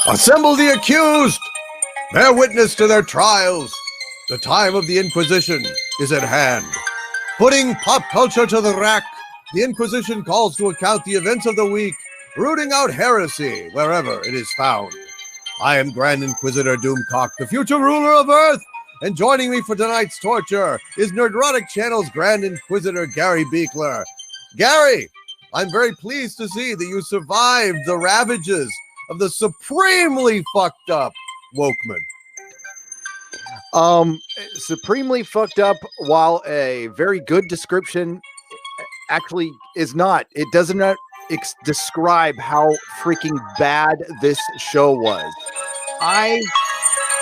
Assemble the accused! Bear witness to their trials! The time of the Inquisition is at hand. Putting pop culture to the rack, the Inquisition calls to account the events of the week, rooting out heresy wherever it is found. I am Grand Inquisitor Doomcock, the future ruler of Earth, and joining me for tonight's torture is Nerdrotic Channel's Grand Inquisitor Gary Beekler. Gary, I'm very pleased to see that you survived the ravages of the supremely fucked up Wokemen. Supremely fucked up, while a very good description actually is not. It does not describe how freaking bad this show was. I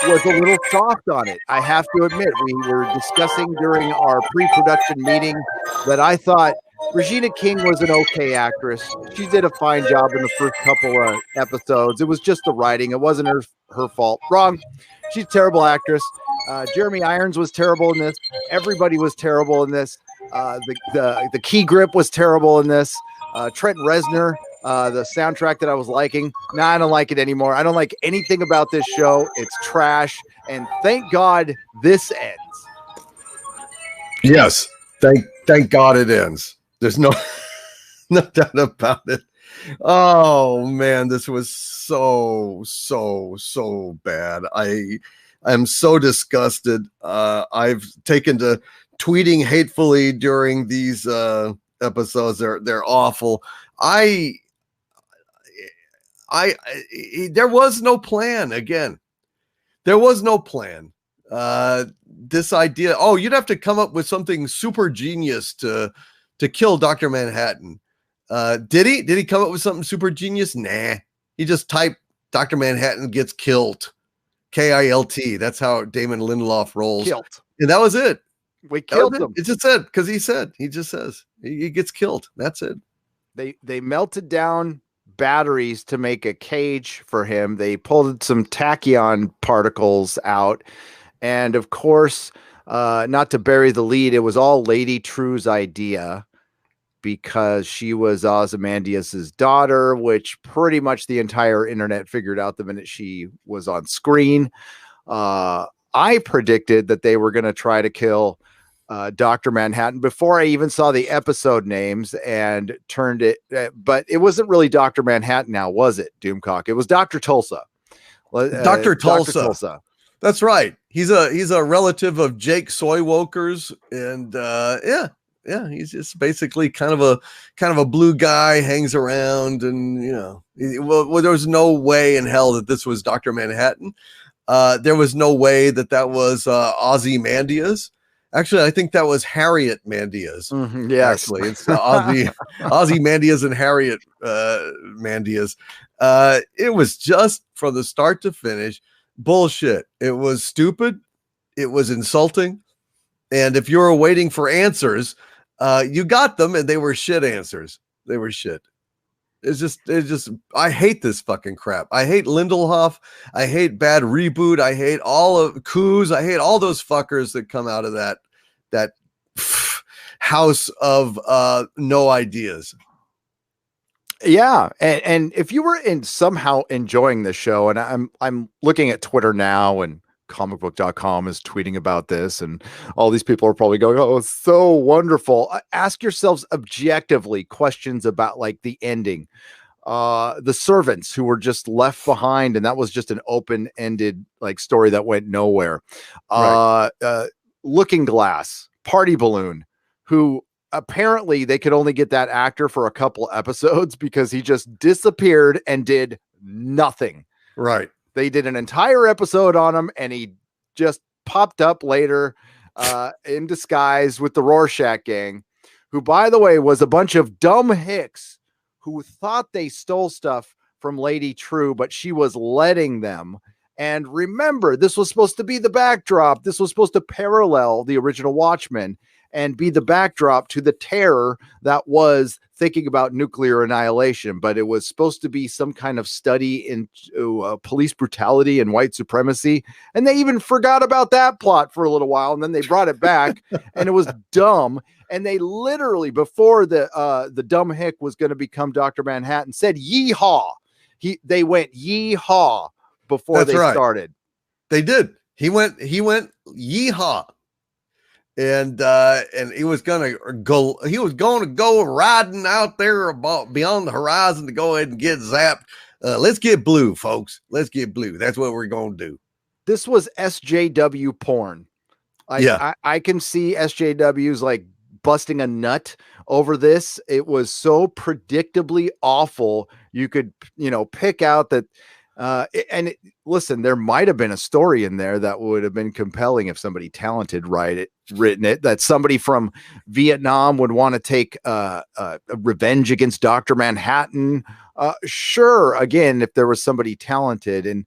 was a little soft on it, I have to admit. We were discussing during our pre-production meeting that I thought Regina King was an okay actress. She did a fine job in the first couple of episodes. It was just the writing. It wasn't her fault. Wrong. She's a terrible actress. Jeremy Irons was terrible in this. Everybody was terrible in this. The key grip was terrible in this. Trent Reznor, the soundtrack that I was liking. Nah, I don't like it anymore. I don't like anything about this show. It's trash. And thank God this ends. Yes. Thank God it ends. There's no doubt about it. Oh man, this was so bad. I am so disgusted. I've taken to tweeting hatefully during these episodes. They're awful. There was no plan. Again, there was no plan. This idea, you'd have to come up with something super genius to kill Dr. Manhattan. Did he come up with something super genius? Nah. He just typed Dr. Manhattan gets killed. K-I-L-T. That's how Damon Lindelof rolls. Killed. And that was it. We killed him. It just said, because he just says he gets killed. That's it. They melted down batteries to make a cage for him. They pulled some tachyon particles out. And of course, not to bury the lead, it was all Lady True's idea, because she was Ozymandias' daughter, which pretty much the entire internet figured out the minute she was on screen. I predicted that they were going to try to kill Dr. Manhattan before I even saw the episode names, and turned it. But it wasn't really Dr. Manhattan now, was it, Doomcock? It was Dr. Tulsa. Dr. Tulsa. That's right. He's a relative of Jake Soywoker's, and yeah, he's just basically kind of a blue guy, hangs around, and well, there was no way in hell that this was Dr. Manhattan. There was no way that was Ozymandias. Actually, I think that was Harriet Mandias. Mm-hmm, yes, actually, it's Ozymandias and Harriet Mandias. It was just from the start to finish bullshit. It was stupid. It was insulting. And if you were waiting for answers, you got them, and they were shit answers. They were shit. It's just, I hate this fucking crap. I hate Lindelof. I hate bad reboot. I hate all of Coos. I hate all those fuckers that come out of that house of no ideas. Yeah, and if you were somehow enjoying the show, and I'm looking at Twitter now, and comicbook.com is tweeting about this, and all these people are probably going, "Oh, it's so wonderful." Ask yourselves objectively questions about, like, the ending, the servants who were just left behind, and that was just an open-ended, like, story that went nowhere. Right. Looking Glass, Party Balloon, who apparently they could only get that actor for a couple episodes because he just disappeared and did nothing. Right. They did an entire episode on him, and he just popped up later in disguise with the Rorschach gang, who, by the way, was a bunch of dumb hicks who thought they stole stuff from Lady True, but she was letting them. And remember, this was supposed to be the backdrop. This was supposed to parallel the original Watchmen and be the backdrop to the terror that was thinking about nuclear annihilation. But it was supposed to be some kind of study into police brutality and white supremacy. And they even forgot about that plot for a little while. And then they brought it back and it was dumb. And they literally, before the dumb hick was going to become Dr. Manhattan, said yeehaw. They went yeehaw before That's they right. started. They did. He went yeehaw. And he was going to go riding out there beyond the horizon to go ahead and get zapped. Let's get blue, folks. Let's get blue. That's what we're going to do. This was SJW porn. I can see SJWs like busting a nut over this. It was so predictably awful. You could, pick out that. Listen, there might have been a story in there that would have been compelling if somebody talented written it, that somebody from Vietnam would want to take revenge against Dr. Manhattan. Sure. Again, if there was somebody talented. And,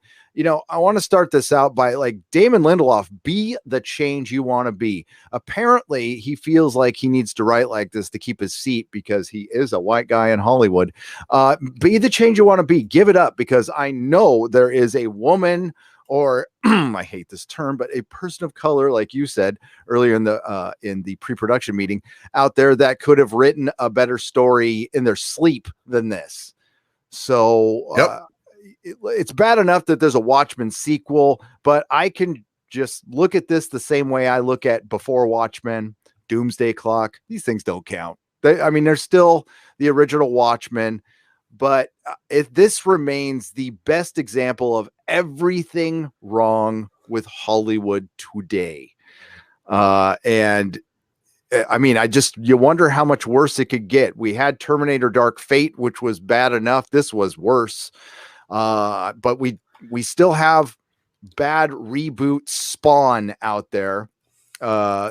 I want to start this out by like Damon Lindelof, be the change you want to be. Apparently he feels like he needs to write like this to keep his seat because he is a white guy in Hollywood. Be the change you want to be. Give it up, because I know there is a woman, or I hate this term, but a person of color, like you said earlier in the pre-production meeting, out there that could have written a better story in their sleep than this. So it's bad enough that there's a Watchmen sequel, but I can just look at this the same way I look at before Watchmen, Doomsday Clock. These things don't count. They're still the original Watchmen, but this remains the best example of everything wrong with Hollywood today. You wonder how much worse it could get. We had Terminator Dark Fate, which was bad enough. This was worse. But we still have bad reboot Spawn out there,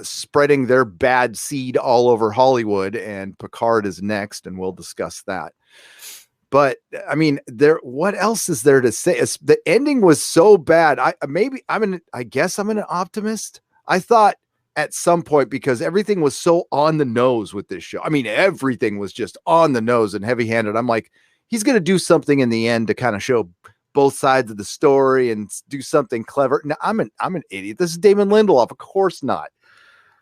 spreading their bad seed all over Hollywood, and Picard is next, and we'll discuss that. But what else is there to say? The ending was so bad. I guess I'm an optimist. I thought at some point, because everything was so on the nose with this show. Everything was just on the nose and heavy handed. I'm like, he's going to do something in the end to kind of show both sides of the story and do something clever. No, I'm an idiot. This is Damon Lindelof. Of course not.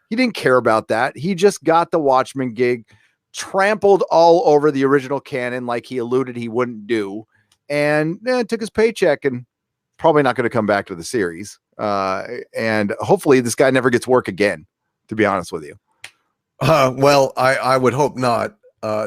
He didn't care about that. He just got the Watchmen gig, trampled all over the original canon like he alluded he wouldn't do, and took his paycheck and probably not going to come back to the series. And hopefully this guy never gets work again, to be honest with you. Well, I would hope not.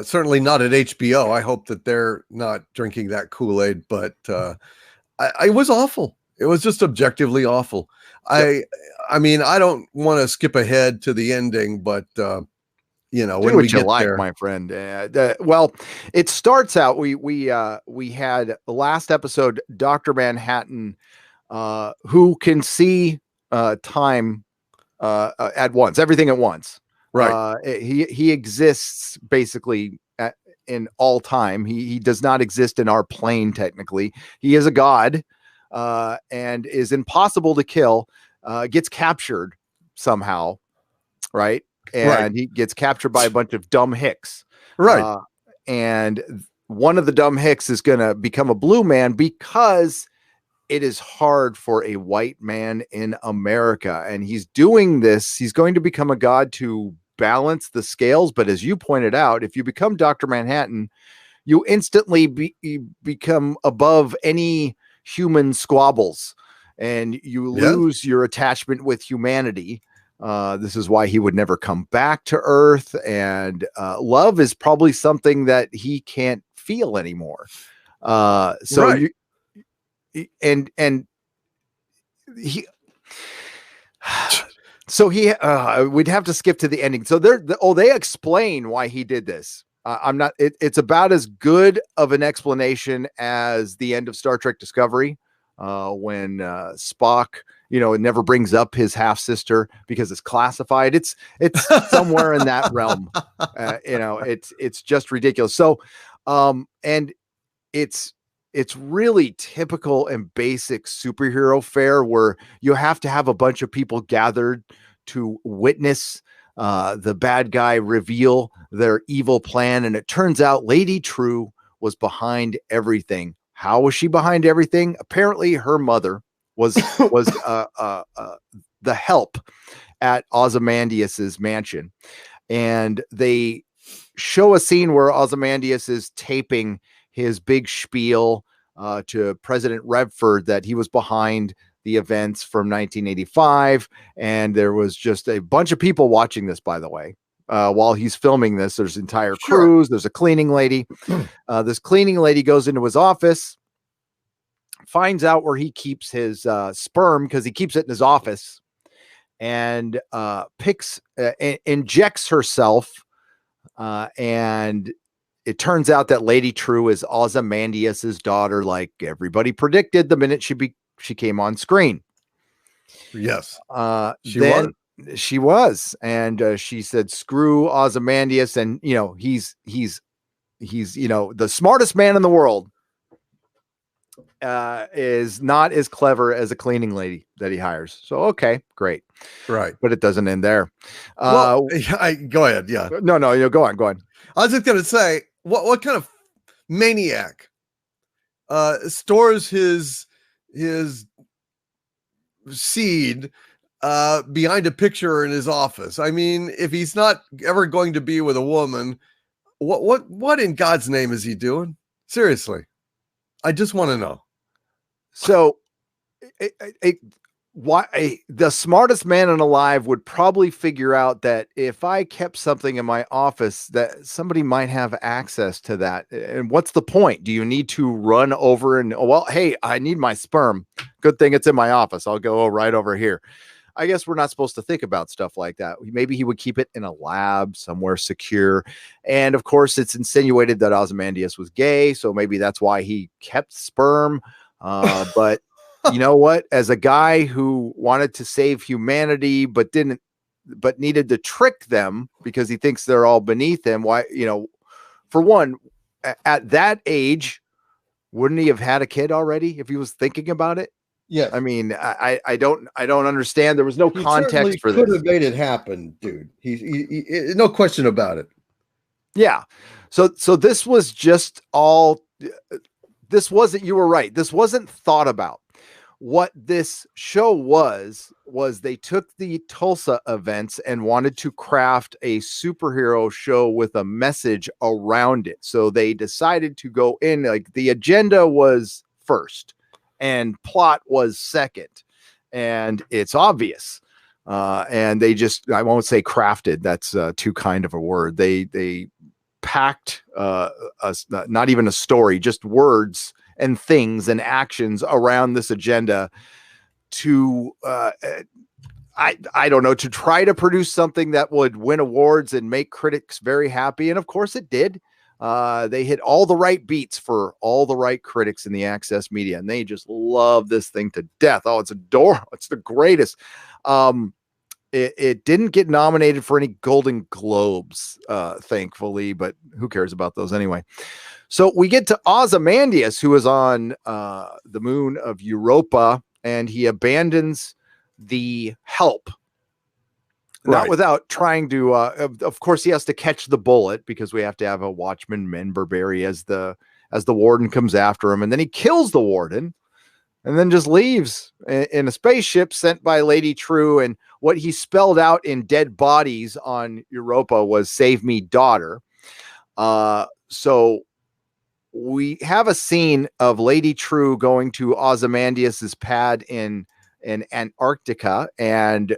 Certainly not at HBO. I hope that they're not drinking that Kool-Aid, but it was awful. It was just objectively awful. Yep. I don't want to skip ahead to the ending, but when we get there, my friend. Well, it starts out. We had the last episode, Dr. Manhattan, who can see time at once, everything at once. Right. He exists basically in all time. He does not exist in our plane. Technically, he is a god, and is impossible to kill. Gets captured somehow, right? And he gets captured by a bunch of dumb hicks, right? And one of the dumb hicks is going to become a blue man because it is hard for a white man in America. And he's doing this. He's going to become a god to balance the scales. But as you pointed out, if you become Dr. Manhattan, you instantly become above any human squabbles, and you lose your attachment with humanity. This is why he would never come back to Earth. And love is probably something that he can't feel anymore. We'd have to skip to the ending. So they explain why he did this. It's about as good of an explanation as the end of Star Trek Discovery, when Spock, it never brings up his half sister because it's classified. It's somewhere in that realm. It's just ridiculous. So, and it's really typical and basic superhero fare where you have to have a bunch of people gathered to witness the bad guy reveal their evil plan. And it turns out Lady True was behind everything. How was she behind everything? Apparently her mother was the help at Ozymandias's mansion. And they show a scene where Ozymandias is taping his big spiel to President Redford that he was behind the events from 1985. And there was just a bunch of people watching this, by the way. While he's filming this, there's entire crews. There's a cleaning lady. This cleaning lady goes into his office, finds out where he keeps his sperm, because he keeps it in his office, and injects herself. And it turns out that Lady True is Ozymandias' daughter, like everybody predicted the minute she came on screen. Yes. She was. And she said, screw Ozymandias. And, he's the smartest man in the world, is not as clever as a cleaning lady that he hires. So, okay, great. Right. But it doesn't end there. Go ahead. Yeah. No, go on. I was just going to say, what kind of maniac stores his seed behind a picture in his office? I mean, if he's not ever going to be with a woman, what in God's name is he doing? Seriously, I just want to know. So, the smartest man alive would probably figure out that if I kept something in my office, that somebody might have access to that. And what's the point? Do you need to run over and, hey, I need my sperm. Good thing it's in my office. I'll go right over here. I guess we're not supposed to think about stuff like that. Maybe he would keep it in a lab somewhere secure. And of course, it's insinuated that Ozymandias was gay. So maybe that's why he kept sperm. But you know what? As a guy who wanted to save humanity, but needed to trick them because he thinks they're all beneath him. Why, for one, at that age, wouldn't he have had a kid already if he was thinking about it? Yeah. I mean, I don't understand. There was no context for this. Could have made it happen, dude. He no question about it. Yeah. So this was just all, this wasn't, you were right. This wasn't thought about. What this show was they took the Tulsa events and wanted to craft a superhero show with a message around it. So they decided to go in, like, the agenda was first and plot was second. And it's obvious. And they just, I won't say crafted. That's too kind of a word. They packed not even a story, just words and things and actions around this agenda to, I don't know, to try to produce something that would win awards and make critics very happy. And of course it did. They hit all the right beats for all the right critics in the access media, and they just love this thing to death. Oh, it's adorable. It's the greatest. It didn't get nominated for any Golden Globes, thankfully, but who cares about those anyway? So we get to Ozymandias, who is on the moon of Europa, and he abandons the help. Not without trying to, of course, he has to catch the bullet because we have to have a Watchmen member Barry as the warden comes after him, and then he kills the warden and then just leaves in a spaceship sent by Lady True. And what he spelled out in dead bodies on Europa was "Save me, daughter." So we have a scene of Lady True going to Ozymandias's pad in Antarctica, and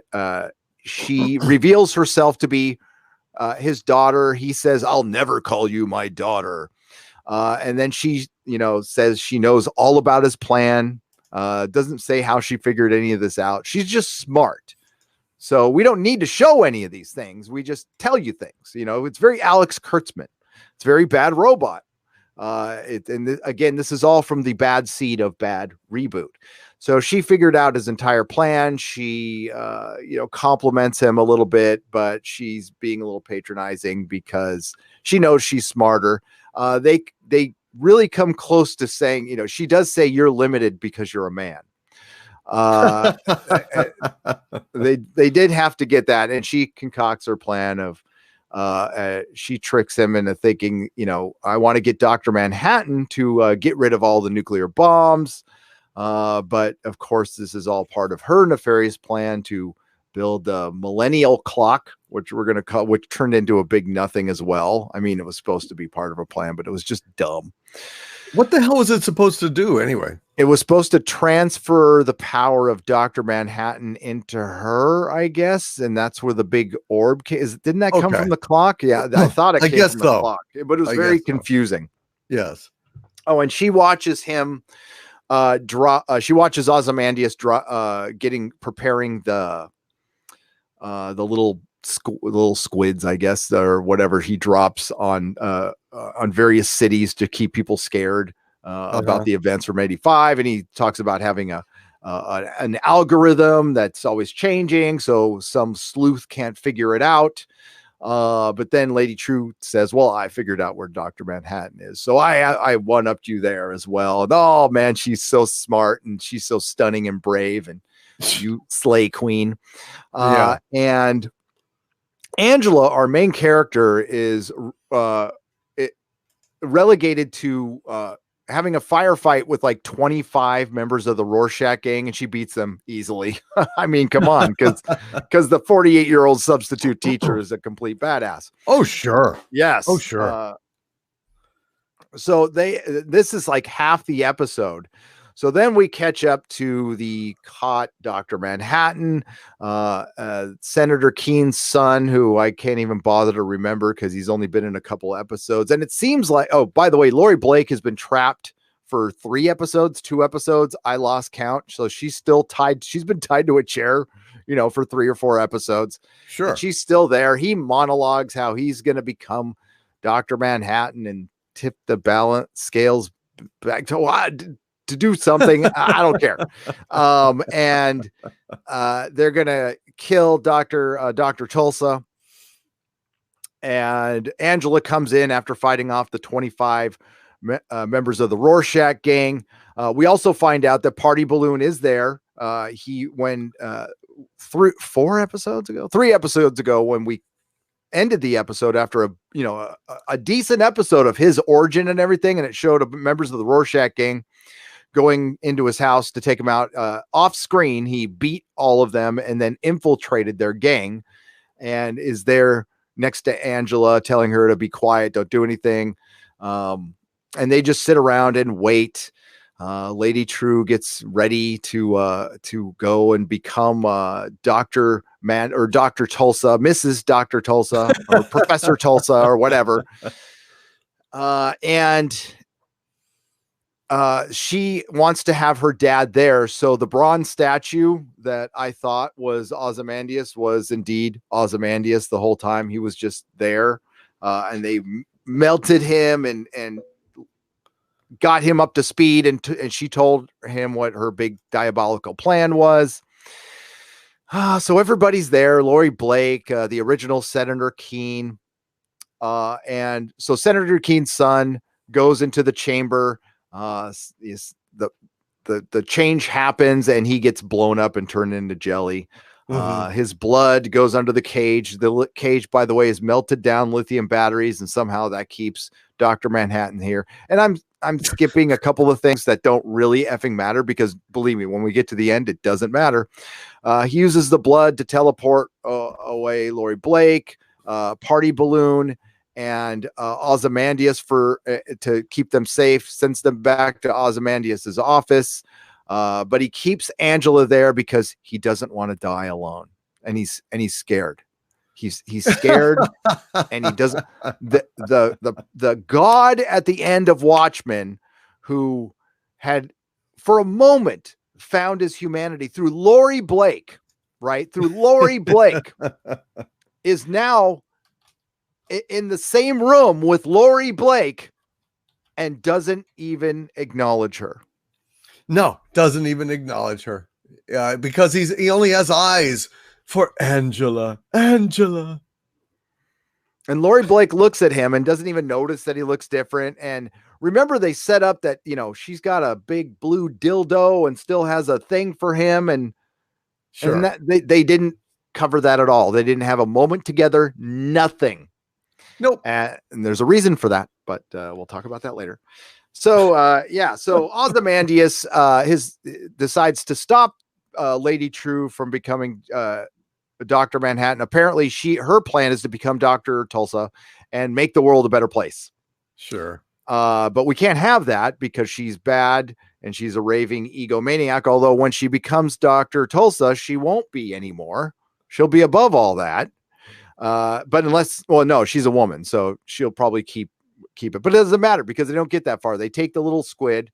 she reveals herself to be his daughter. He says, "I'll never call you my daughter." And then she, says she knows all about his plan. Doesn't say how she figured any of this out. She's just smart. So we don't need to show any of these things. We just tell you things. It's very Alex Kurtzman. It's very Bad Robot. Again, this is all from the Bad Seed of Bad reboot. So she figured out his entire plan. She, compliments him a little bit, but she's being a little patronizing because she knows she's smarter. They really come close to saying, she does say you're limited because you're a man. They did have to get that, and she concocts her plan of, she tricks him into thinking, I want to get Dr. Manhattan to get rid of all the nuclear bombs. But of course, this is all part of her nefarious plan to build a millennial clock, which we're going to call, which turned into a big nothing as well. I mean, it was supposed to be part of a plan, but it was just dumb. What the hell was it supposed to do anyway? It was supposed to transfer the power of Dr. Manhattan into her, I guess. And that's where the big orb came. Didn't that come from the clock? Yeah, I thought it came from the clock, but it was very confusing. Yes. Oh, and she watches him she watches Ozymandias preparing the little squids, I guess, or whatever he drops on various cities to keep people scared about the events from 85. And he talks about having an algorithm that's always changing, so some sleuth can't figure it out. But then Lady True says, well, I figured out where Dr. Manhattan is. So I one-upped you there as well. And, oh man, she's so smart and she's so stunning and brave, and you slay queen. And Angela, our main character, is relegated to having a firefight with like 25 members of the Rorschach gang, and she beats them easily. I mean, come on, because the 48-year-old substitute teacher is a complete badass. Oh, sure. Yes. Oh, sure. So this is like half the episode. So then we catch up to the hot Dr. Manhattan, Senator Keene's son, who I can't even bother to remember because he's only been in a couple episodes. And it seems like, oh, by the way, Laurie Blake has been trapped for 2 episodes. I lost count. So she's still tied. She's been tied to a chair, for 3 or 4 episodes. Sure. And she's still there. He monologues how he's going to become Dr. Manhattan and tip the balance scales back to do something. I don't care. And they're gonna kill Dr. Tulsa, and Angela comes in after fighting off the 25 members of the Rorschach gang. We also find out that Party Balloon is there. He went 3 episodes ago when we ended the episode after a decent episode of his origin and everything, and it showed members of the Rorschach gang going into his house to take him out. Off screen, he beat all of them and then infiltrated their gang, and is there next to Angela, telling her to be quiet, don't do anything. And they just sit around and wait. Lady True gets ready to go and become Dr. Tulsa, Mrs. Dr. Tulsa, or Professor Tulsa, or whatever. And she wants to have her dad there. So the bronze statue that I thought was Ozymandias was indeed Ozymandias the whole time. He was just there. And they melted him and got him up to speed. And she told him what her big diabolical plan was. So everybody's there. Laurie Blake, the original Senator Keene. And so Senator Keene's son goes into the chamber. The change happens and he gets blown up and turned into jelly. His blood goes under the cage. The cage, by the way, is melted down lithium batteries, and somehow that keeps Dr. Manhattan here. And I'm skipping a couple of things that don't really effing matter, because believe me, when we get to the end, it doesn't matter. He uses the blood to teleport away Laurie Blake, Party Balloon, and Ozymandias to keep them safe, sends them back to Ozymandias' office. But he keeps Angela there because he doesn't want to die alone. And he's scared. He's scared. And he doesn't, the God at the end of Watchmen, who had for a moment found his humanity through Laurie Blake, right? Through Laurie Blake, is now in the same room with Laurie Blake and doesn't even acknowledge her. No, doesn't even acknowledge her. Because he only has eyes for Angela. And Laurie Blake looks at him and doesn't even notice that he looks different. And remember, they set up that, she's got a big blue dildo and still has a thing for him. And, sure. And that, they didn't cover that at all. They didn't have a moment together. Nothing. Nope. And there's a reason for that, but we'll talk about that later. So, so Ozymandias decides to stop Lady True from becoming Dr. Manhattan. Apparently her plan is to become Dr. Tulsa and make the world a better place. Sure. But we can't have that because she's bad and she's a raving egomaniac. Although when she becomes Dr. Tulsa, she won't be anymore. She'll be above all that. But no, she's a woman, so she'll probably keep it. But it doesn't matter because they don't get that far. They take the little squid,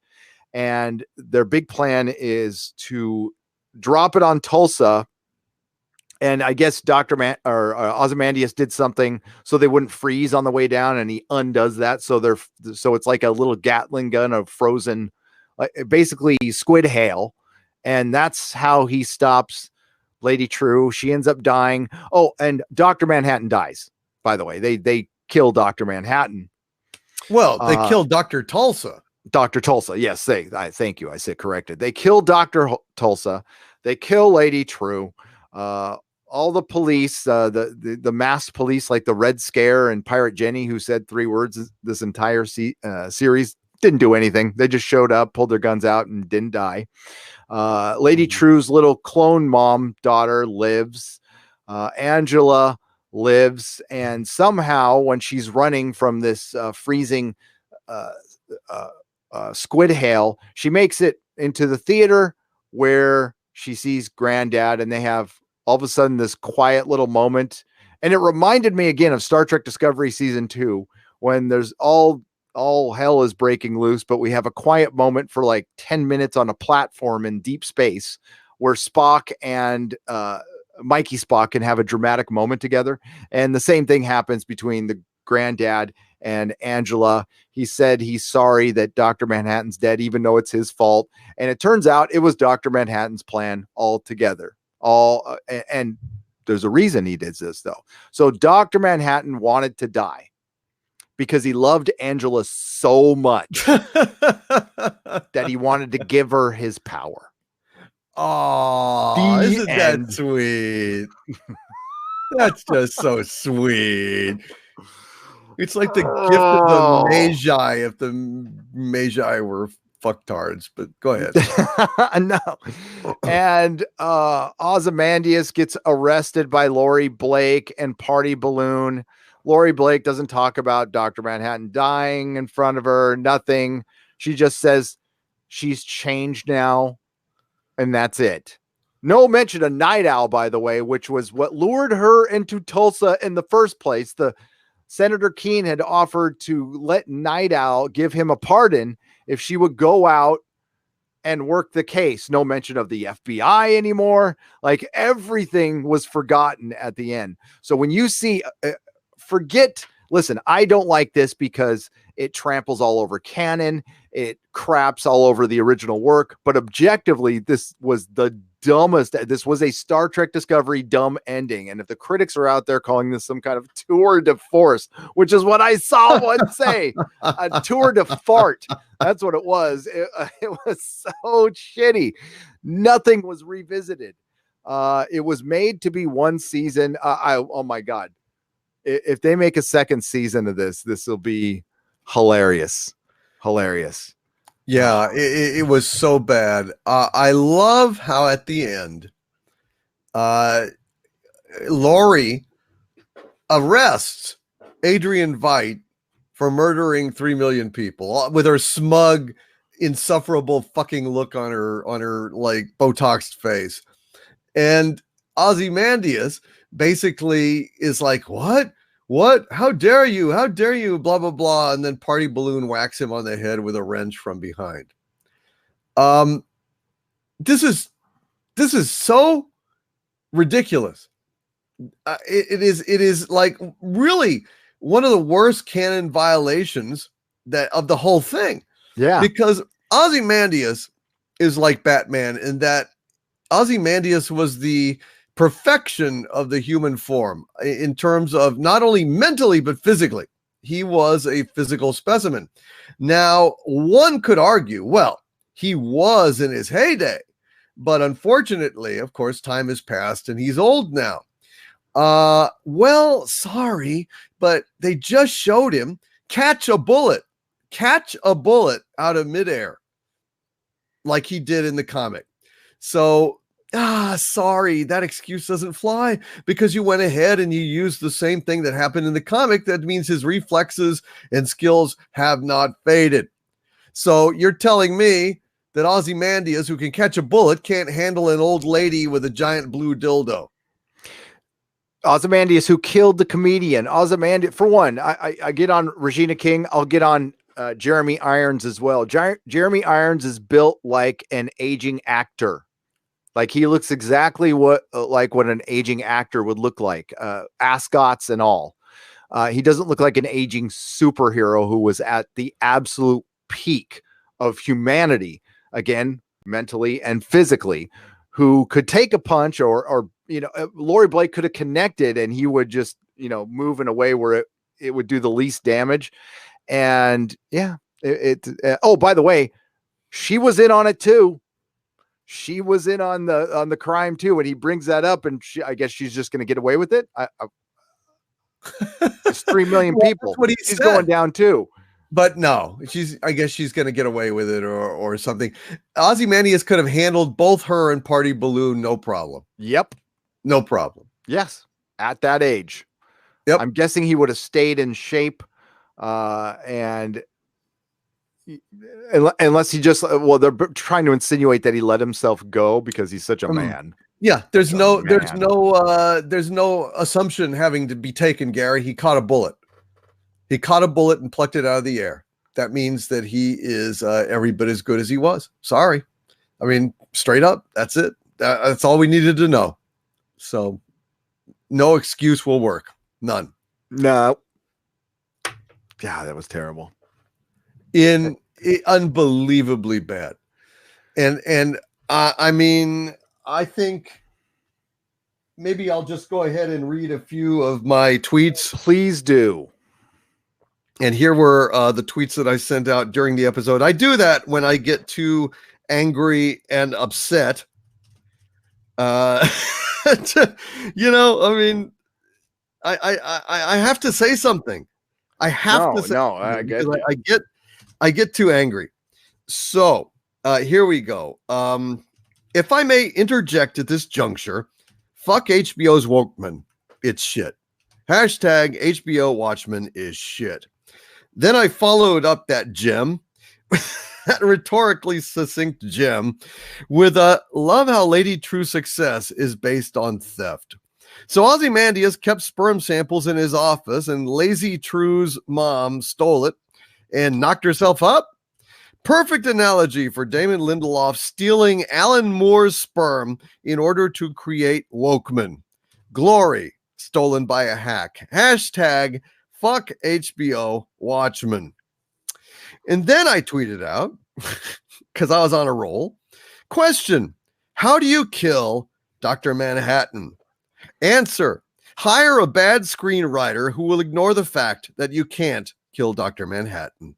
and their big plan is to drop it on Tulsa. And I guess Ozymandias did something so they wouldn't freeze on the way down, and he undoes that. So it's like a little Gatling gun of frozen, basically squid hail, and that's how he stops Lady True. She ends up dying. Oh, and Dr. Manhattan dies. By the way, they kill Dr. Manhattan. Well, they killed Dr. Tulsa. Dr. Tulsa, yes. Thank you. I said corrected. They kill Dr. Tulsa. They kill Lady True. All the police, the masked police, like the Red Scare and Pirate Jenny, who said 3 words this entire series, didn't do anything. They just showed up, pulled their guns out, and didn't die. Lady True's little clone mom daughter lives. Angela lives, and somehow when she's running from this freezing squid hail, she makes it into the theater where she sees Granddad, and they have all of a sudden this quiet little moment. And it reminded me again of Star Trek Discovery season 2, when there's all hell is breaking loose, but we have a quiet moment for like 10 minutes on a platform in deep space where Spock and Mikey Spock can have a dramatic moment together. And the same thing happens between the Granddad and Angela. He said he's sorry that Dr. Manhattan's dead, even though it's his fault. And it turns out it was Dr. Manhattan's plan altogether. And there's a reason he did this, though. So Dr. Manhattan wanted to die because he loved Angela so much that he wanted to give her his power. Oh, isn't that sweet? That's just so sweet. It's like the gift of the Magi if the Magi were fucktards, but go ahead. No. And Ozymandias gets arrested by Laurie Blake and Party Balloon. Laurie Blake doesn't talk about Dr. Manhattan dying in front of her, nothing. She just says she's changed now, and that's it. No mention of Night Owl, by the way, which was what lured her into Tulsa in the first place. The Senator Keene had offered to let Night Owl give him a pardon if she would go out and work the case. No mention of the FBI anymore. Like, everything was forgotten at the end. So when you see, listen, I don't like this because it tramples all over canon. It craps all over the original work. But objectively, this was the dumbest. This was a Star Trek Discovery dumb ending. And if the critics are out there calling this some kind of tour de force, which is what I saw one say, a tour de fart. That's what it was. It was so shitty. Nothing was revisited. It was made to be one season. Oh my God. If they make a second season of this will be hilarious. Hilarious. Yeah, it was so bad. I love how at the end, Laurie arrests Adrian Veidt for murdering 3 million people with her smug, insufferable fucking look on her like Botoxed face. And Ozymandias basically is like, what? How dare you? How dare you? Blah, blah, blah. And then Party Balloon whacks him on the head with a wrench from behind. This is so ridiculous. It is like really one of the worst canon violations of the whole thing. Yeah. Because Ozymandias is like Batman in that Ozymandias was the perfection of the human form in terms of not only mentally, but physically. He was a physical specimen. Now, one could argue, well, he was in his heyday, but unfortunately, of course, time has passed and he's old now. Well, sorry, but they just showed him catch a bullet out of midair like he did in the comic. So Sorry, that excuse doesn't fly because you went ahead and you used the same thing that happened in the comic. That means his reflexes and skills have not faded. So you're telling me that Ozymandias, who can catch a bullet, can't handle an old lady with a giant blue dildo. Ozymandias, who killed the comedian. Ozymandias, for one, I get on Regina King. I'll get on Jeremy Irons as well. Jeremy Irons is built like an aging actor. Like he looks exactly what an aging actor would look like, ascots and all. He doesn't look like an aging superhero who was at the absolute peak of humanity, again, mentally and physically, who could take a punch or Laurie Blake could have connected and he would just, move in a way where it would do the least damage. And yeah, oh, by the way, she was in on it too. She was in on the crime too, and he brings that up, and I guess she's just going to get away with it. It's 3 million people. That's what she's going down too. But no, I guess she's going to get away with it or something. Ozymandias could have handled both her and Party Balloon, no problem. Yep, no problem. Yes, at that age. Yep, I'm guessing he would have stayed in shape, and. Unless he just they're trying to insinuate that he let himself go because he's such a man. Yeah, there's no assumption having to be taken, Gary. He caught a bullet. He caught a bullet and plucked it out of the air. That means that he is every bit as good as he was. Sorry. I mean, straight up, that's it. That's all we needed to know. So no excuse will work. None. No. Yeah, that was terrible. Unbelievably bad. And I mean, I think maybe I'll just go ahead and read a few of my tweets. Please do. And here were the tweets that I sent out during the episode. I do that when I get too angry and upset. I mean, I have to say something. I have to say I get too angry. So here we go. If I may interject at this juncture, fuck HBO's Wokemen. It's shit. Hashtag HBO Watchmen is shit. Then I followed up that gem, that rhetorically succinct gem, with a love how Lady True Success is based on theft. So Ozymandias kept sperm samples in his office and Lazy True's mom stole it and knocked herself up. Perfect analogy for Damon Lindelof stealing Alan Moore's sperm in order to create Wokemen. Glory stolen by a hack. Hashtag fuck HBO Watchmen. And then I tweeted out, because I was on a roll, question, how do you kill Dr. Manhattan? Answer, hire a bad screenwriter who will ignore the fact that you can't kill Dr. Manhattan.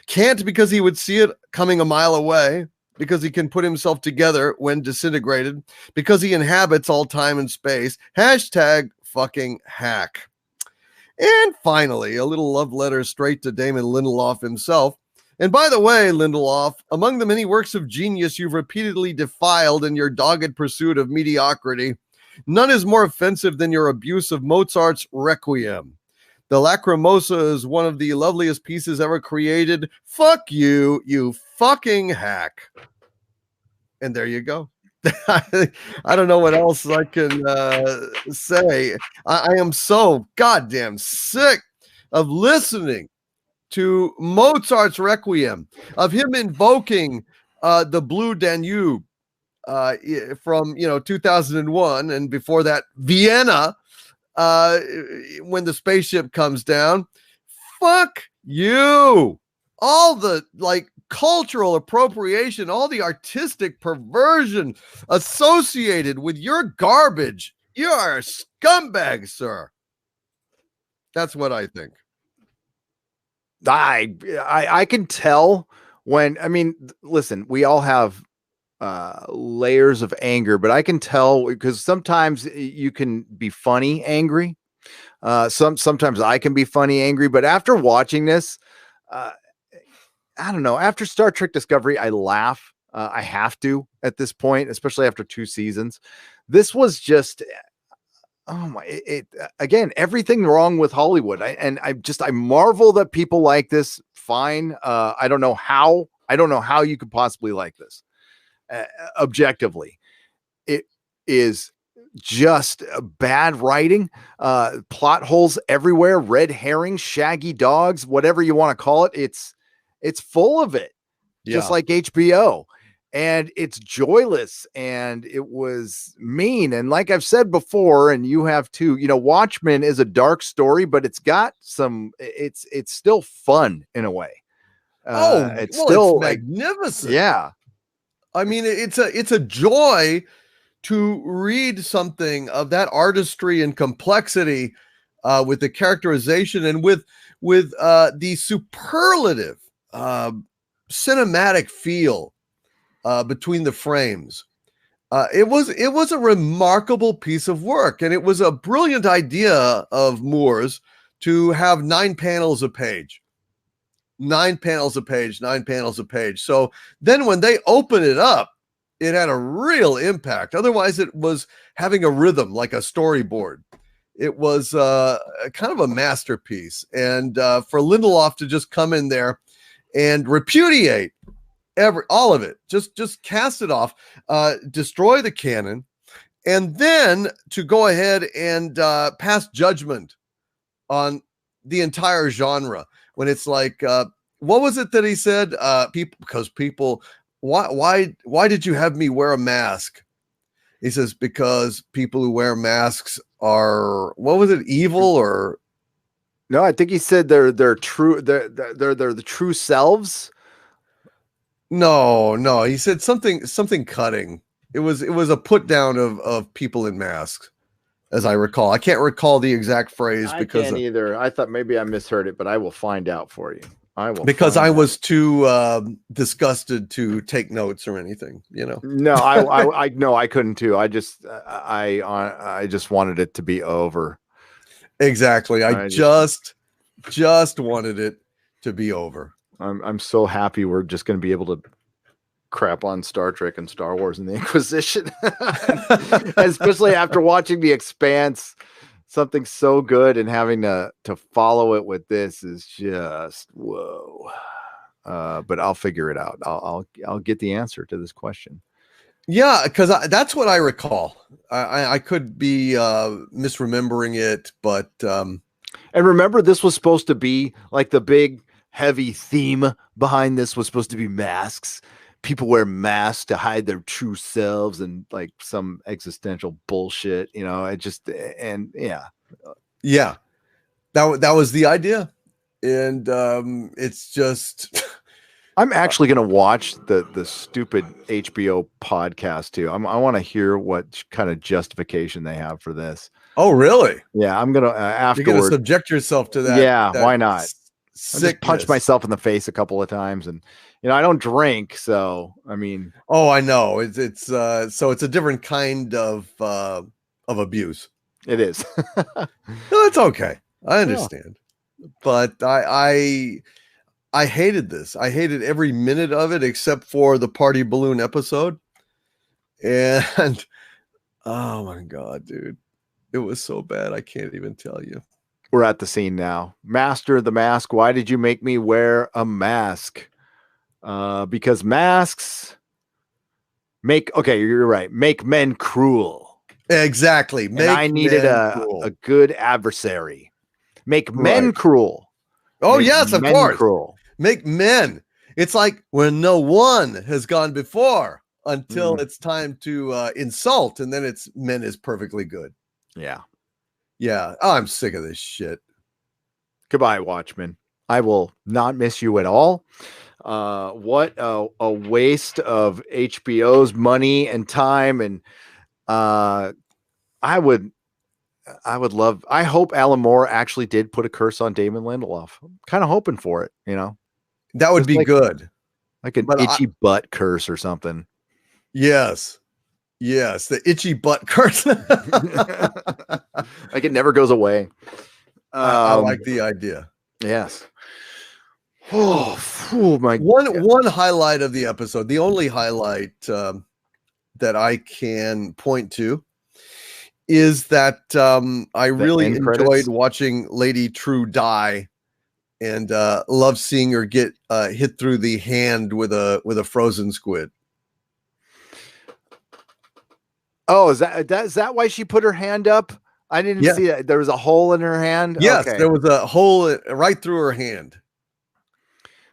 Can't because he would see it coming a mile away, because he can put himself together when disintegrated, because he inhabits all time and space. Hashtag fucking hack. And finally, a little love letter straight to Damon Lindelof himself. And by the way, Lindelof, among the many works of genius you've repeatedly defiled in your dogged pursuit of mediocrity, none is more offensive than your abuse of Mozart's Requiem. The Lacrimosa is one of the loveliest pieces ever created. Fuck you, you fucking hack. And there you go. I don't know what else I can say. I am so goddamn sick of listening to Mozart's Requiem, of him invoking the Blue Danube from 2001, and before that Vienna, when the spaceship comes down. Fuck you. All the cultural appropriation, all the artistic perversion associated with your garbage. You are a scumbag, sir. That's what I think. I can tell when, listen, we all have layers of anger, but I can tell because sometimes you can be funny angry. Sometimes I can be funny angry, but after watching this, I don't know, after Star Trek Discovery, I laugh I have to at this point, especially after 2 seasons. This was just, oh my, again, everything wrong with Hollywood. I marvel that people like this. Fine. I don't know how you could possibly like this. Objectively, it is just bad writing, plot holes everywhere, red herrings, shaggy dogs, whatever you want to call it. It's full of it, just like HBO. And it's joyless, and it was mean. And like I've said before, and you have too, Watchmen is a dark story, but it's got it's still fun in a way. It's still magnificent. Yeah. I mean, it's a joy to read something of that artistry and complexity, with the characterization and with the superlative cinematic feel between the frames. It was a remarkable piece of work, and it was a brilliant idea of Moore's to have 9 panels a page. 9 panels a page. So then when they open it up, it had a real impact. Otherwise, it was having a rhythm like a storyboard. It was kind of a masterpiece. And for Lindelof to just come in there and repudiate all of it, just cast it off, destroy the canon, and then to go ahead and pass judgment on the entire genre, when it's like, what was it that he said? People, why did you have me wear a mask? He says, because people who wear masks are, what was it, evil? Or no, I think he said they're true, they're the true selves. No, he said something cutting. It was a put down of people in masks, as I recall. I can't recall the exact phrase because I can't either. I thought maybe I misheard it, but I will find out for you. Because I was too disgusted to take notes or anything, No, I no, I couldn't too. I just wanted it to be over. Exactly. I just wanted it to be over. I'm so happy we're just going to be able to crap on Star Trek and Star Wars and the Inquisition, especially after watching The Expanse. Something so good, and having to follow it with this is just whoa. But I'll figure it out. I'll get the answer to this question. Yeah, because that's what I recall. I could be misremembering it, but and remember, this was supposed to be like the big heavy theme behind this was supposed to be masks. People wear masks to hide their true selves, and like some existential bullshit, it just, and yeah, that was the idea. And it's just, I'm actually going to watch the stupid HBO podcast too. I want to hear what kind of justification they have for this. Oh, really? Yeah. I'm going to, afterward, you're going to subject yourself to that. Yeah. Why not? I just punch myself in the face a couple of times, and I don't drink, so I mean. Oh, I know. It's so it's a different kind of abuse. It is. No, it's okay. I understand, but I hated this. I hated every minute of it except for the party balloon episode, and oh my god, dude, it was so bad. I can't even tell you. We're at the scene now. Master the Mask. Why did you make me wear a mask? Because masks you're right. Make men cruel. Exactly. I needed a good adversary. Make men cruel. Oh, yes, of course. Cruel. Make men. It's like when no one has gone before until it's time to insult, and then men is perfectly good. Yeah. Yeah. Oh, I'm sick of this shit. Goodbye, Watchmen. I will not miss you at all. What a waste of HBO's money and time. And I hope Alan Moore actually did put a curse on Damon Lindelof. I'm kind of hoping for it, That would be good. Like an itchy butt curse or something. Yes. Yes, the itchy butt curse. Like it never goes away. I like the idea. Yes. Oh my! One highlight of the episode, the only highlight that I can point to, is that I really enjoyed watching Lady True die, and love seeing her get hit through the hand with a frozen squid. Oh, is that why she put her hand up? I didn't see that. There was a hole in her hand. Yes, okay. There was a hole right through her hand.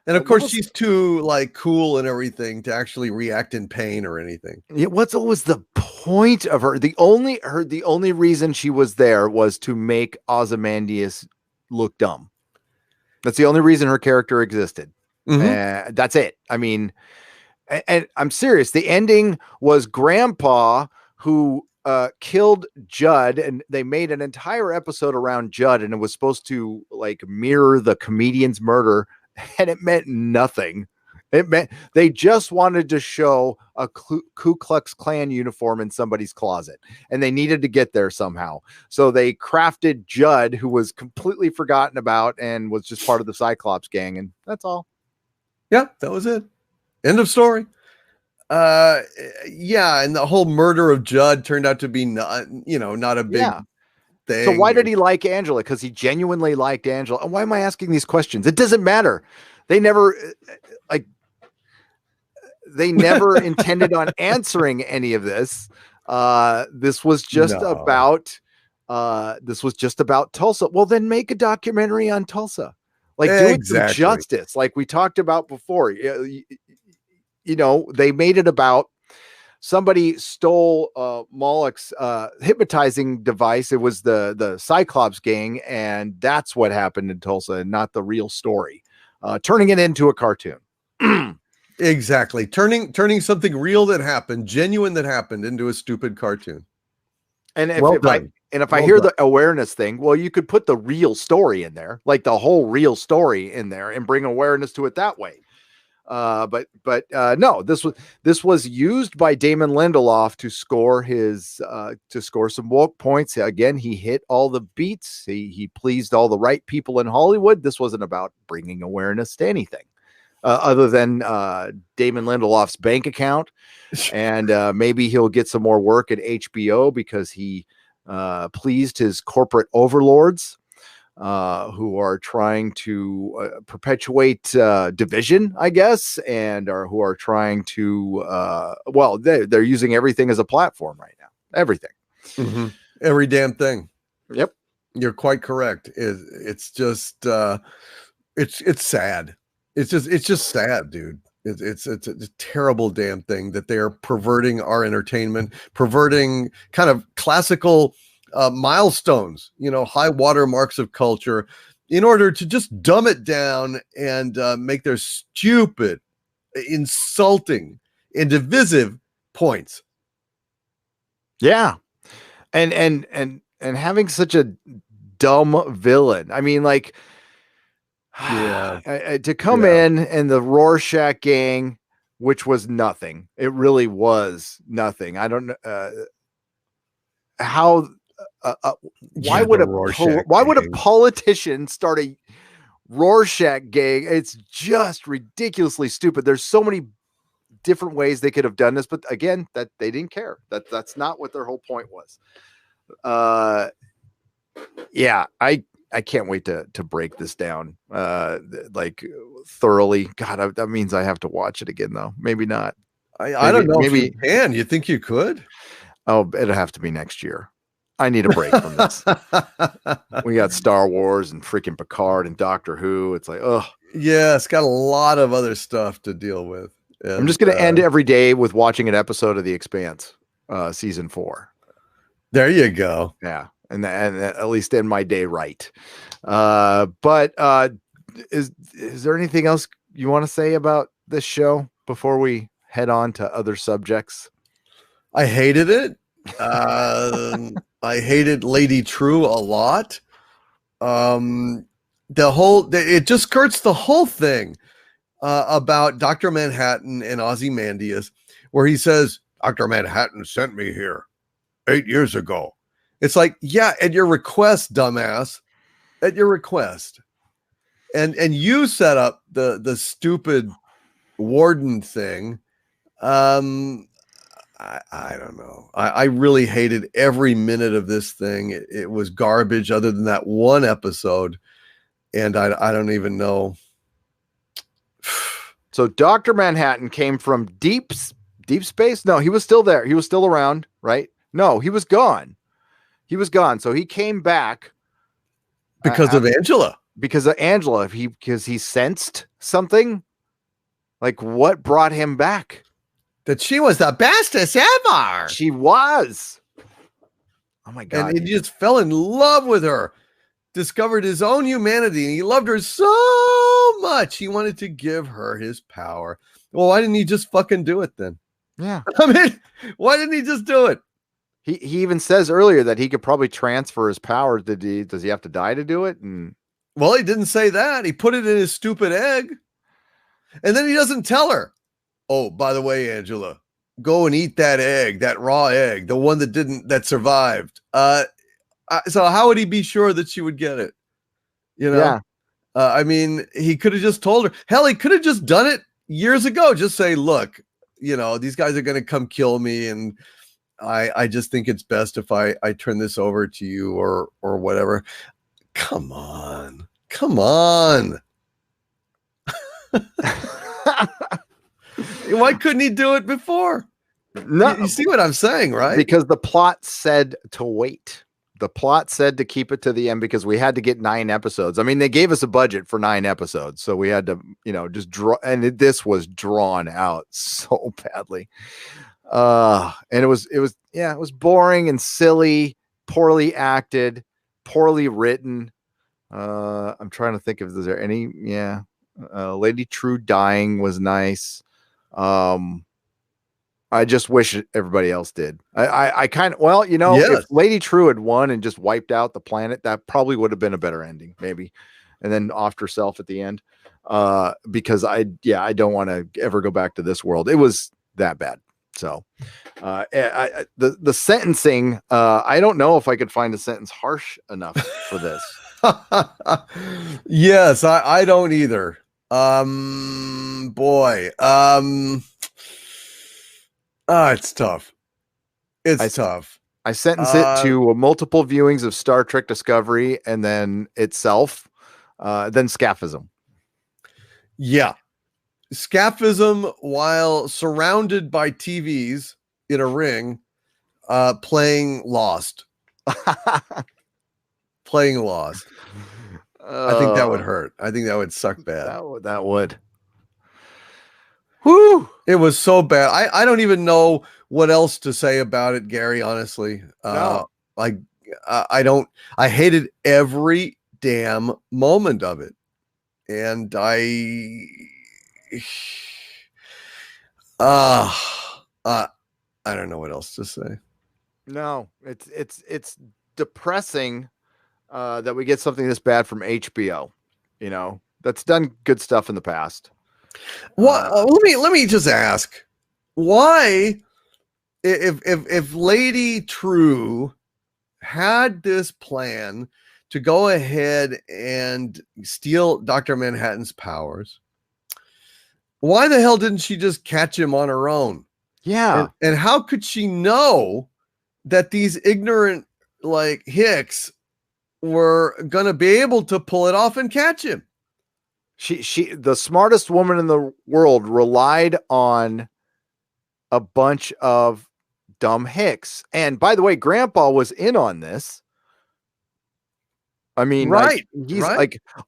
And of course, she's too cool and everything to actually react in pain or anything. Yeah, what was the point of her? The only reason she was there was to make Ozymandias look dumb. That's the only reason her character existed. That's it. I mean, and I'm serious. The ending was Grandpa who killed Judd, and they made an entire episode around Judd, and it was supposed to mirror the comedian's murder. And it meant nothing. It meant they just wanted to show a Ku Klux Klan uniform in somebody's closet, and they needed to get there somehow. So they crafted Judd, who was completely forgotten about and was just part of the Cyclops gang, and that's all. Yeah, that was it. End of story. Yeah, and the whole murder of Judd turned out to be not a big thing. So why did he like Angela? Because he genuinely liked Angela. And why am I asking these questions? It doesn't matter. They never intended on answering any of this. This was just about Tulsa. Well, then make a documentary on Tulsa. Do it some justice, like we talked about before. They made it about somebody stole Moloch's hypnotizing device. It was the Cyclops gang, and that's what happened in Tulsa, and not the real story. Turning it into a cartoon. Exactly. Turning something real that happened, genuine that happened, into a stupid cartoon. And if I hear the awareness thing, well, you could put the real story in there, like the whole real story in there, and bring awareness to it that way. But no, this was used by Damon Lindelof to score some woke points. Again, he hit all the beats. He pleased all the right people in Hollywood. This wasn't about bringing awareness to anything other than Damon Lindelof's bank account, and maybe he'll get some more work at HBO because he pleased his corporate overlords. Who are trying to perpetuate division, I guess, and who are trying to, they're using everything as a platform right now. Everything. Mm-hmm. Every damn thing. Yep. You're quite correct. It's just, it's sad. It's just sad, dude. It's a terrible damn thing that they're perverting our entertainment, perverting kind of classical milestones, high water marks of culture, in order to just dumb it down and make their stupid, insulting, and divisive points. Yeah, and having such a dumb villain. I mean, to come in and the Rorschach gang, which was nothing. It really was nothing. I don't know how. Why would a politician start a Rorschach gang? It's just ridiculously stupid. There's so many different ways they could have done this, but again, that they didn't care. That's not what their whole point was. I can't wait to break this down thoroughly. God, that means I have to watch it again, though. Maybe not. I don't know. Maybe if you can. You think you could? Oh, it'll have to be next year. I need a break from this. We got Star Wars and freaking Picard and Doctor Who. It's like, oh yeah, it's got a lot of other stuff to deal with. And, I'm just going to end every day with watching an episode of The Expanse, season 4. There you go. Yeah, and at least end my day right. But is there anything else you want to say about this show before we head on to other subjects? I hated it. I hated Lady True a lot. It just skirts the whole thing about Dr. Manhattan and Ozymandias, where he says, Dr. Manhattan sent me here 8 years ago. It's like, yeah, at your request, dumbass, at your request. and you set up the stupid warden thing. I don't know. I really hated every minute of this thing. It was garbage other than that one episode. And I don't even know. So Dr. Manhattan came from deep space. No, he was still there. He was still around, right? No, he was gone. He was gone. So he came back because of Angela. Because of Angela. Because he sensed something. Like, what brought him back? That she was the bestest ever. She was. Oh my God. And he just fell in love with her. Discovered his own humanity, and he loved her so much. He wanted to give her his power. Well, why didn't he just fucking do it then? Yeah. I mean, why didn't he just do it? He even says earlier that he could probably transfer his powers. Does he have to die to do it? And well, he didn't say that. He put it in his stupid egg. And then he doesn't tell her. Oh, by the way, Angela, go and eat that egg, that raw egg, the one that survived. So how would he be sure that she would get it? You know? Yeah. I mean, he could have just told her. Hell, he could have just done it years ago. Just say, look, these guys are going to come kill me. And I just think it's best if I turn this over to you or whatever. Come on. Why couldn't he do it before? No, you see what I'm saying, right? Because the plot said to wait. The plot said to keep it to the end because we had to get 9 episodes. I mean, they gave us a budget for 9 episodes, so we had to, just draw. And this was drawn out so badly. And it was boring and silly, poorly acted, poorly written. I'm trying to think if there's any. Yeah, Lady True dying was nice. I just wish everybody else did. I kind of, yes. If Lady True had won and just wiped out the planet, that probably would have been a better ending, maybe. And then offed herself at the end. Because I don't want to ever go back to this world. It was that bad. So, the sentencing, I don't know if I could find a sentence harsh enough for this. Yes, I don't either. Boy. It's tough. It's tough. I sentence it to multiple viewings of Star Trek Discovery and then itself, then scaphism. Yeah. Scaphism while surrounded by TVs in a ring, playing Lost. Playing Lost. I think that would hurt. I think that would suck bad. That would. Whew. It was so bad. I don't even know what else to say about it, Gary, honestly. No. I hated every damn moment of it. And I don't know what else to say. No, it's depressing that we get something this bad from HBO, that's done good stuff in the past. Well, let me just ask, why, if Lady True had this plan to go ahead and steal Dr. Manhattan's powers, why the hell didn't she just catch him on her own? Yeah. And how could she know that these ignorant hicks were gonna be able to pull it off and catch him? She the smartest woman in the world relied on a bunch of dumb hicks. And by the way, Grandpa was in on this. I mean, right. He's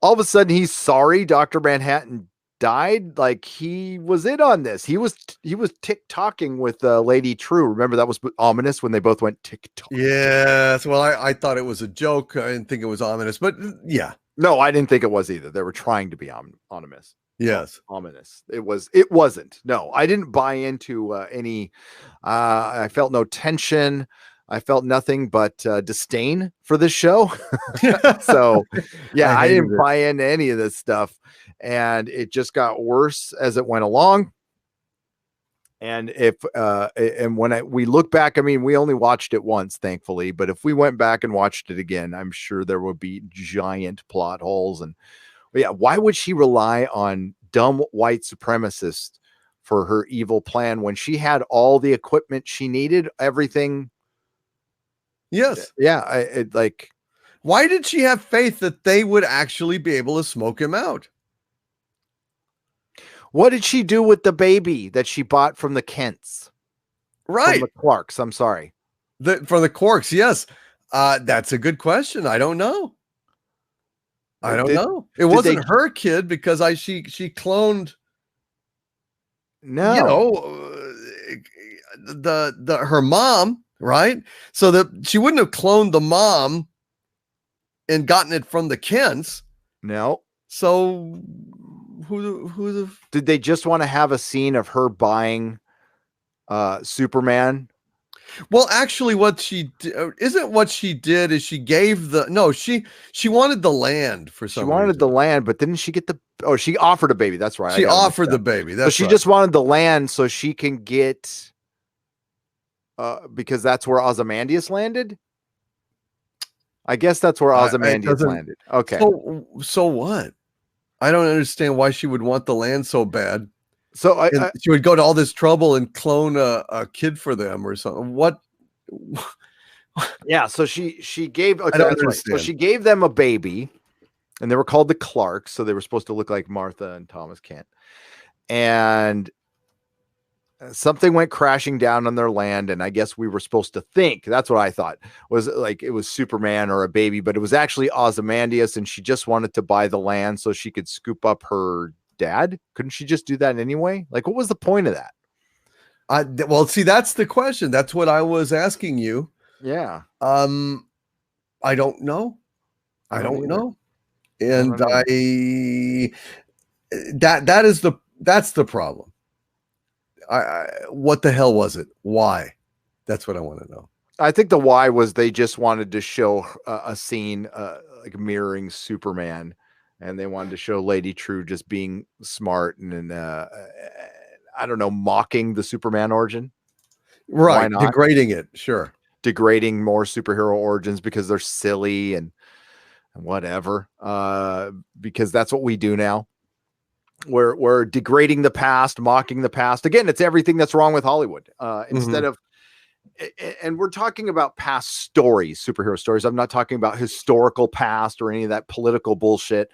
all of a sudden he's sorry Dr. Manhattan died. He was in on this. He was tick-tocking with Lady True. Remember that was ominous when they both went tick-tock. Yes. Well, I thought it was a joke. I didn't think it was ominous, but yeah. No, I didn't think it was either. They were trying to be ominous. Yes. Ominous. It wasn't. No, I didn't buy into any. I felt no tension. I felt nothing but disdain for this show. So, yeah, I didn't buy into any of this stuff. And it just got worse as it went along. And when we look back, I mean, we only watched it once, thankfully, but if we went back and watched it again, I'm sure there would be giant plot holes and Yeah, why would she rely on dumb white supremacists for her evil plan when she had all the equipment she needed, everything? Yes. Yeah, like, why did she have faith that they would actually be able to smoke him out? what did she do with the baby that she bought from the Kents? Right. From the Clarks, I'm sorry. For the Quarks, yes. That's a good question. I don't know. I don't know. It wasn't her kid because she cloned. No, you know, her mom, right? So that she wouldn't have cloned the mom and gotten it from the Kents. no. So who did they just want to have a scene of her buying Superman? Well, actually, what she isn't what she did is she gave she wanted the land for some. She wanted reason. the land, but didn't she get she offered a baby? That's right. She offered the baby. That's so she right. just wanted the land so she can get because that's where Ozymandias landed. I guess that's where Ozymandias landed. Okay. So what? I don't understand why she would want the land so bad. So she would go to all this trouble and clone a kid for them or something. What? Yeah. So she gave. Okay, that's right. So she gave them a baby, and they were called the Clarks. So they were supposed to look like Martha and Thomas Kent. And something went crashing down on their land, and I guess we were supposed to think, that's what I thought, was like it was Superman or a baby, but it was actually Ozymandias, and she just wanted to buy the land so she could scoop up her dad. Couldn't she just do that anyway? Like, what was the point of that? Well, see, that's the question. That's what I was asking you. Yeah. I don't know. I don't know. And that's the problem. What the hell was it? Why? That's what I want to know. I think the why was they just wanted to show a scene like mirroring Superman, and they wanted to show Lady True just being smart and I don't know, mocking the Superman origin. Right. Degrading it. Sure. Degrading more superhero origins because they're silly and whatever. Because that's what we do now. We're degrading the past, mocking the past. Again, it's everything that's wrong with Hollywood. Instead of, and we're talking about past stories, superhero stories. I'm not talking about historical past or any of that political bullshit.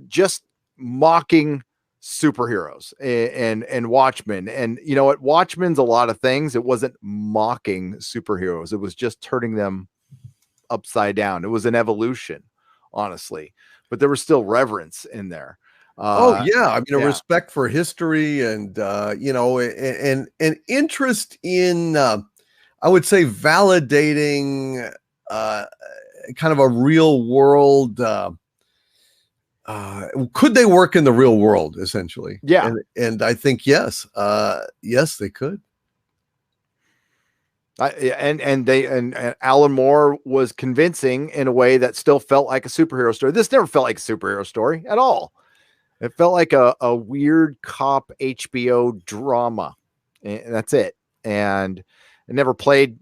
Just mocking superheroes and Watchmen. And you know what? Watchmen's a lot of things. It wasn't mocking superheroes. It was just turning them upside down. It was an evolution, honestly, but there was still reverence in there. I mean, a respect for history and you know, and interest in I would say validating kind of a real world could they work in the real world essentially? Yeah. And I think yes, they could. And Alan Moore was convincing in a way that still felt like a superhero story. This never felt like a superhero story at all. It felt like a weird cop HBO drama. And that's it. And it never played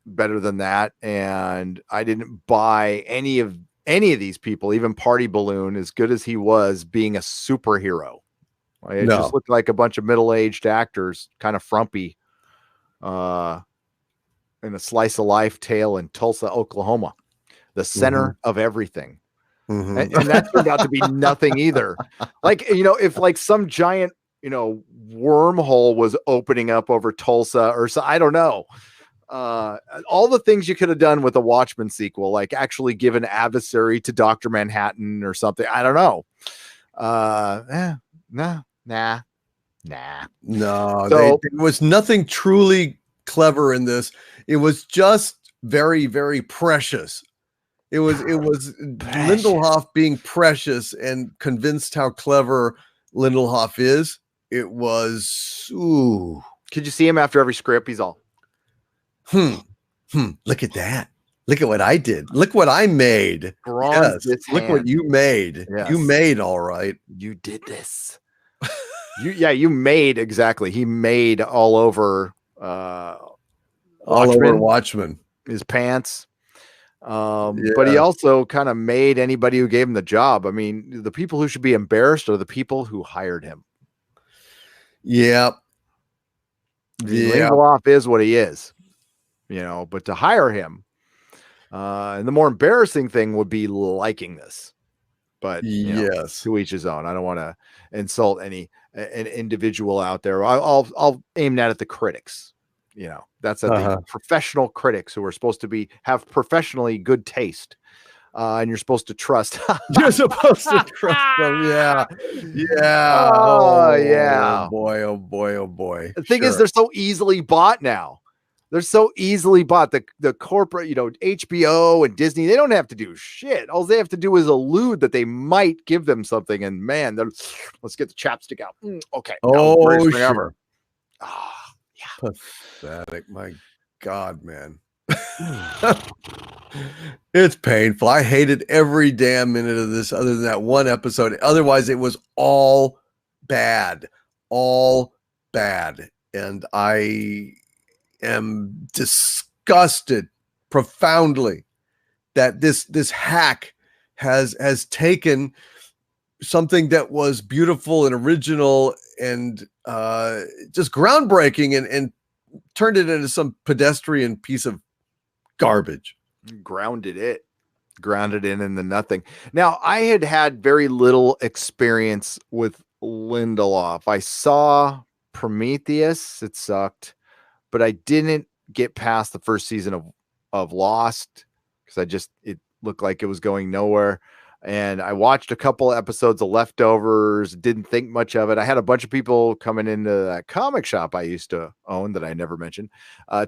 better than that. And I didn't buy any of these people, even Party Balloon, as good as he was, being a superhero. It just looked like a bunch of middle-aged actors, kind of frumpy, in a slice of life tale in Tulsa, Oklahoma, the center of everything. And that turned out to be nothing either. Like, you know, if like some giant, you know, wormhole was opening up over Tulsa or so, I don't know. All the things you could have done with a Watchmen sequel, like actually give an adversary to Dr. Manhattan or something. I don't know. Nah. No, So, there was nothing truly clever in this. It was just very, very precious. It was Lindelof being precious and convinced how clever Lindelof is. It was, ooh. Could you see him after every script? He's all, look at that. Look at what I did. Look what I made. Yes. Look what you made. Yes. You made all right. You did this. You made, exactly. He made all over Watchmen. His pants. But he also kind of made anybody who gave him the job. I mean, the people who should be embarrassed are the people who hired him. Yeah. Lindelof is what he is, but to hire him, and the more embarrassing thing would be liking this. But yes, to each his own. I don't want to insult an individual out there. I'll aim that at the critics. That's at the professional critics who are supposed to have professionally good taste. And you're supposed to trust. You're supposed to trust them. Yeah. Yeah. Oh boy. Oh boy. Oh boy. The thing is, they're so easily bought now. They're so easily bought. The corporate, HBO and Disney, they don't have to do shit. All they have to do is allude that they might give them something. And man, let's get the chapstick out. Okay. Oh, sure. Yeah. Pathetic. My God, man. It's painful. I hated every damn minute of this other than that one episode. Otherwise, it was all bad. And I am disgusted profoundly that this hack has taken something that was beautiful and original and just groundbreaking and turned it into some pedestrian piece of garbage. Grounded in the nothing. Now, I had very little experience with Lindelof. I saw Prometheus. It sucked, but I didn't get past the first season of Lost because it looked like it was going nowhere. And I watched a couple episodes of Leftovers, didn't think much of it. I had a bunch of people coming into that comic shop I used to own that I never mentioned,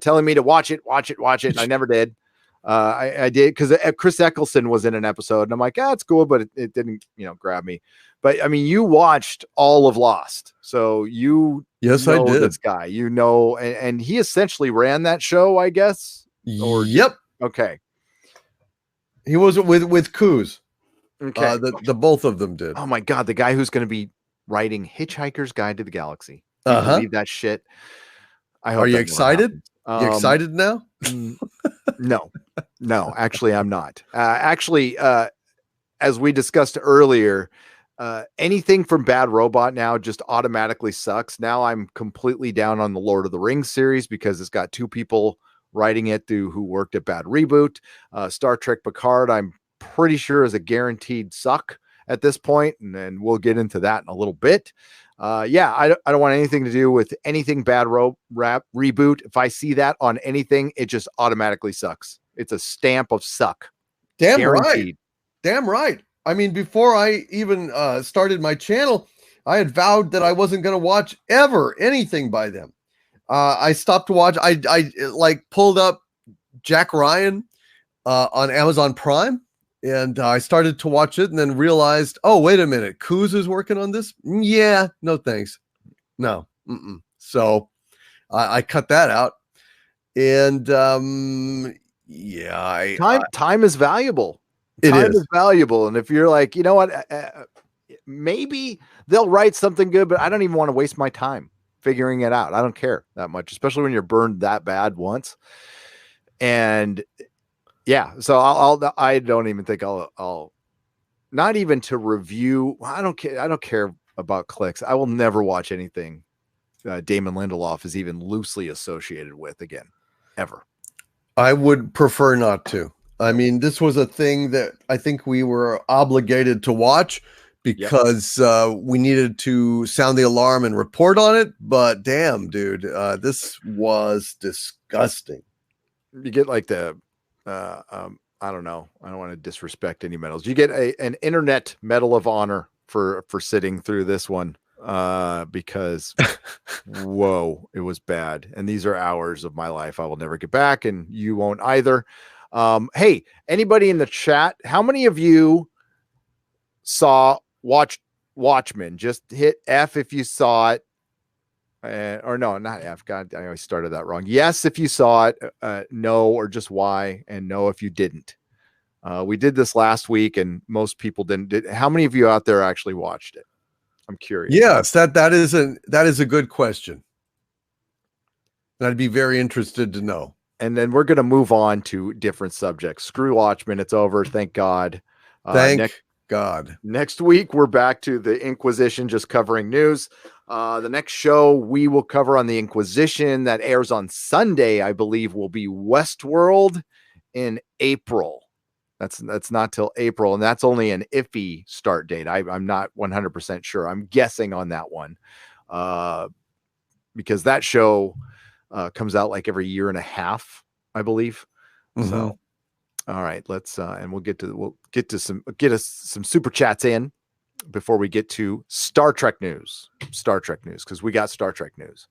telling me to watch it. And I never did. I did because Chris Eccleston was in an episode and I'm like, it's cool, but it didn't, grab me. But I mean, you watched all of Lost. So yes, I did. This guy, and he essentially ran that show, I guess. Yep. Okay. He was with Coos. Okay. The both of them did. Oh my God. The guy who's going to be writing Hitchhiker's Guide to the Galaxy. Can you believe that shit? Are you excited? You excited now? No, actually I'm not. As we discussed earlier, anything from Bad Robot now just automatically sucks. Now I'm completely down on the Lord of the Rings series because it's got two people writing it who worked at Bad Reboot. Star Trek Picard, I'm pretty sure is a guaranteed suck at this point, and then we'll get into that in a little bit. I don't want anything to do with anything Bad Reboot. If I see that on anything, it just automatically sucks. It's a stamp of suck. Damn right. I mean, before I even started my channel, I had vowed that I wasn't going to watch ever anything by them. I stopped to watch. I pulled up Jack Ryan on Amazon Prime, and I started to watch it, and then realized, oh, wait a minute, Coos is working on this. Yeah, no thanks, no. So I cut that out, and time is valuable. Time is valuable, and if you're like, you know what, maybe they'll write something good, but I don't even want to waste my time figuring it out. I don't care that much, especially when you're burned that bad once. And so I don't even think I'll not even to review. I don't care about clicks. I will never watch anything Damon Lindelof is even loosely associated with again, ever. I would prefer not to. I mean, this was a thing that I think we were obligated to watch because we needed to sound the alarm and report on it. But damn, dude, this was disgusting. You get like I don't know. I don't want to disrespect any medals. You get an internet medal of honor for sitting through this one because whoa, it was bad. And these are hours of my life I will never get back, and you won't either. Hey, anybody in the chat, how many of you watched Watchmen? Just hit F if you saw it. Or no, not F. God, I always started that wrong. Yes, if you saw it, no, or just Y, and no if you didn't. We did this last week, and most people didn't. How many of you out there actually watched it? I'm curious. Yes, that is a good question. And I'd be very interested to know. And then we're going to move on to different subjects. Screw Watchmen. It's over. Thank God. Thank God. Next week, we're back to the Inquisition, just covering news. The next show we will cover on the Inquisition that airs on Sunday, I believe, will be Westworld in April. That's not till April, and that's only an iffy start date. I'm not 100% sure. I'm guessing on that one because that show comes out like every year and a half, I believe. Mm-hmm. So, all right, let's and we'll get us some super chats in before we get to Star Trek news, because we got Star Trek news.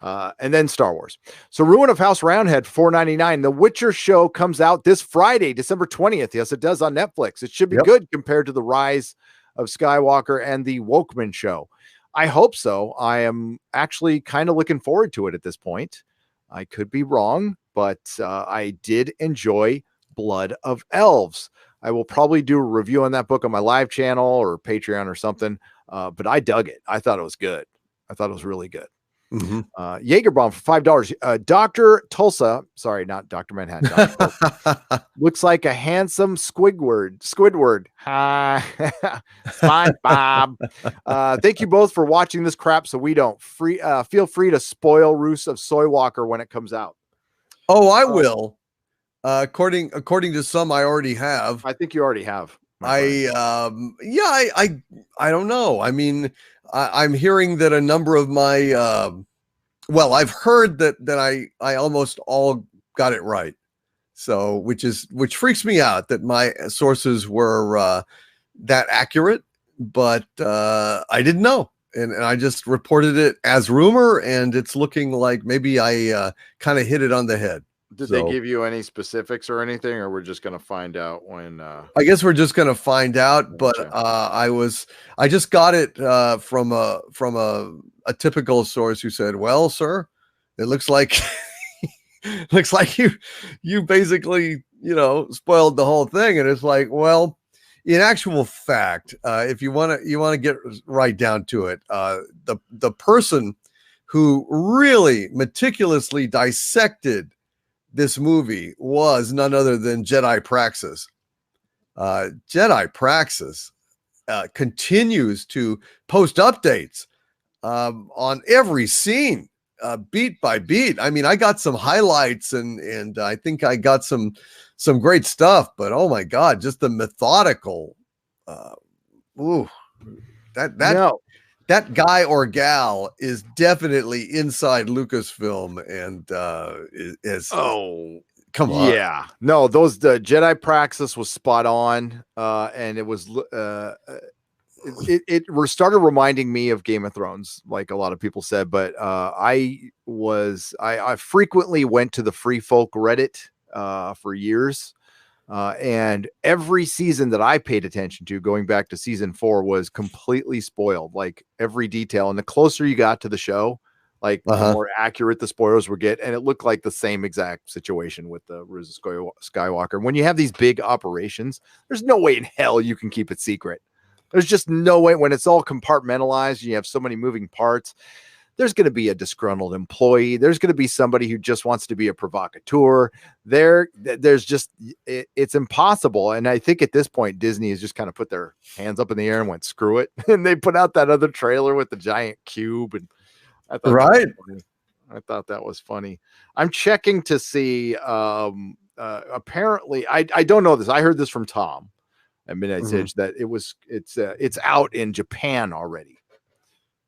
And then Star Wars. So Ruin of House Roundhead, $4.99. The Witcher show comes out this Friday, December 20th. Yes, it does on Netflix. It should be good compared to the Rise of Skywalker and the Wokemen show. I hope so. I am actually kind of looking forward to it at this point. I could be wrong, but I did enjoy Blood of Elves. I will probably do a review on that book on my live channel or Patreon or something. But I dug it. I thought it was good. I thought it was really good. Mm-hmm. Jaeger bomb for $5. Dr. Tulsa, sorry, not Dr. Manhattan. Dr. looks like a handsome Squidward. Hi, SpongeBob. Thank you both for watching this crap, so we don't feel free to spoil Roos of Soywalker when it comes out. Oh, I will. According to some, I already have. I think you already have. I don't know. I mean, I'm hearing that a number of my, I've heard that I almost all got it right. So, which freaks me out that my sources were that accurate, but I didn't know. And I just reported it as rumor, and it's looking like maybe I kind of hit it on the head. Did they give you any specifics or anything, or we're just going to find out when? I guess we're just going to find out. But I just got it from a typical source who said, "Well, sir, it looks like you basically spoiled the whole thing." And it's like, well, in actual fact, if you want to get right down to it, the person who really meticulously dissected this movie was none other than Jedi Praxis. Jedi Praxis continues to post updates on every scene, beat by beat. I mean, I got some highlights and I think I got some great stuff, but oh my God, just the methodical. That guy or gal is definitely inside Lucasfilm and come on. Yeah, no, the Jedi Praxis was spot on. And it was, it started reminding me of Game of Thrones, like a lot of people said, but I frequently went to the Free Folk Reddit for years. And every season that I paid attention to, going back to season 4, was completely spoiled, like every detail. And the closer you got to the show, like the more accurate the spoilers would get. And it looked like the same exact situation with the Rise of Skywalker. When you have these big operations, there's no way in hell you can keep it secret. There's just no way. When it's all compartmentalized, you have so many moving parts. There's going to be a disgruntled employee. There's going to be somebody who just wants to be a provocateur. There's just, it's impossible. And I think at this point, Disney has just kind of put their hands up in the air and went, screw it. And they put out that other trailer with the giant cube. And I thought that was funny. I'm checking to see, apparently, I don't know this. I heard this from Tom at Midnight Sage that it's out in Japan already.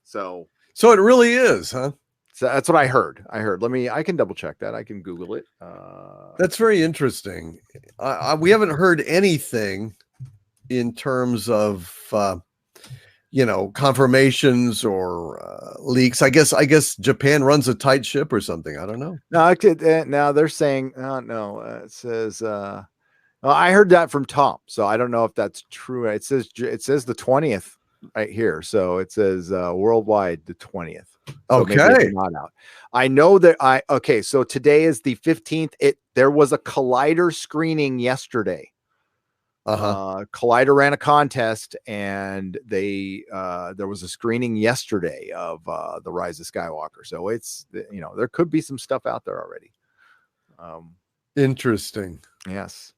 So it really is, huh? So that's what I heard. I can double check that. I can Google it. That's very interesting. We haven't heard anything in terms of, confirmations or leaks. I guess Japan runs a tight ship or something. I don't know. No, now they're saying, it says, I heard that from Tom. So I don't know if that's true. It says the 20th. Right here, so it says worldwide the 20th. So okay, not out. I know that so today is the 15th. There was a Collider screening yesterday. Collider ran a contest, and there was a screening yesterday of the Rise of Skywalker. So it's there could be some stuff out there already. Interesting. Yes.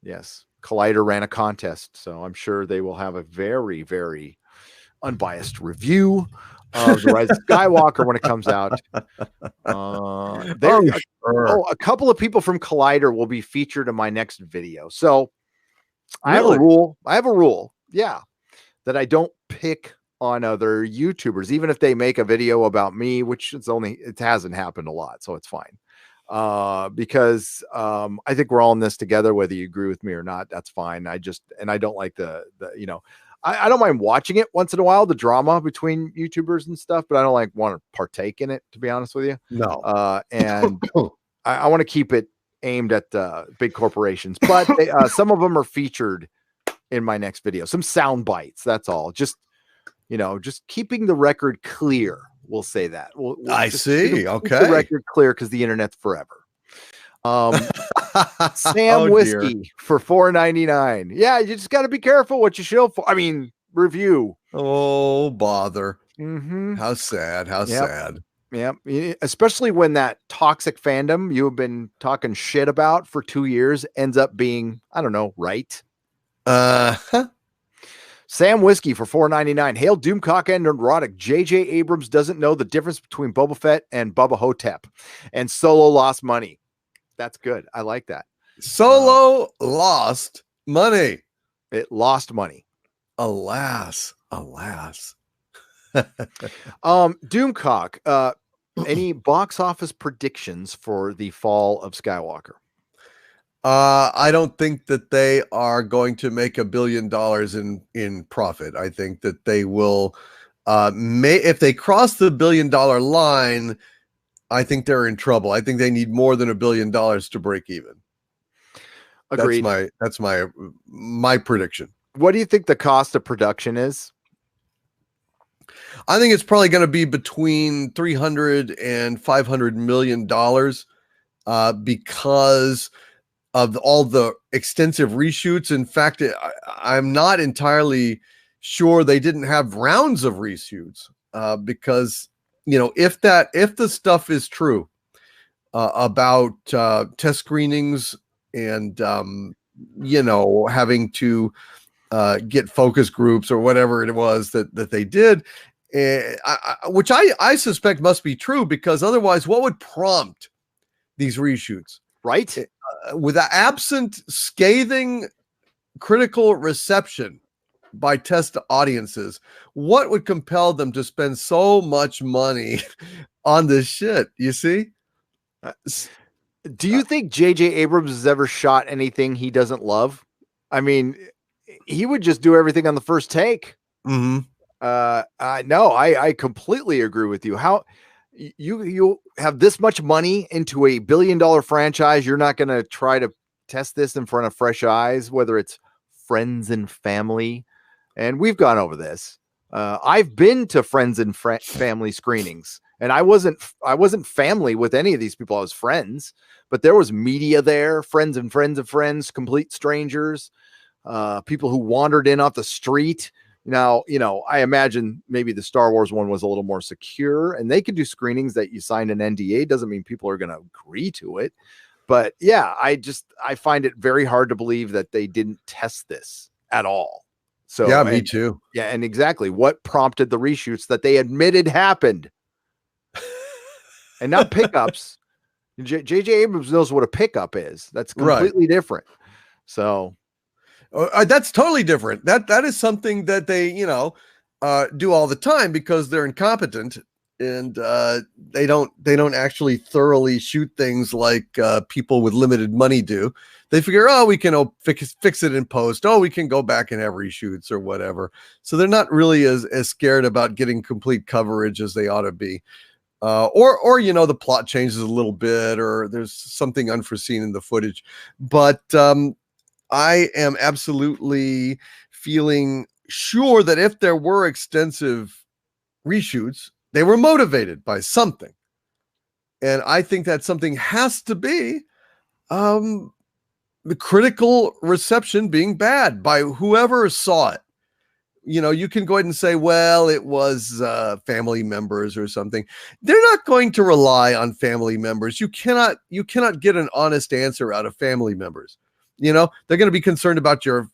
Collider ran a contest, so I'm sure they will have a very, very unbiased review of The Rise of Skywalker when it comes out. A couple of people from Collider will be featured in my next video. So I have a rule. Yeah. That I don't pick on other YouTubers, even if they make a video about me, which it hasn't happened a lot. So it's fine. Because I think we're all in this together, whether you agree with me or not, that's fine. I don't like I don't mind watching it once in a while, the drama between YouTubers and stuff, but I don't want to partake in it, to be honest with you. No. And I want to keep it aimed at big corporations, but some of them are featured in my next video, some sound bites. That's all. Just keeping the record clear. We'll say that. I see. Okay. Keep the record clear because the internet's forever. Sam Whiskey for $4.99. Yeah, you just got to be careful what you show for. I mean, review. Oh, bother. Mm-hmm. How sad. How sad. Yep. Especially when that toxic fandom you have been talking shit about for 2 years ends up being, I don't know, right? Sam Whiskey for $4.99. Hail Doomcock and Nerdrotic. J.J. Abrams doesn't know the difference between Boba Fett and Bubba Hotep, and Solo lost money. That's good. I like that. Solo lost money. It lost money. Alas. Doomcock, any box office predictions for the fall of Skywalker? I don't think that they are going to make $1 billion in profit. I think that they will, if they cross the $1 billion line, I think they're in trouble. I think they need more than $1 billion to break even. Agreed. That's my prediction. What do you think the cost of production is? I think it's probably going to be between $300 and $500 million, because of all the extensive reshoots. In fact, I'm not entirely sure they didn't have rounds of reshoots, because if the stuff is true about test screenings and having to get focus groups or whatever it was that they did, which I suspect must be true, because otherwise what would prompt these reshoots? Right. With absent scathing critical reception by test audiences, what would compel them to spend so much money on this shit? You see? Do you think J.J. Abrams has ever shot anything he doesn't love? I mean, he would just do everything on the first take. Mm-hmm. No, I completely agree with you. How you have this much money into a $1 billion franchise, you're not going to try to test this in front of fresh eyes, whether it's friends and family. And we've gone over this. I've been to friends and family screenings, and I wasn't family with any of these people. I was friends, but there was media there, friends and friends of friends, complete strangers, people who wandered in off the street. Now, I imagine maybe the Star Wars one was a little more secure, and they could do screenings that you signed an NDA. Doesn't mean people are going to agree to it. But yeah, I find it very hard to believe that they didn't test this at all. So yeah, me too. Yeah. And exactly what prompted the reshoots that they admitted happened, and not pickups. J.J. Abrams knows what a pickup is. That's completely different. So that's totally different. That is something that they, do all the time because they're incompetent, and they don't actually thoroughly shoot things like people with limited money do. They figure, we can fix it in post. We can go back and have reshoots or whatever. So they're not really as scared about getting complete coverage as they ought to be. Or the plot changes a little bit, or there's something unforeseen in the footage. But I am absolutely feeling sure that if there were extensive reshoots, they were motivated by something. And I think that something has to be the critical reception being bad by whoever saw it. you can go ahead and say, well, it was family members or something. They're not going to rely on family members. You cannot get an honest answer out of family members. They're going to be concerned about your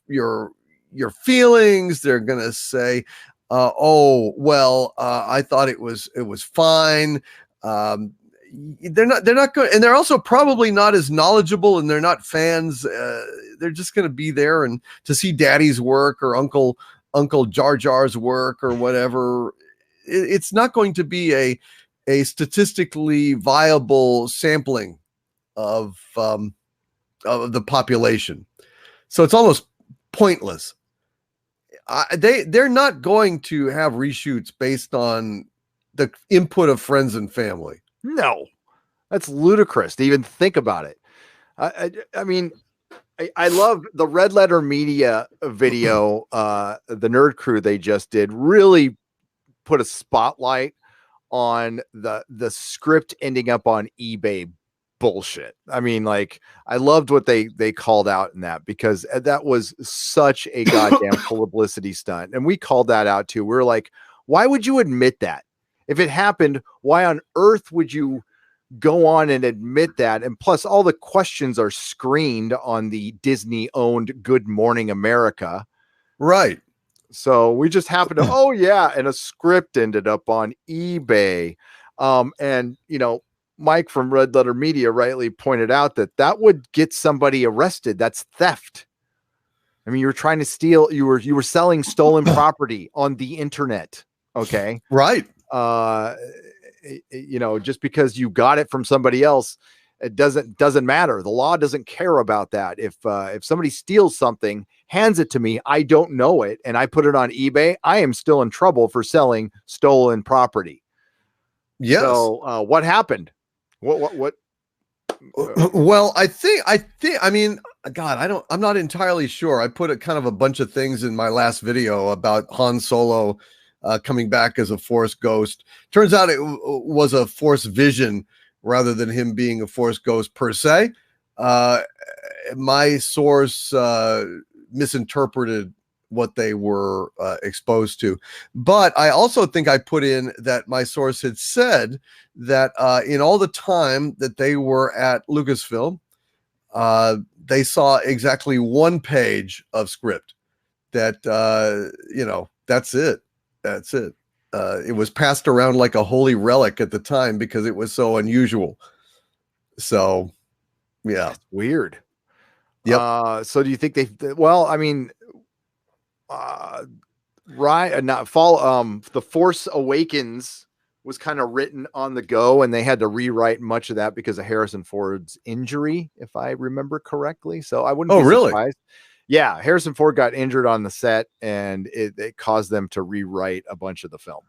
feelings. They're going to say, oh, well, I thought it was fine. They're not good, and they're also probably not as knowledgeable, and they're not fans. They're just going to be there and to see Daddy's work or Uncle Jar Jar's work or whatever. It's not going to be a statistically viable sampling of the population, so it's almost pointless. They're not going to have reshoots based on the input of friends and family. No, that's ludicrous to even think about it. I mean, I love the Red Letter Media video. The Nerd Crew they just did really put a spotlight on the script ending up on eBay bullshit. I mean, like, I loved what they called out in that, because that was such a goddamn publicity stunt. And we called that out too. We were like, why would you admit that? If it happened, why on earth would you go on and admit that? And plus, all the questions are screened on the Disney-owned Good Morning America. Right. So we just happened to, oh yeah, and a script ended up on eBay. And, Mike from Red Letter Media rightly pointed out that would get somebody arrested. That's theft. I mean, you were trying to steal, you were selling stolen property on the internet. Okay. Right. Just because you got it from somebody else, it doesn't matter. The law doesn't care about that. If somebody steals something, hands it to me, I don't know it, and I put it on eBay, I am still in trouble for selling stolen property. Yes. So what happened? What? Well, I mean, God, I'm not entirely sure. I put a kind of a bunch of things in my last video about Han Solo coming back as a Force ghost. Turns out it was a Force vision rather than him being a Force ghost per se. My source misinterpreted what they were exposed to. But I also think I put in that my source had said that in all the time that they were at Lucasfilm, they saw exactly one page of script that, that's it. That's it. It was passed around like a holy relic at the time because it was so unusual. So, yeah. That's weird. Yep. So do you think well, I mean, The Force Awakens was kind of written on the go, and they had to rewrite much of that because of Harrison Ford's injury, if I remember correctly. So I wouldn't be surprised. Yeah, Harrison Ford got injured on the set, and it caused them to rewrite a bunch of the film.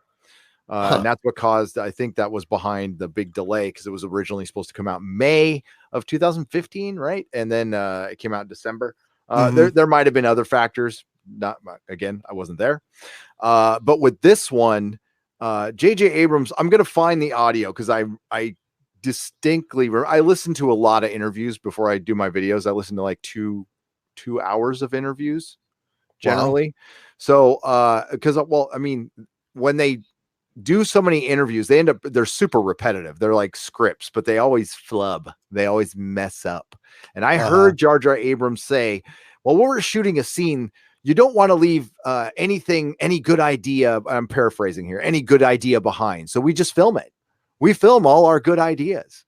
And that's what caused, I think that was behind the big delay, because it was originally supposed to come out May of 2015, right? And then it came out in December. There might have been other factors. Not again, I wasn't there. But with this one, J.J. Abrams, I'm going to find the audio, because I distinctly I listen to a lot of interviews before I do my videos. I listen to like two hours of interviews generally. Wow. So because, well, I mean, when they do so many interviews, they're super repetitive. They're like scripts, but they always flub. They always mess up. And I heard Jar Jar Abrams say, well, when we're shooting a scene, you don't want to leave any good idea. I'm paraphrasing here, any good idea behind. So we just film it. We film all our good ideas.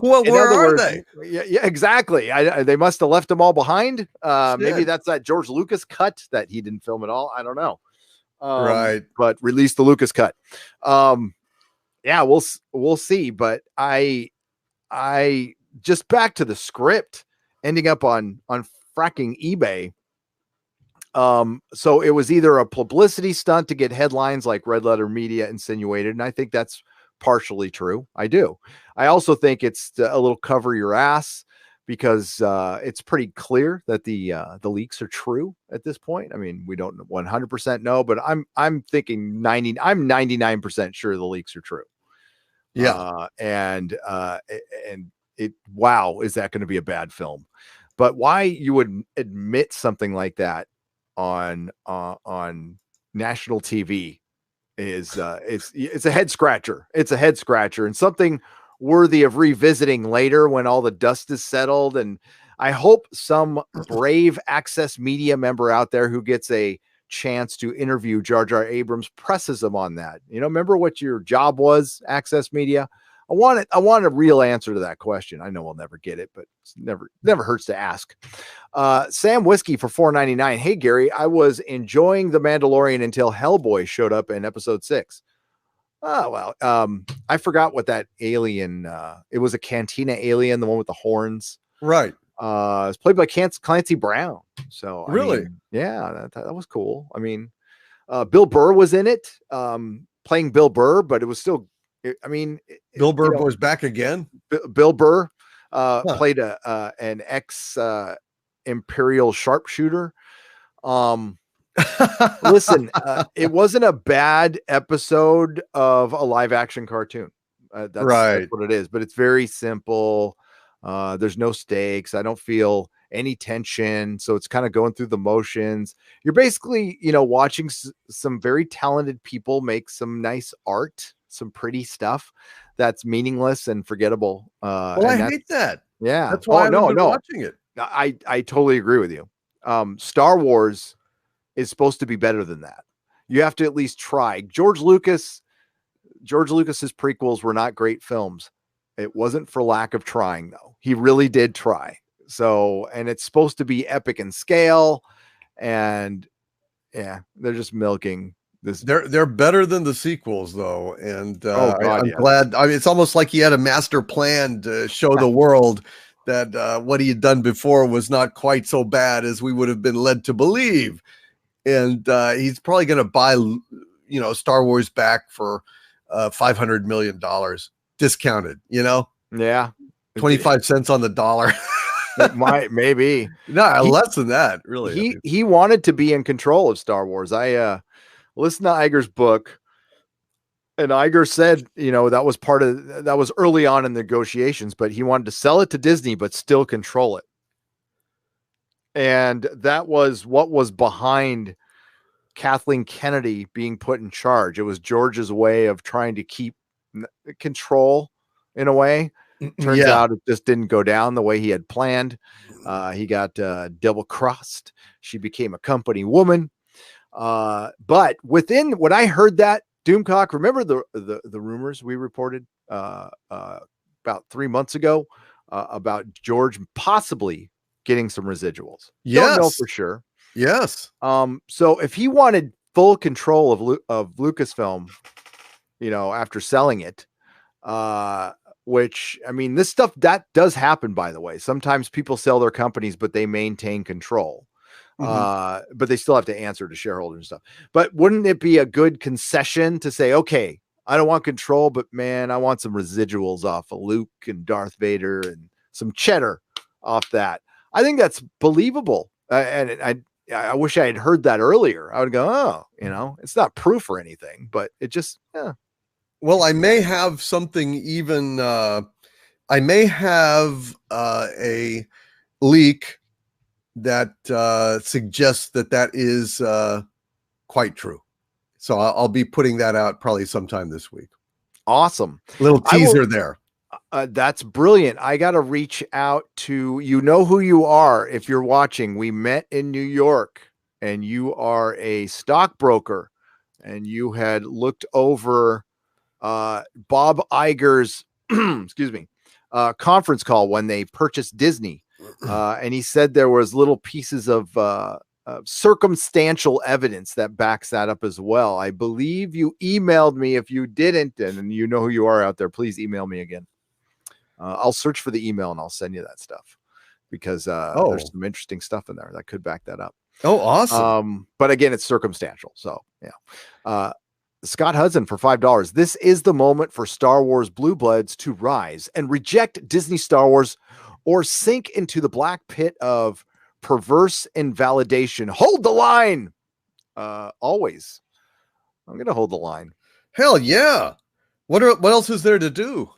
Well, where are they? Yeah, exactly. They must have left them all behind. Maybe that's that George Lucas cut that he didn't film at all. I don't know. Right. But release the Lucas cut. Yeah, we'll see. But I just back to the script ending up on fracking eBay. So it was either a publicity stunt to get headlines like Red Letter Media insinuated, and I think that's partially true. I do. I also think it's a little cover your ass, because it's pretty clear that the leaks are true at this point. I mean, we don't 100% know, but I'm thinking 99% sure the leaks are true. Yeah. And wow, is that going to be a bad film? But why you would admit something like that on national TV is it's a head scratcher. It's a head scratcher and something worthy of revisiting later when all the dust is settled. And I hope some brave Access Media member out there who gets a chance to interview Jar Jar Abrams presses him on that. Remember what your job was, Access Media? I want a real answer to that question. I know we'll never get it, but it's never hurts to ask. Sam Whiskey for $4.99. Hey Gary, I was enjoying The Mandalorian until Hellboy showed up in episode 6. Oh well, I forgot what that alien. It was a Cantina alien, the one with the horns. Right. It's played by Clancy Brown. So really, that was cool. I mean, Bill Burr was in it, playing Bill Burr, but it was still. Bill Burr was back again. Bill Burr played an ex Imperial sharpshooter. Listen, it wasn't a bad episode of a live action cartoon. That's what it is, but it's very simple. There's no stakes. I don't feel any tension. So it's kind of going through the motions. You're basically, watching some very talented people make some nice art, some pretty stuff that's meaningless and forgettable. I hate that. Yeah. That's why I'm not watching it. I totally agree with you. Star Wars is supposed to be better than that. You have to at least try. George Lucas's prequels were not great films. It wasn't for lack of trying, though. He really did try. So, and it's supposed to be epic in scale, and yeah, they're just milking this. They're better than the sequels, though, and I'm glad. I mean, it's almost like he had a master plan to show the world that what he had done before was not quite so bad as we would have been led to believe. And he's probably going to buy, Star Wars back for $500 million discounted. Yeah, 25 cents on the dollar. It might, maybe. No, less than that, really. He wanted to be in control of Star Wars. I listened to Iger's book, and Iger said, that was early on in negotiations, but he wanted to sell it to Disney, but still control it. And that was what was behind Kathleen Kennedy being put in charge. It was George's way of trying to keep control in a way. Turns out it just didn't go down the way he had planned. He got double crossed. She became a company woman. But when I heard that, Doomcock, remember the rumors we reported about 3 months ago about George possibly getting some residuals? Yes. Don't know for sure. Yes. So if he wanted full control of Lucasfilm, after selling it, which, this stuff that does happen, by the way. Sometimes people sell their companies, but they maintain control. But they still have to answer to shareholders and stuff. But wouldn't it be a good concession to say, okay, I don't want control, but man, I want some residuals off of Luke and Darth Vader and some cheddar off that. I think that's believable. And I wish I had heard that earlier. I would go, it's not proof or anything, but it just, yeah. Well, I may have something even, I may have a leak that suggests that is quite true. So I'll be putting that out probably sometime this week. Awesome. Little teaser there. That's brilliant. I got to reach out to, who you are. If you're watching, we met in New York and you are a stockbroker and you had looked over Bob Iger's, conference call when they purchased Disney. And he said there was little pieces of circumstantial evidence that backs that up as well. I believe you emailed me. If you didn't, and you know who you are out there, please email me again. I'll search for the email and I'll send you that stuff because there's some interesting stuff in there that could back that up. Oh, awesome. But again, it's circumstantial. So yeah. Scott Hudson for $5. This is the moment for Star Wars blue bloods to rise and reject Disney Star Wars or sink into the black pit of perverse invalidation. Hold the line. Always. I'm going to hold the line. Hell yeah. What else is there to do?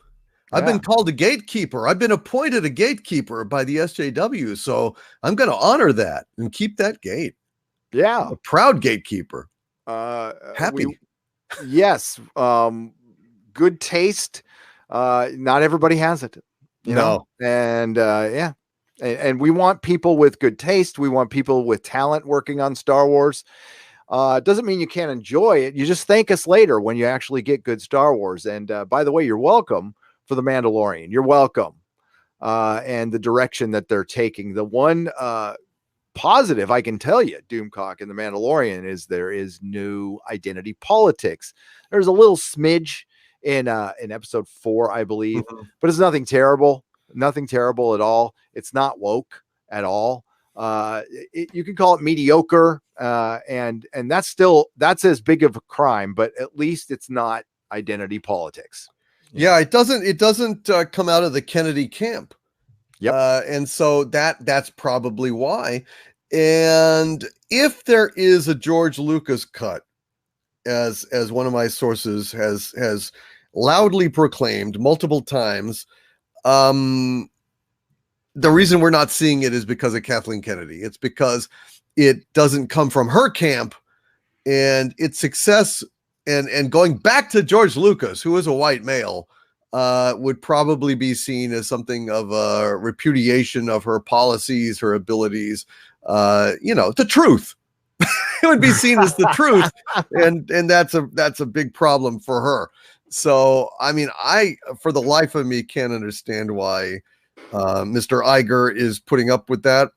I've been called a gatekeeper. I've been appointed a gatekeeper by the SJW. So I'm going to honor that and keep that gate. Yeah. A proud gatekeeper. Happy. Yes. Good taste. Not everybody has it, you know? And yeah. And we want people with good taste. We want people with talent working on Star Wars. Doesn't mean you can't enjoy it. You just thank us later when you actually get good Star Wars. And by the way, you're welcome for The Mandalorian. You're welcome. And the direction that they're taking. The one positive I can tell you, Doomcock and The Mandalorian, is there is new identity politics. There's a little smidge in episode 4, I believe, but it's nothing terrible at all. It's not woke at all. You can call it mediocre, and that's as big of a crime, but at least it's not identity politics. Yeah, it doesn't come out of the Kennedy camp. Yep. And so that's probably why. And if there is a George Lucas cut, as one of my sources has loudly proclaimed multiple times, the reason we're not seeing it is because of Kathleen Kennedy. It's because it doesn't come from her camp, and its success and going back to George Lucas, who is a white male, would probably be seen as something of a repudiation of her policies, her abilities, the truth. It would be seen as the truth. And that's a big problem for her. So, I mean, I, for the life of me, can't understand why Mr. Iger is putting up with that.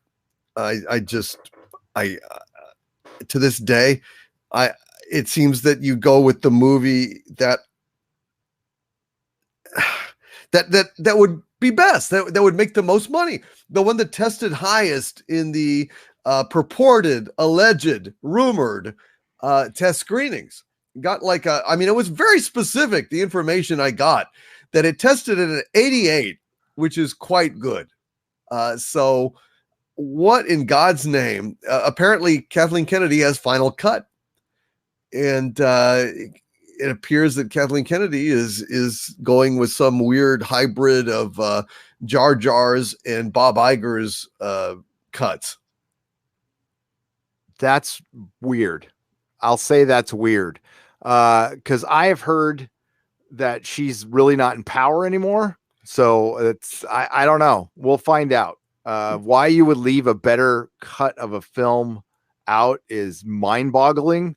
To this day, it seems that you go with the movie that would be best, that would make the most money, the one that tested highest in the purported, alleged, rumored test screenings. Got like it was very specific, the information I got, that it tested at an 88, which is quite good. So what in God's name? Apparently Kathleen Kennedy has final cut, and it appears that Kathleen Kennedy is going with some weird hybrid of Jar Jar's and Bob Iger's cuts. That's weird. I'll say that's weird. Because I have heard that she's really not in power anymore. So I don't know. We'll find out. Why you would leave a better cut of a film out is mind-boggling.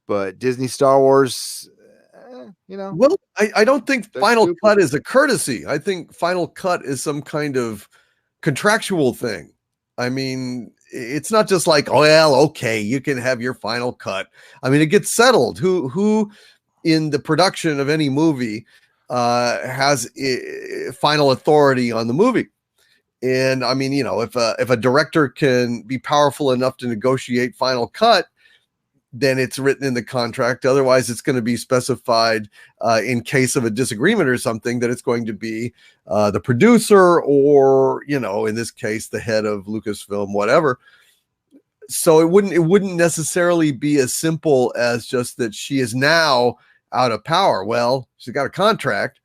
But Disney Star Wars, Well, I don't think final cut is a courtesy. I think final cut is some kind of contractual thing. I mean, it's not just like, oh, well, okay, you can have your final cut. I mean, it gets settled. Who in the production of any movie has final authority on the movie? And I mean, if a director can be powerful enough to negotiate final cut, then it's written in the contract. Otherwise, it's going to be specified in case of a disagreement or something that it's going to be the producer or, in this case, the head of Lucasfilm, whatever. So it wouldn't necessarily be as simple as just that she is now out of power. Well, she's got a contract.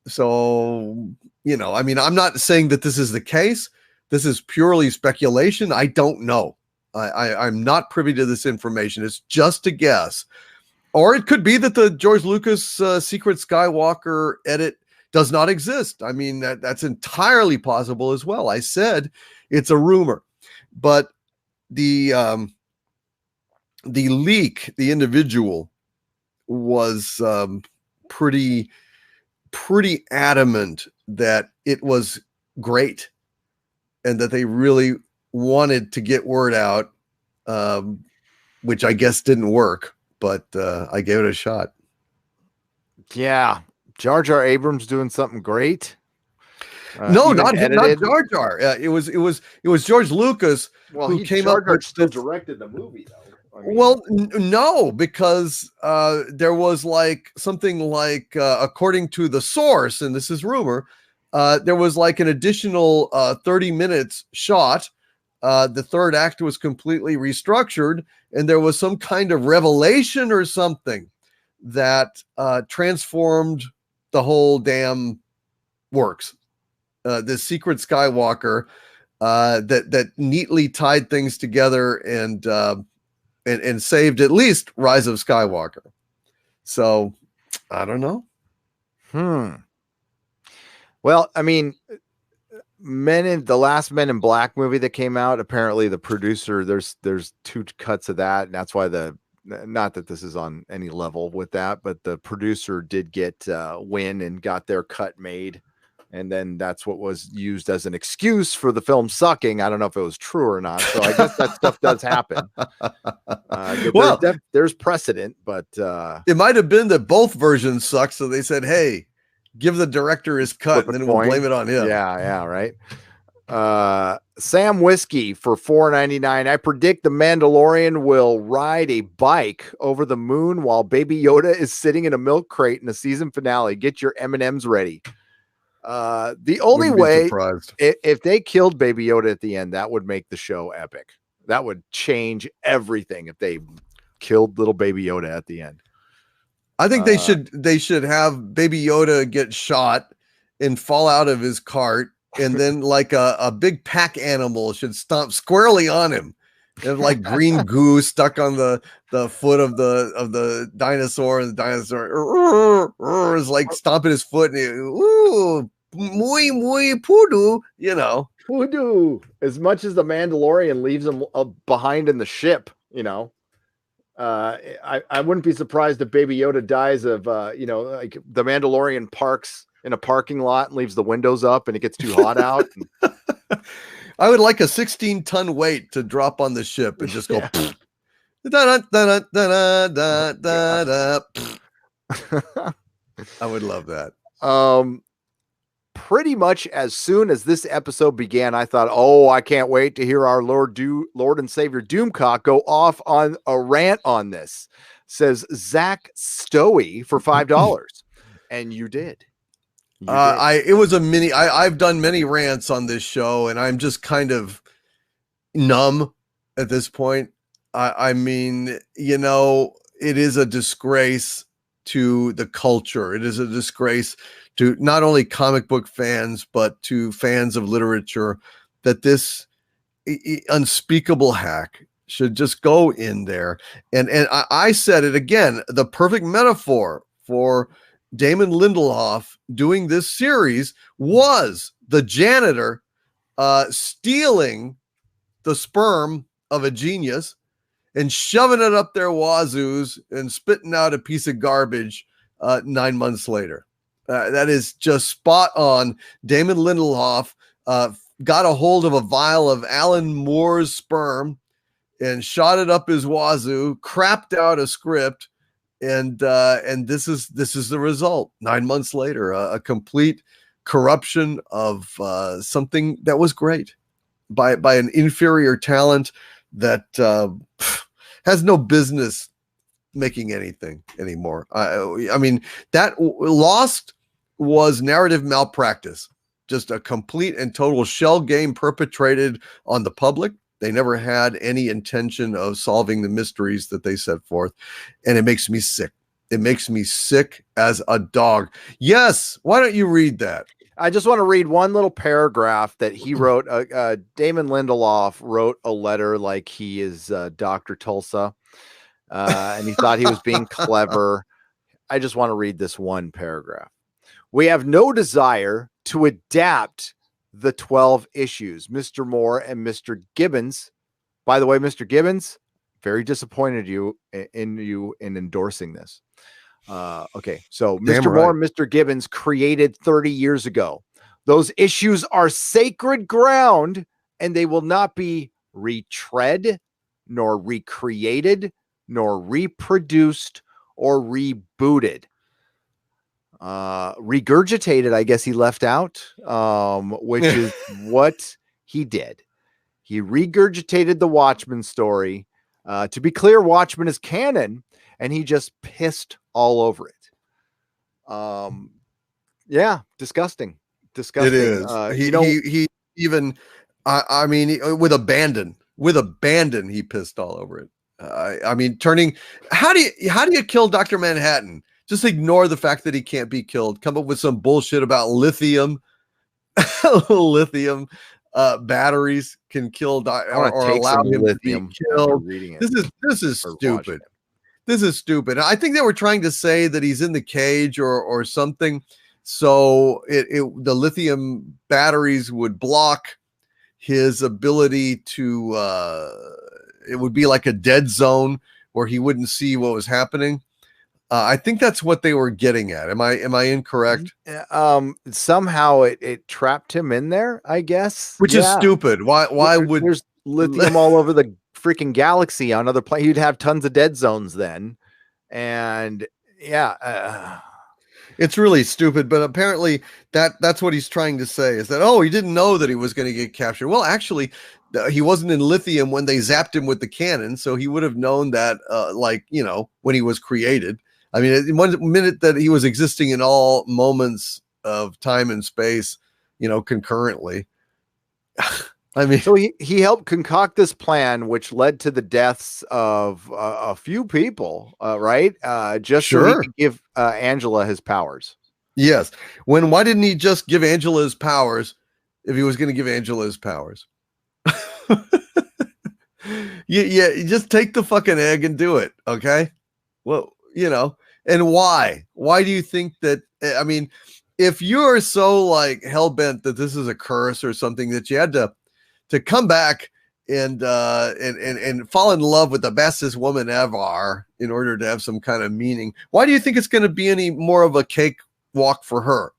So, I mean, I'm not saying that this is the case. This is purely speculation. I don't know. I'm not privy to this information. It's just a guess. Or it could be that the George Lucas Secret Skywalker edit does not exist. I mean, that's entirely possible as well. I said it's a rumor. But the leak, the individual, was pretty adamant that it was great and that they really wanted to get word out, which I guess didn't work, but I gave it a shot. Yeah. Jar Jar Abrams doing something great. No, not Jar Jar. It was George Lucas who came up with still directed the movie though. I mean, well, no, because there was like something like according to the source, and this is rumor, there was like an additional 30 minutes shot. The third act was completely restructured, and there was some kind of revelation or something that transformed the whole damn works. The Secret Skywalker that neatly tied things together and and saved at least Rise of Skywalker. So I don't know. Well, I mean, the last Men in Black movie that came out, apparently the producer, there's 2 cuts of that, and that's why not that this is on any level with that, but the producer did get win and got their cut made, and then that's what was used as an excuse for the film sucking. I don't know if it was true or not, so I guess that stuff does happen. Well, there's precedent, but it might have been that both versions suck, so they said, hey, give the director his cut, and then we'll blame it on him. Yeah, right. Sam Whiskey for $4.99. I predict the Mandalorian will ride a bike over the moon while Baby Yoda is sitting in a milk crate in the season finale. Get your M&Ms ready. The only way, if they killed Baby Yoda at the end, that would make the show epic. That would change everything if they killed little Baby Yoda at the end. I think they should have Baby Yoda get shot and fall out of his cart, and then like a big pack animal should stomp squarely on him, and like green goo stuck on the foot of the dinosaur, and the dinosaur is like stomping his foot, and ooh, muy poodoo, you know, poodoo. As much as the Mandalorian leaves him behind in the ship, you know. I wouldn't be surprised if Baby Yoda dies of, like the Mandalorian parks in a parking lot and leaves the windows up and it gets too hot out. I would like a 16-ton weight to drop on the ship and just go. I would love that. Pretty much as soon as this episode began, I thought, oh, I can't wait to hear our Lord and Savior Doomcock go off on a rant on this, says Zach Stowey for $5. And you did. It was a mini, I've done many rants on this show, and I'm just kind of numb at this point. I mean, you know, it is a disgrace to the culture. It is a disgrace to not only comic book fans, but to fans of literature, that this unspeakable hack should just go in there. And I said it again, the perfect metaphor for Damon Lindelof doing this series was the janitor stealing the sperm of a genius and shoving it up their wazoos and spitting out a piece of garbage 9 months later. That is just spot on. Damon Lindelof got a hold of a vial of Alan Moore's sperm and shot it up his wazoo, crapped out a script, and this is the result. 9 months later, a complete corruption of something that was great by an inferior talent that has no business making anything anymore. I mean, that Lost was narrative malpractice, just a complete and total shell game perpetrated on the public. They never had any intention of solving the mysteries that they set forth, and it makes me sick. It makes me sick as a dog. Yes, why don't you read that? I just want to read one little paragraph that he wrote. Damon Lindelof wrote a letter like he is Dr. Tulsa, and he thought he was being clever. I just want to read this one paragraph. We have no desire to adapt the 12 issues. Mr. Moore and Mr. Gibbons, by the way, Mr. Gibbons, very disappointed in endorsing this. Okay, so Mr. Moore and Mr. Gibbons created 30 years ago. Those issues are sacred ground, and they will not be retread, nor recreated, nor reproduced, or rebooted. Regurgitated, I guess he left out, which is what he did. He regurgitated the Watchmen story. To be clear, Watchmen is canon, and he just pissed all over it. Yeah, disgusting. It is. He even, I mean, with abandon, he pissed all over it. I mean, how do you kill Dr. Manhattan? Just ignore the fact that he can't be killed. Come up with some bullshit about lithium. Lithium. batteries can kill or take allow some him lithium to be killed. reading it. This is or stupid. watching it. This is stupid. I think they were trying to say that he's in the cage or something, so the lithium batteries would block his ability to. It would be like a dead zone where he wouldn't see what was happening. I think that's what they were getting at. Am I incorrect? Somehow it trapped him in there, I guess. Which is stupid. Why would there's lithium all over the freaking galaxy on other planets? You'd have tons of dead zones then. And it's really stupid, but apparently that's what he's trying to say is that, oh, he didn't know that he was going to get captured. Well, actually, he wasn't in lithium when they zapped him with the cannon, so he would have known that, when he was created. I mean, in 1 minute that he was existing in all moments of time and space, concurrently. I mean, so he helped concoct this plan, which led to the deaths of a few people, right? Just so he could give Angela his powers. Yes. Why didn't he just give Angela his powers if he was going to give Angela his powers? You just take the fucking egg and do it. Okay. Well, and why do you think that? I mean, if you're so like hell bent that this is a curse or something, that you had to come back and fall in love with the bestest woman ever in order to have some kind of meaning, why do you think it's going to be any more of a cakewalk for her?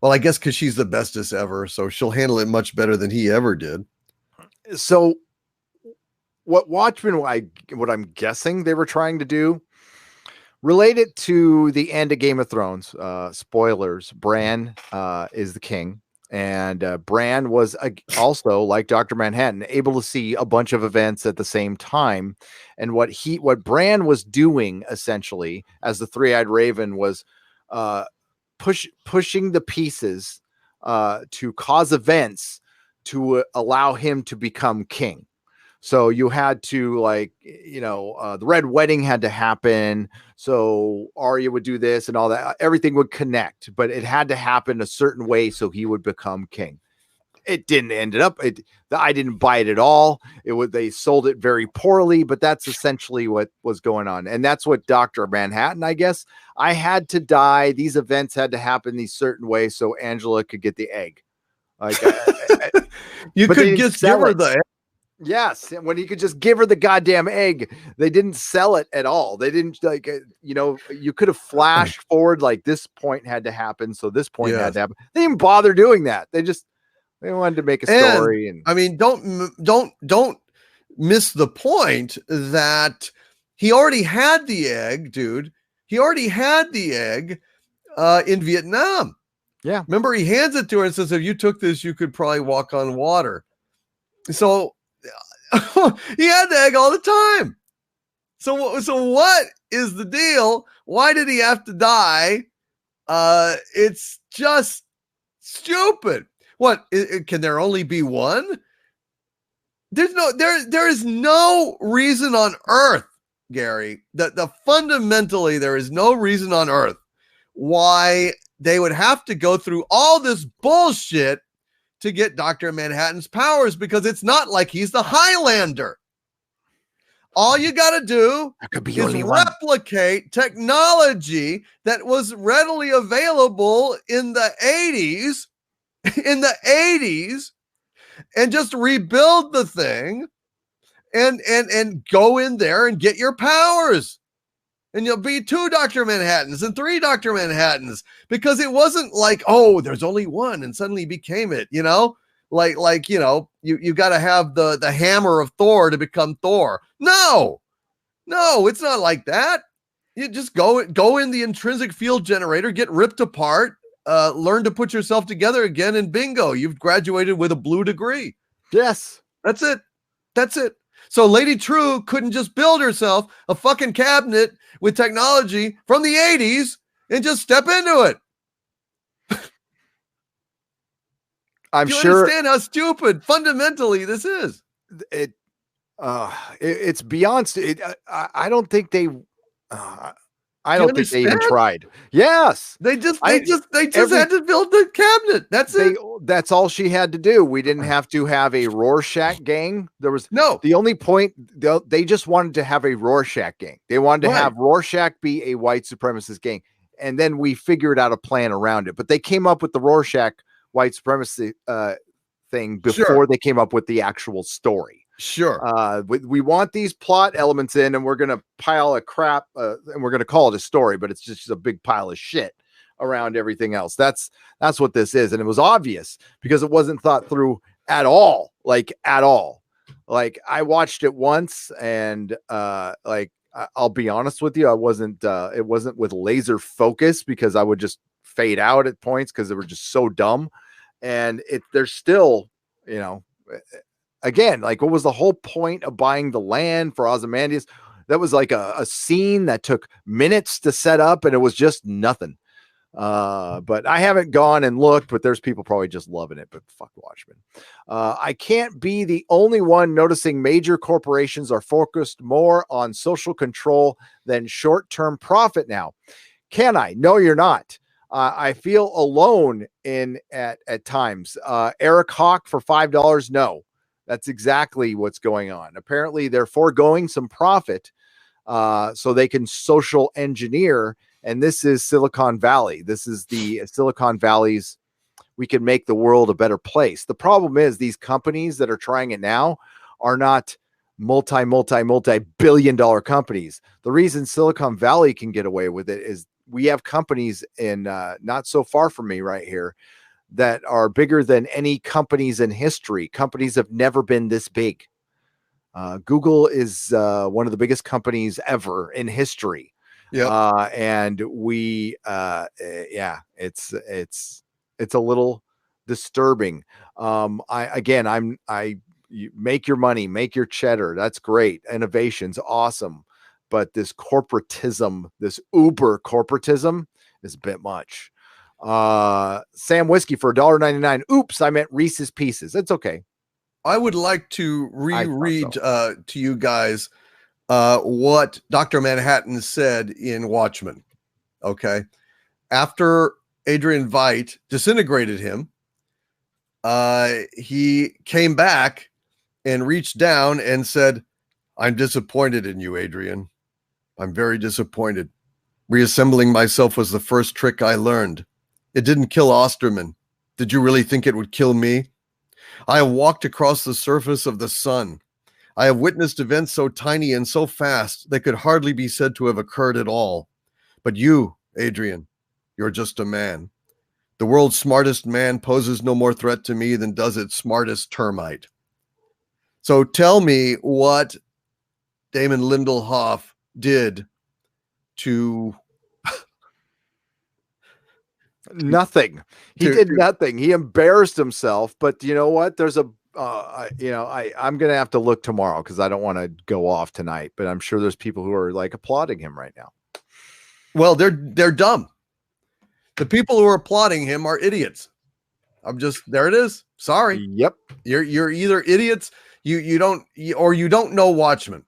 Well, I guess because she's the bestest ever, so she'll handle it much better than he ever did. So what Watchmen, what I'm guessing they were trying to do, related to the end of Game of Thrones. Spoilers: Bran is the king, and Bran was also, like Dr. Manhattan, able to see a bunch of events at the same time. And what Bran was doing essentially, as the Three-Eyed Raven, was pushing the pieces to cause events to allow him to become king. So you had to, the Red Wedding had to happen. So Arya would do this and all that. Everything would connect, but it had to happen a certain way so he would become king. It didn't end up. I didn't buy it at all. They sold it very poorly, but that's essentially what was going on. And that's what Dr. Manhattan, I guess. I had to die. These events had to happen these certain ways so Angela could get the egg. You could just give her the egg. Yes, when he could just give her the goddamn egg. They didn't sell it at all. They didn't you could have flashed forward, like this point had to happen, so this point had to happen. They didn't bother doing that. They wanted to make a story. And I mean, don't miss the point that he already had the egg, dude. He already had the egg in Vietnam. Yeah. Remember, he hands it to her and says, if you took this, you could probably walk on water. So he had the egg all the time. So what is the deal? Why did he have to die? It's just stupid. What, can there only be one? There is no reason on earth, Gary, that fundamentally there is no reason on earth why they would have to go through all this bullshit to get Dr. Manhattan's powers, because it's not like he's the Highlander. All you got to do is replicate technology that was readily available in the 80s, and just rebuild the thing and go in there and get your powers. And you'll be 2 Dr. Manhattans and 3 Dr. Manhattans, because it wasn't like, oh, there's only one and suddenly became it, you got to have the hammer of Thor to become Thor. No, it's not like that. You just go in the intrinsic field generator, get ripped apart, learn to put yourself together again, and bingo, you've graduated with a blue degree. Yes. That's it. So Lady True couldn't just build herself a fucking cabinet with technology from the 80s and just step into it. I'm sure. You understand how stupid fundamentally this is. It's beyond. I don't think they. I don't think they even tried. Yes. They just had to build the cabinet. That's it. That's all she had to do. We didn't have to have a Rorschach gang. There was the only point. They just wanted to have a Rorschach gang. They wanted to have Rorschach be a white supremacist gang. And then we figured out a plan around it. But they came up with the Rorschach white supremacy thing before they came up with the actual story. Sure. We want these plot elements in, and we're going to pile of crap, and we're going to call it a story, but it's just a big pile of shit around everything else. That's what this is. And it was obvious because it wasn't thought through at all. Like at all. Like I watched it once and I'll be honest with you. It wasn't with laser focus because I would just fade out at points because they were just so dumb. And there's still, again, like what was the whole point of buying the land for Ozymandias? That was like a scene that took minutes to set up and it was just nothing. But I haven't gone and looked, but there's people probably just loving it, but fuck Watchmen. I can't be the only one noticing major corporations are focused more on social control than short-term profit now. Can I? No, you're not. I feel alone at times. Eric Hawk for $5. No, that's exactly what's going on. Apparently they're foregoing some profit, so they can social engineer. And this is Silicon Valley. This is the Silicon Valley's, we can make the world a better place. The problem is these companies that are trying it now are not multi-billion dollar companies. The reason Silicon Valley can get away with it is we have companies in not so far from me right here that are bigger than any companies in history. Companies have never been this big. Google is one of the biggest companies ever in history. Yeah. And we, it's a little disturbing. You make your money, make your cheddar. That's great. Innovation's awesome. But this corporatism, this uber corporatism is a bit much. Sam Whiskey for $1.99. Oops, I meant Reese's Pieces. It's okay. I would like to reread to you guys what Dr. Manhattan said in Watchmen. Okay. After Adrian Veidt disintegrated him, he came back and reached down and said, "I'm disappointed in you, Adrian. I'm very disappointed. Reassembling myself was the first trick I learned. It didn't kill Osterman. Did you really think it would kill me? I have walked across the surface of the sun. I have witnessed events so tiny and so fast they could hardly be said to have occurred at all. But you, Adrian, you're just a man. The world's smartest man poses no more threat to me than does its smartest termite." So tell me what Damon Lindelof did to... Nothing. He did nothing. He embarrassed himself. But you know what? There's I'm going to have to look tomorrow because I don't want to go off tonight. But I'm sure there's people who are like applauding him right now. Well, they're dumb. The people who are applauding him are idiots. There it is. Sorry. Yep. You're either idiots. You don't know Watchmen.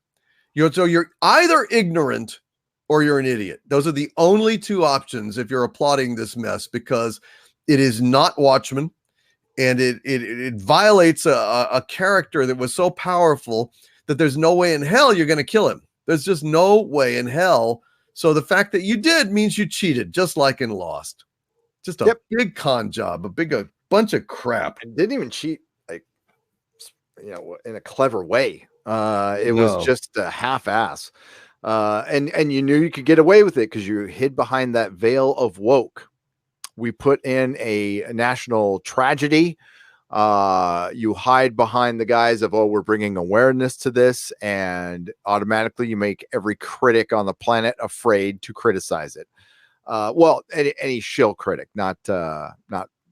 So you're either ignorant or you're an idiot. Those are the only two options if you're applauding this mess, because it is not Watchmen, and it violates a character that was so powerful that there's no way in hell you're going to kill him. There's just no way in hell. So the fact that you did means you cheated, just like in Lost. Just a big con job, a bunch of crap. I didn't even cheat, in a clever way. It was just a half-ass. And you knew you could get away with it because you hid behind that veil of woke. We put in a national tragedy. You hide behind the guise of, we're bringing awareness to this, and automatically you make every critic on the planet afraid to criticize it. Well, any shill critic, not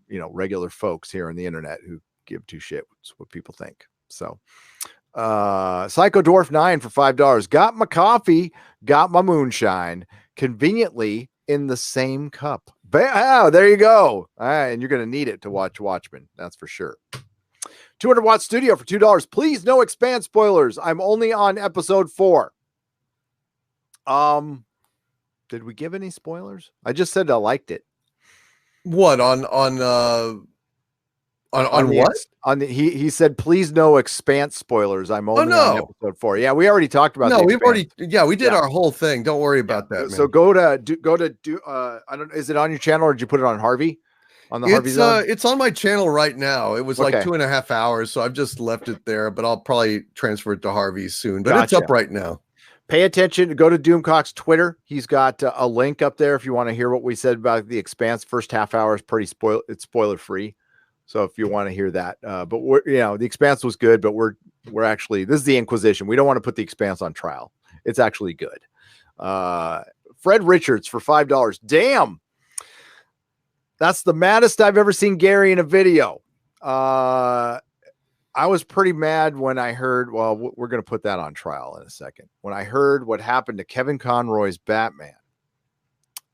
regular folks here on the internet who give two shits what people think. So Psycho Dwarf 9 for $5. Got my coffee, got my moonshine, conveniently in the same cup. There you go. All right, and you're going to need it to watch Watchmen. That's for sure. 200 Watt Studio for $2. Please, no Expanse spoilers. I'm only on episode 4. Did we give any spoilers? I just said I liked it. What on what? He said, please no Expanse spoilers. I'm only on episode 4. Yeah, we already talked about. No, we did our whole thing. Don't worry about that. So man. go to I don't. Is it on your channel or did you put it on Harvey? On the Harvey Zone? It's on my channel right now. It was like 2.5 hours, so I've just left it there. But I'll probably transfer it to Harvey soon. But it's up right now. Pay attention. Go to Doomcock's Twitter. He's got a link up there if you want to hear what we said about the Expanse. First half hour is it's spoiler free. So if you want to hear that, but we're, the Expanse was good, but we're actually, this is the Inquisition. We don't want to put the Expanse on trial. It's actually good. Fred Richards for $5. Damn. That's the maddest I've ever seen Gary in a video. I was pretty mad when I heard, well, we're going to put that on trial in a second. When I heard what happened to Kevin Conroy's Batman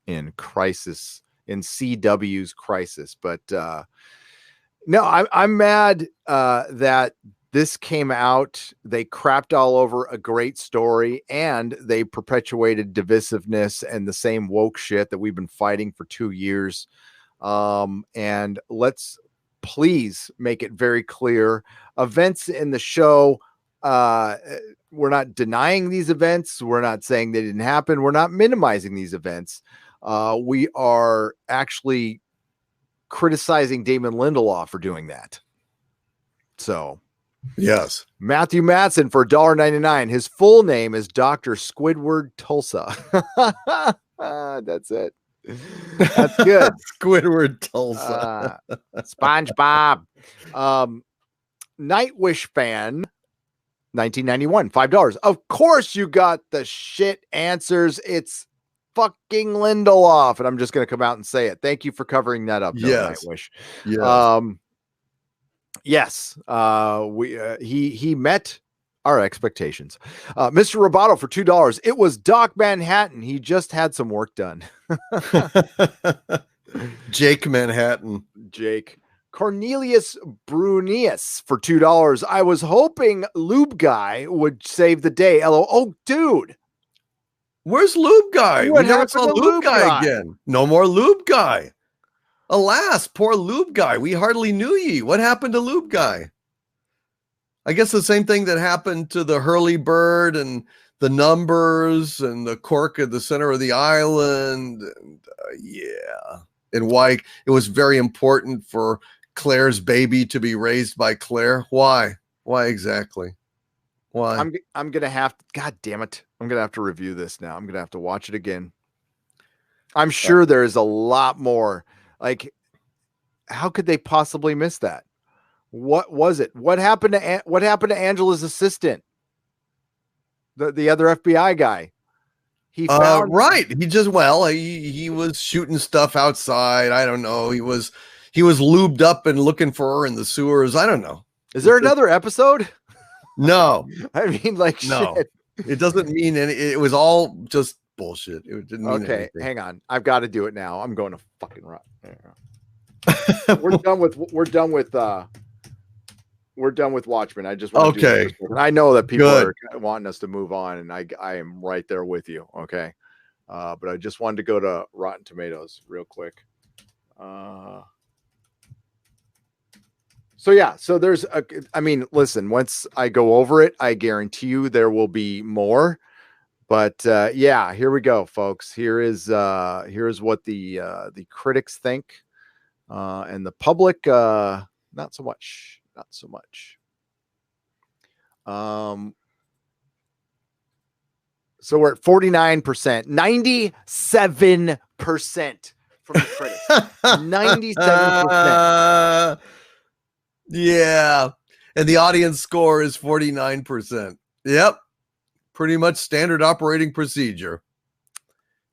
in Crisis, in CW's Crisis. But, no, I'm mad that this came out. They crapped all over a great story and they perpetuated divisiveness and the same woke shit that we've been fighting for 2 years. And let's please make it very clear. Events in the show, we're not denying these events. We're not saying they didn't happen. We're not minimizing these events. We are actually criticizing Damon Lindelof for doing that. So, yes, Matthew Matson for $1.99. His full name is Dr. Squidward Tulsa. That's it. That's good. Squidward Tulsa. SpongeBob. Nightwish fan, 1991, $5. Of course, you got the shit answers. It's fucking Lindelof, and I'm just going to come out and say it. Thank you for covering that up. Yes. Nightwish. Yes. Yes. He met our expectations. Mr. Roboto for $2. It was Doc Manhattan. He just had some work done. Jake Manhattan. Jake. Cornelius Brunius for $2. I was hoping Lube Guy would save the day. Oh, dude. Where's Lube Guy? What we never saw Lube Guy again. No more Lube Guy. Alas, poor Lube Guy. We hardly knew ye. What happened to Lube Guy? I guess the same thing that happened to the Hurley Bird and the Numbers and the Cork at the center of the island. And, and why it was very important for Claire's baby to be raised by Claire. Why? Why exactly? Why? I'm going to have to, God damn it. I'm going to have to review this now. I'm going to have to watch it again. I'm sure there is a lot more. Like, how could they possibly miss that? What was it? What happened to Angela's assistant? The other FBI guy. He found right. He just he was shooting stuff outside. I don't know. He was lubed up and looking for her in the sewers. I don't know. Is there another episode? No. I mean, like, no. Shit. It doesn't mean any. It was all just bullshit. It didn't mean okay. anything. Hang on. I've got to do it now. I'm going to fucking run. We're done with Watchmen. I just want to do this. I know that people are wanting us to move on, and I am right there with you. Okay. But I just wanted to go to Rotten Tomatoes real quick. So there's listen, once I go over it, I guarantee you there will be more. But here we go, folks. Here's what the critics think, and the public, not so much. So we're at 49%, 97% from the critics, 97%. Yeah, and the audience score is 49%. Yep, pretty much standard operating procedure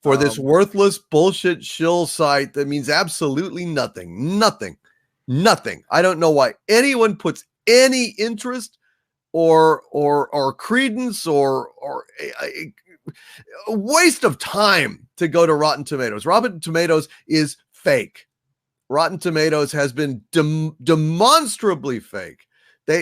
for this worthless bullshit shill site that means absolutely nothing. I don't know why anyone puts any interest or credence or a waste of time to go to Rotten Tomatoes. Rotten Tomatoes is fake. Rotten Tomatoes has been demonstrably fake.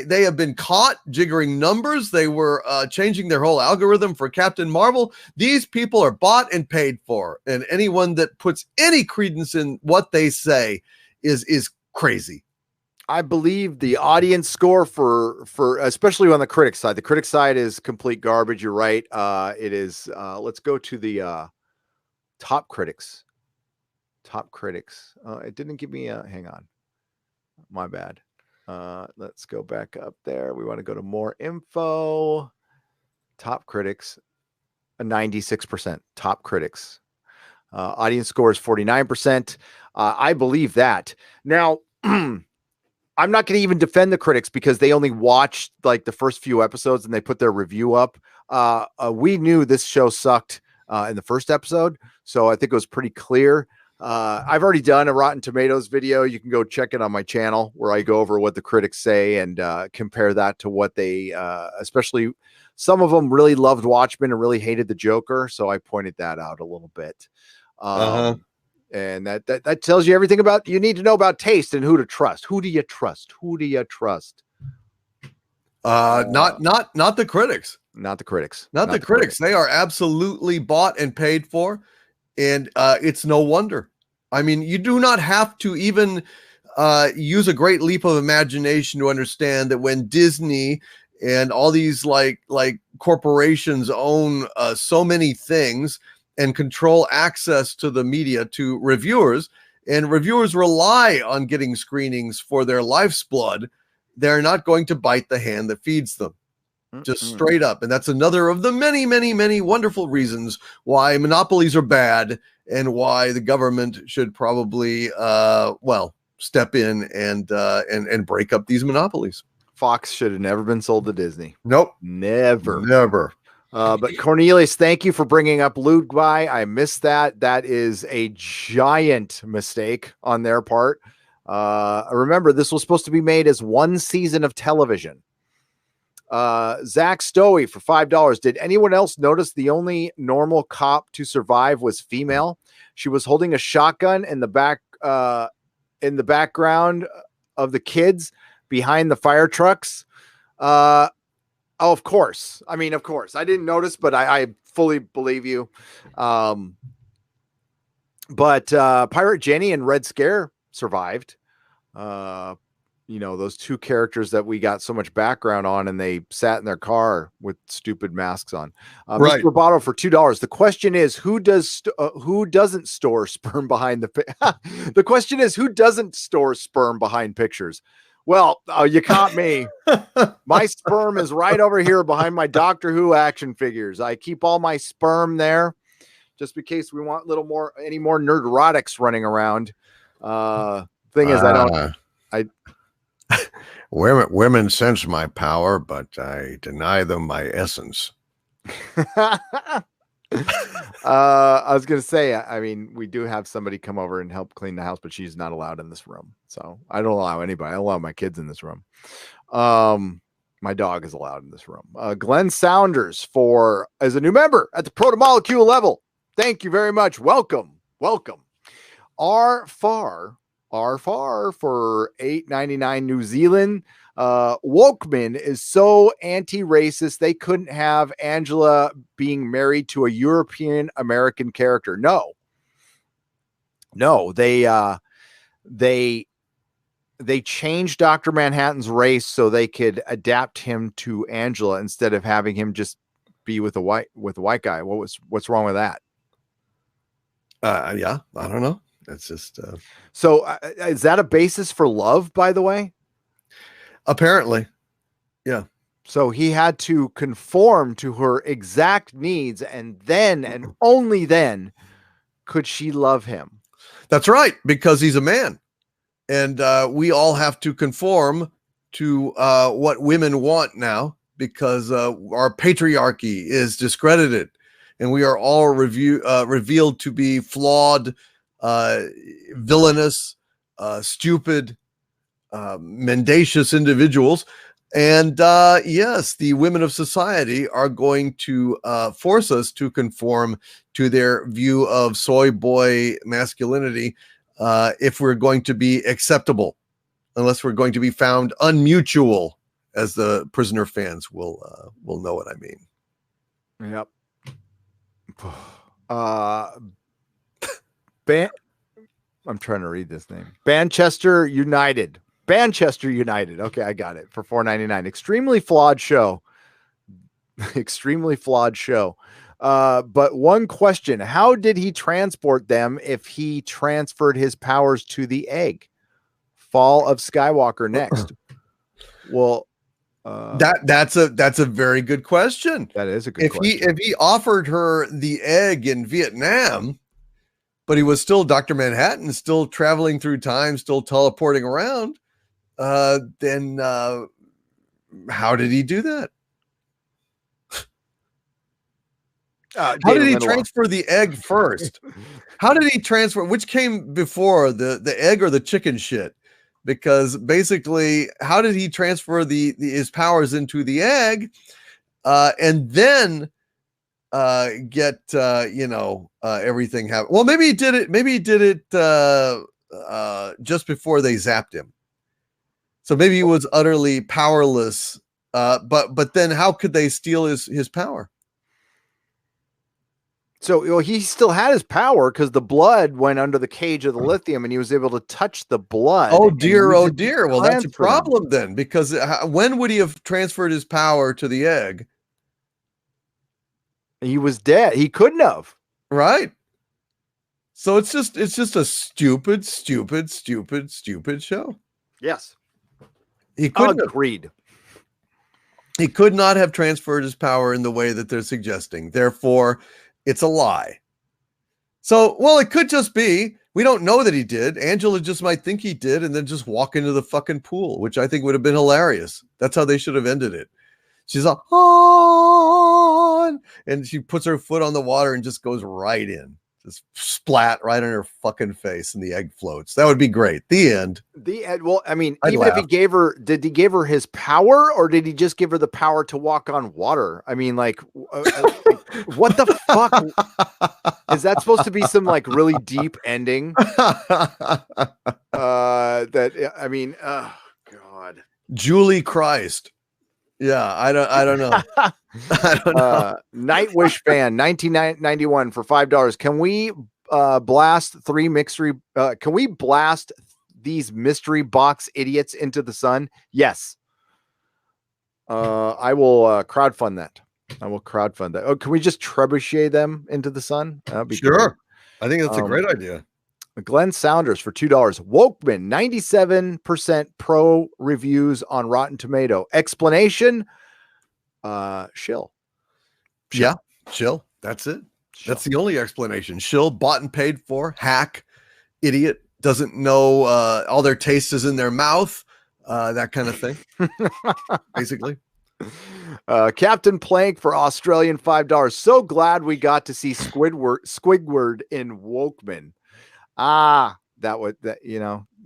They have been caught jiggering numbers. They were changing their whole algorithm for Captain Marvel. These people are bought and paid for, and anyone that puts any credence in what they say is crazy. I believe the audience score for especially on the critic side. The critic side is complete garbage. You're right. It is. Let's go to the top critics. Top critics. It didn't give me a. Hang on. My bad. Let's go back up there. We want to go to more info. Top critics, a 96%. Top critics. Audience score is 49%. I believe that. Now, I'm not going to even defend the critics because they only watched like the first few episodes and they put their review up. We knew this show sucked in the first episode, so I think it was pretty clear. I've already done a Rotten Tomatoes video. You can go check it on my channel where I go over what the critics say and compare that to what they, especially some of them really loved Watchmen and really hated the Joker. So I pointed that out a little bit. And that tells you everything about you need to know about taste and who to trust. Who do you trust? Who do you trust? Not the critics. Not the critics. Not the critics. They are absolutely bought and paid for. And it's no wonder. I mean, you do not have to even use a great leap of imagination to understand that when Disney and all these like corporations own so many things and control access to the media to reviewers, and reviewers rely on getting screenings for their life's blood, they're not going to bite the hand that feeds them. Just straight up. And that's another of the many, many, many wonderful reasons why monopolies are bad and why the government should probably, step in and break up these monopolies. Fox should have never been sold to Disney. Nope. Never. But Cornelius, thank you for bringing up Ludwig. I missed that. That is a giant mistake on their part. Remember, this was supposed to be made as one season of television. Zach Stowey for $5. Did anyone else notice the only normal cop to survive was female? She was holding a shotgun in the background of the kids behind the fire trucks. Oh, of course. I mean, of course. I didn't notice, but I fully believe you. But Pirate Jenny and Red Scare survived. Those two characters that we got so much background on, and they sat in their car with stupid masks on. Right. Mr. Roboto for $2. The question is, who doesn't store sperm behind the question is, who doesn't store sperm behind pictures? Well, you caught me. My sperm is right over here behind my Doctor Who action figures. I keep all my sperm there just in case we want any more nerdrotics running around. Thing is, women sense my power, but I deny them my essence. I was going to say, I mean, we do have somebody come over and help clean the house, but she's not allowed in this room. So I don't allow anybody. I allow my kids in this room. My dog is allowed in this room. Glenn Saunders as a new member at the proto-molecule level. Thank you very much. Welcome. R-Far for $8.99 New Zealand. Wokemen is so anti-racist they couldn't have Angela being married to a European American character. No, they changed Dr. Manhattan's race so they could adapt him to Angela instead of having him just be with a white guy. What's wrong with that? Yeah, I don't know. That's just so is that a basis for love, by the way? Apparently. Yeah. So he had to conform to her exact needs, and then and only then could she love him. That's right, because he's a man. And we all have to conform to what women want now, because our patriarchy is discredited, and we are all revealed to be flawed, villainous, stupid, mendacious individuals. And yes, the women of society are going to force us to conform to their view of soy boy masculinity if we're going to be acceptable, unless we're going to be found unmutual as the Prisoner fans will know what I mean. Yep. I'm trying to read this name. Manchester United. Manchester United. Okay, I got it for $4.99. Extremely flawed show. Extremely flawed show. But one question: how did he transport them if he transferred his powers to the egg? Fall of Skywalker next. Well, that's a very good question. That is a good question. If he offered her the egg in Vietnam, but he was still Dr. Manhattan, still traveling through time, still teleporting around, then how did he do that? How did he transfer the egg first? How did he transfer? Which came before, the egg or the chicken shit? Because basically, how did he transfer his powers into the egg, and then get everything happen? Well, maybe he did it. Maybe he did it just before they zapped him. So maybe he was utterly powerless. But then how could they steal his power? So he still had his power because the blood went under the cage of the lithium, and he was able to touch the blood. Oh dear, oh dear. Well, that's a problem then, because when would he have transferred his power to the egg? He was dead. He couldn't have. Right. So it's just a stupid show. Yes. He couldn't agreed. He could not have transferred his power in the way that they're suggesting. Therefore, it's a lie. So, well, it could just be, we don't know that he did. Angela just might think he did and then just walk into the fucking pool, which I think would have been hilarious. That's how they should have ended it. She's like, on, and she puts her foot on the water and just goes right in. Just splat right on her fucking face, and the egg floats. That would be great. The end. Well, I mean, even if he gave her, did he give her his power, or did he just give her the power to walk on water? I mean, like, what the fuck? Is that supposed to be some like really deep ending? That, I mean, oh God. Julie Christ. Yeah, I don't know. I don't know. Nightwish fan 1991 for $5. Can we blast can we blast these mystery box idiots into the sun? Yes. I will crowdfund that. Oh, can we just trebuchet them into the sun? That'd be sure. Great. I think that's a great idea. Glenn Saunders for $2. Wokemen, 97% pro reviews on Rotten Tomato. Explanation? Shill. Yeah, shill. That's it. Shill. That's the only explanation. Shill, bought and paid for, hack, idiot, doesn't know all their taste is in their mouth, that kind of thing. Basically. Captain Plank for Australian $5. So glad we got to see Squidward in Wokemen.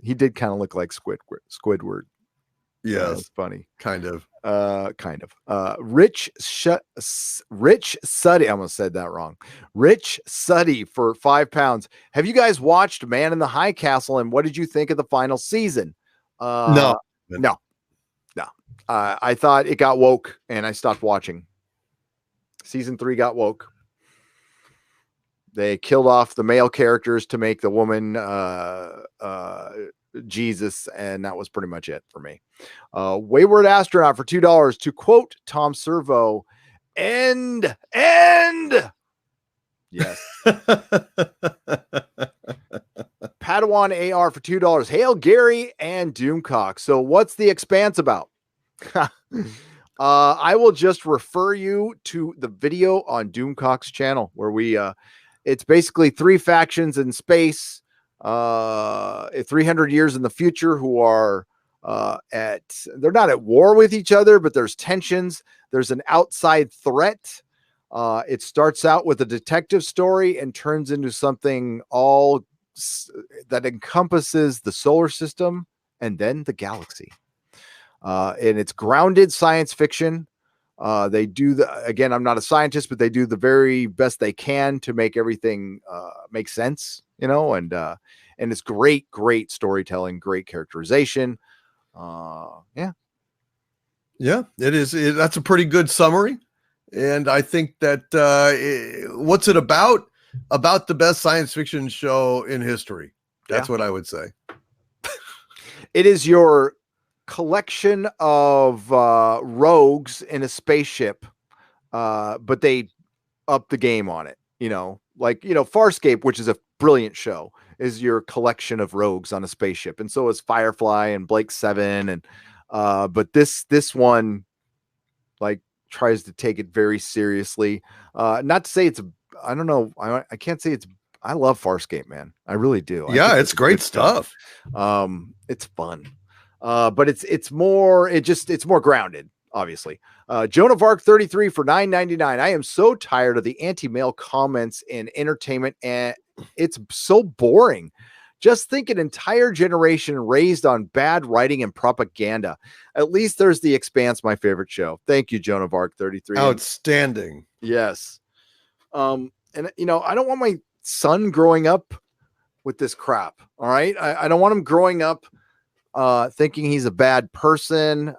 He did kind of look like Squidward. Yes, that's funny. Kind of. Rich Suddy. I almost said that wrong. Rich Suddy for £5. Have you guys watched Man in the High Castle, and what did you think of the final season? No. I thought it got woke, and I stopped watching. Season 3 got woke. They killed off the male characters to make the woman Jesus, and that was pretty much it for me. Wayward Astronaut for $2. To quote Tom Servo, end. Yes. Padawan AR for $2. Hail Gary and Doomcock. So what's The Expanse about? I will just refer you to the video on Doomcock's channel where we it's basically 3 factions in space 300 years in the future who are they're not at war with each other, but there's tensions. There's an outside threat. It starts out with a detective story and turns into something all that encompasses the solar system and then the galaxy. And it's grounded science fiction. They do again, I'm not a scientist, but they do the very best they can to make everything make sense, and it's great storytelling, great characterization. Yeah. Yeah, it is. That's a pretty good summary. And I think that what's it about? About the best science fiction show in history. That's what I would say. It is your collection of rogues in a spaceship, but they up the game on it. Farscape, which is a brilliant show, is your collection of rogues on a spaceship, and so is Firefly and Blake Seven, and but this one like tries to take it very seriously. Not to say it's, I don't know, I can't say it's. I love Farscape, man. I really do. Yeah, it's great stuff. It's fun. But it's more grounded, obviously. Joan of Arc 33 for $9.99. I am so tired of the anti-male comments in entertainment, and it's so boring. Just think an entire generation raised on bad writing and propaganda. At least there's The Expanse, my favorite show. Thank you, Joan of Arc 33. Outstanding. Yes. And I don't want my son growing up with this crap. All right. I don't want him growing up thinking he's a bad person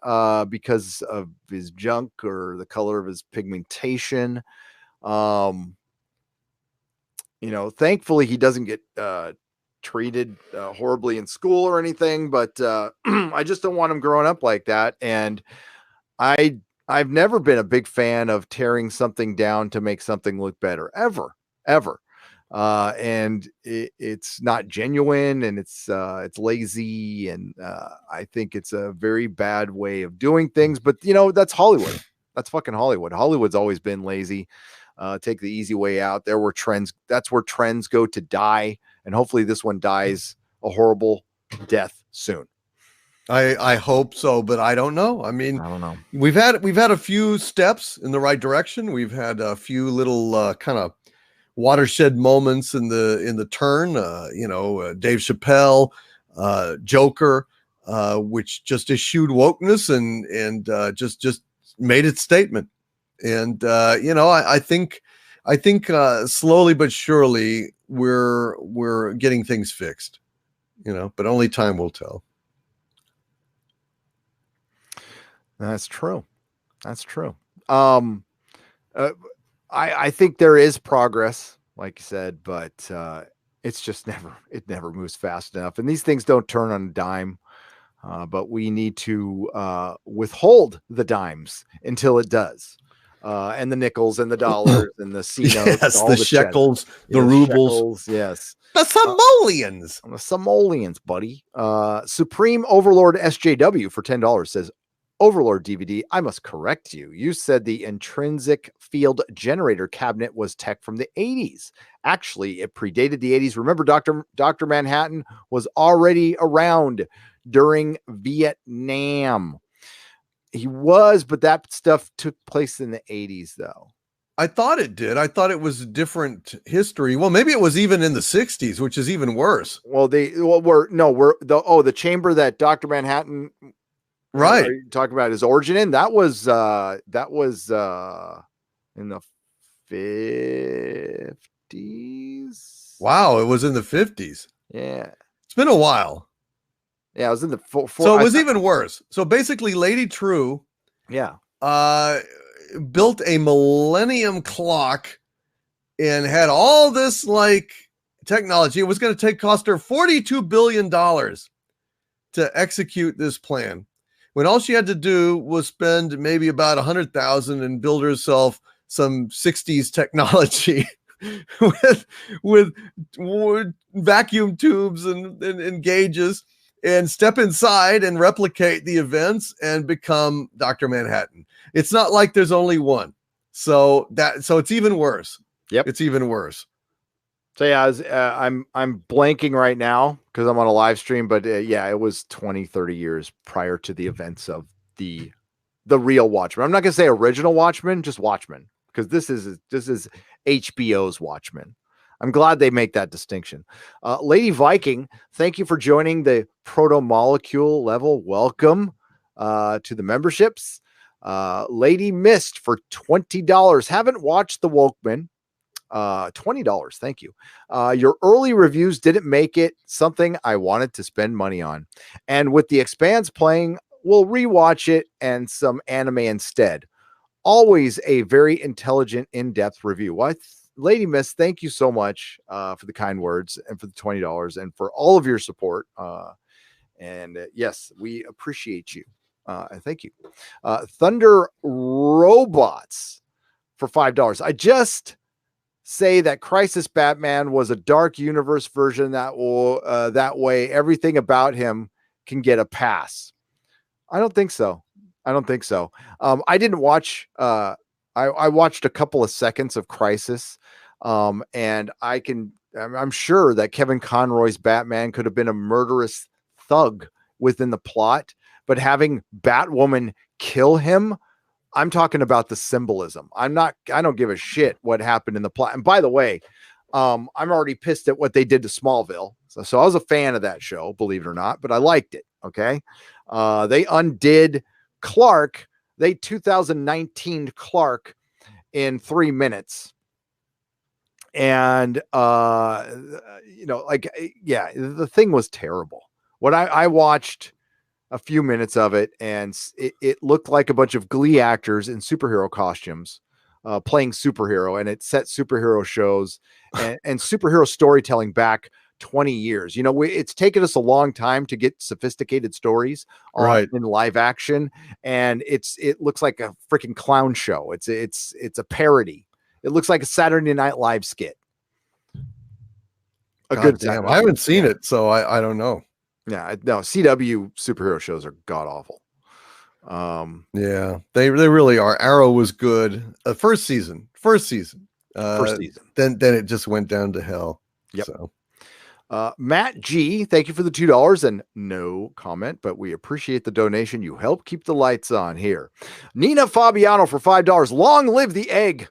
because of his junk or the color of his pigmentation. Thankfully he doesn't get treated horribly in school or anything, but I just don't want him growing up like that. And I've never been a big fan of tearing something down to make something look better, ever. And it's not genuine, and it's lazy, and I think it's a very bad way of doing things. But that's Hollywood. That's fucking Hollywood. Hollywood's always been lazy. Take the easy way out. That's where trends go to die, and hopefully this one dies a horrible death soon. I hope so, but I don't know. I mean, I don't know. We've had a few steps in the right direction. We've had a few little kind of watershed moments in the turn. Dave Chappelle, Joker, which just eschewed wokeness and just made its statement. And I think slowly but surely we're getting things fixed. But only time will tell. That's true. I think there is progress, like you said, but it's just never moves fast enough. And these things don't turn on a dime, but we need to withhold the dimes until it does. And the nickels and the dollars and the C notes, yes, the shekels, the rubles, shekels, yes, the simoleons, buddy. Supreme Overlord SJW for $10 says, Overlord DVD, I must correct you. You said the intrinsic field generator cabinet was tech from the 80s. Actually, it predated the 80s. Remember, Dr. Manhattan was already around during Vietnam. He was, but that stuff took place in the 80s, though. I thought it did. I thought it was a different history. Well, maybe it was even in the 60s, which is even worse. Well, the chamber that Dr. Manhattan... Right. Are you talking about his origin in? That was in the 50s. Wow, it was in the 50s. Yeah. It's been a while. Yeah, it was in the So it was even worse. So basically Lady True built a millennium clock and had all this like technology. It was going to cost her $42 billion to execute this plan, when all she had to do was spend maybe about $100,000 and build herself some 60s technology with vacuum tubes and gauges, and step inside and replicate the events and become Dr. Manhattan. It's not like there's only one. So it's even worse. Yep. It's even worse. So yeah, I'm blanking right now because I'm on a live stream, but it was 20, 30 years prior to the events of the real Watchmen. I'm not going to say original Watchmen, just Watchmen, because this is HBO's Watchmen. I'm glad they make that distinction. Lady Viking, thank you for joining the Proto Molecule level. Welcome to the memberships. Lady Mist for $20. Haven't watched the Wokemen. $20. Thank you. Your early reviews didn't make it something I wanted to spend money on. And with The Expanse playing we'll rewatch it and some anime instead. Always a very intelligent, in-depth review. Lady Miss, thank you so much for the kind words and for the $20 and for all of your support. Yes, we appreciate you. Thank you. Thunder Robots for $5. I just say that Crisis Batman was a dark universe version that way everything about him can get a pass. I don't think so. I didn't watch I watched a couple of seconds of Crisis, and I'm sure that Kevin Conroy's Batman could have been a murderous thug within the plot, but having Batwoman kill him, I'm talking about the symbolism. I don't give a shit what happened in the plot. And by the way, I'm already pissed at what they did to Smallville. So I was a fan of that show, believe it or not, but I liked it. Okay. They undid Clark. They 2019 Clark in 3 minutes. And, the thing was terrible. What I watched a few minutes of it, and it looked like a bunch of Glee actors in superhero costumes playing superhero, and it set superhero shows and superhero storytelling back 20 years. It's taken us a long time to get sophisticated stories in live action, and it looks like a freaking clown show. It's a parody. It looks like a Saturday Night Live skit. Damn, I haven't seen it, so I don't know. Yeah, no, CW superhero shows are god awful. Yeah, they really are. Arrow was good. First season. Then it just went down to hell. Yep. So. Matt G, thank you for the $2 and no comment, but we appreciate the donation. You help keep the lights on here. Nina Fabiano for $5. Long live the egg.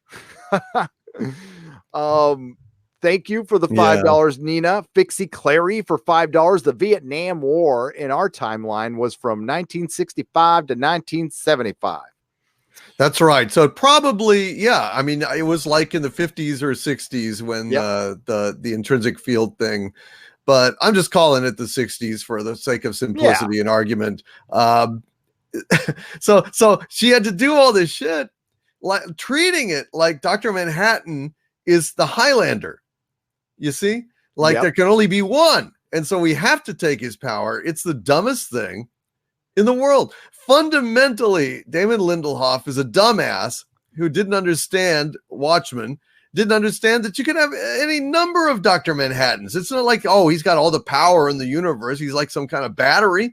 Thank you for the $5, Nina. Fixie Clary for $5. The Vietnam War in our timeline was from 1965 to 1975. That's right. So probably, I mean, it was like in the 50s or 60s when the intrinsic field thing, but I'm just calling it the 60s for the sake of simplicity and argument. So she had to do all this shit, like treating it like Dr. Manhattan is the Highlander. You see, like there can only be one. And so we have to take his power. It's the dumbest thing in the world. Fundamentally, Damon Lindelof is a dumbass who didn't understand Watchmen, didn't understand that you could have any number of Dr. Manhattans. It's not like, oh, he's got all the power in the universe. He's like some kind of battery.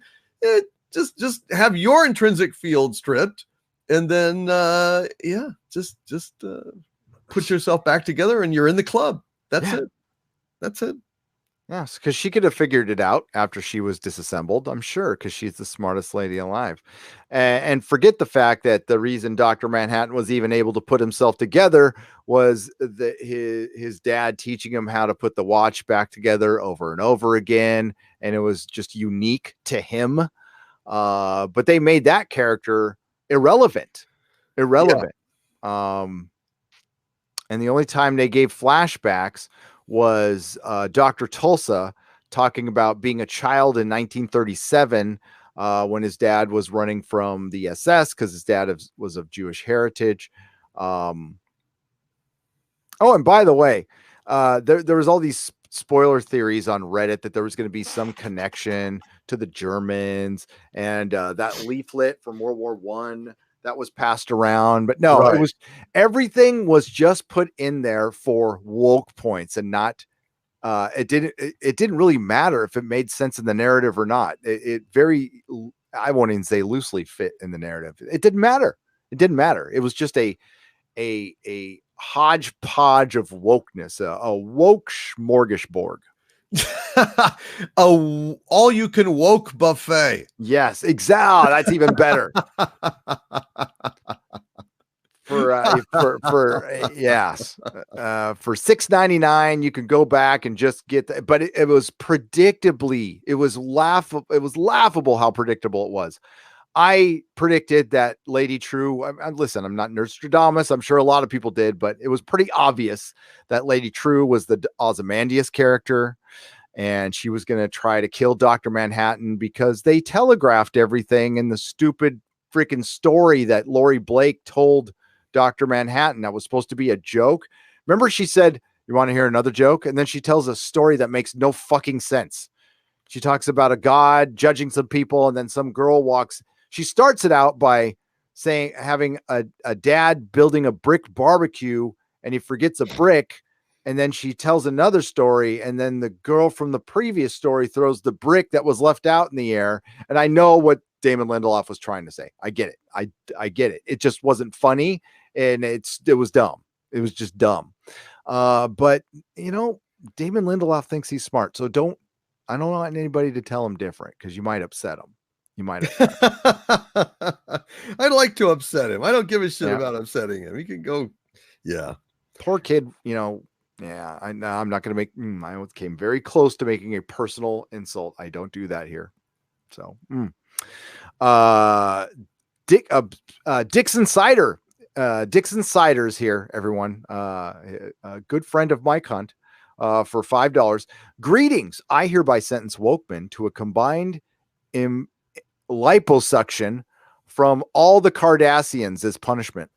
Just have your intrinsic field stripped, and then just put yourself back together, and you're in the club. That's it. That's it. Yes, because she could have figured it out after she was disassembled, I'm sure, because she's the smartest lady alive. And forget the fact that the reason Dr. Manhattan was even able to put himself together was that his dad teaching him how to put the watch back together over and over again. And it was just unique to him. But they made that character irrelevant. And the only time they gave flashbacks was Dr. Tulsa talking about being a child in 1937 when his dad was running from the SS because his dad was of Jewish heritage. And by the way, there was all these spoiler theories on Reddit that there was going to be some connection to the Germans and that leaflet from World War I that was passed around, but no, everything was just put in there for woke points and not, it didn't really matter if it made sense in the narrative or not. I won't even say loosely fit in the narrative. It didn't matter. It was just a hodgepodge of wokeness, a woke smorgasbord. All you can woke buffet. Yes, exactly. That's even better. For $6.99 you can go back and just get that, but it was laughable how predictable it was. I predicted that Lady True, listen, I'm not Nostradamus, I'm sure a lot of people did, but it was pretty obvious that Lady True was the Ozymandias character. and she was going to try to kill Dr. Manhattan because they telegraphed everything in the stupid freaking story that Lori Blake told Dr. Manhattan that was supposed to be a joke. Remember, she said, "You want to hear another joke?" And then she tells a story that makes no fucking sense. She talks about a god judging some people, and then some girl walks. She starts it out by saying having a dad building a brick barbecue, and he forgets a brick. And then she tells another story, and then the girl from the previous story throws the brick that was left out in the air. And I know what Damon Lindelof was trying to say. I get it. I get it. It just wasn't funny, and it was dumb. It was just dumb. But Damon Lindelof thinks he's smart. So I don't want anybody to tell him different, because you might upset him. You might upset him. I'd like to upset him. I don't give a shit about upsetting him. He can go. Yeah. Poor kid, yeah, I'm not going to make, I came very close to making a personal insult. I don't do that here. So, Dixon Cider, Dixon Cider's here, everyone. A good friend of Mike Hunt, for $5. Greetings. I hereby sentence Wokemen to a combined liposuction from all the Kardashians as punishment.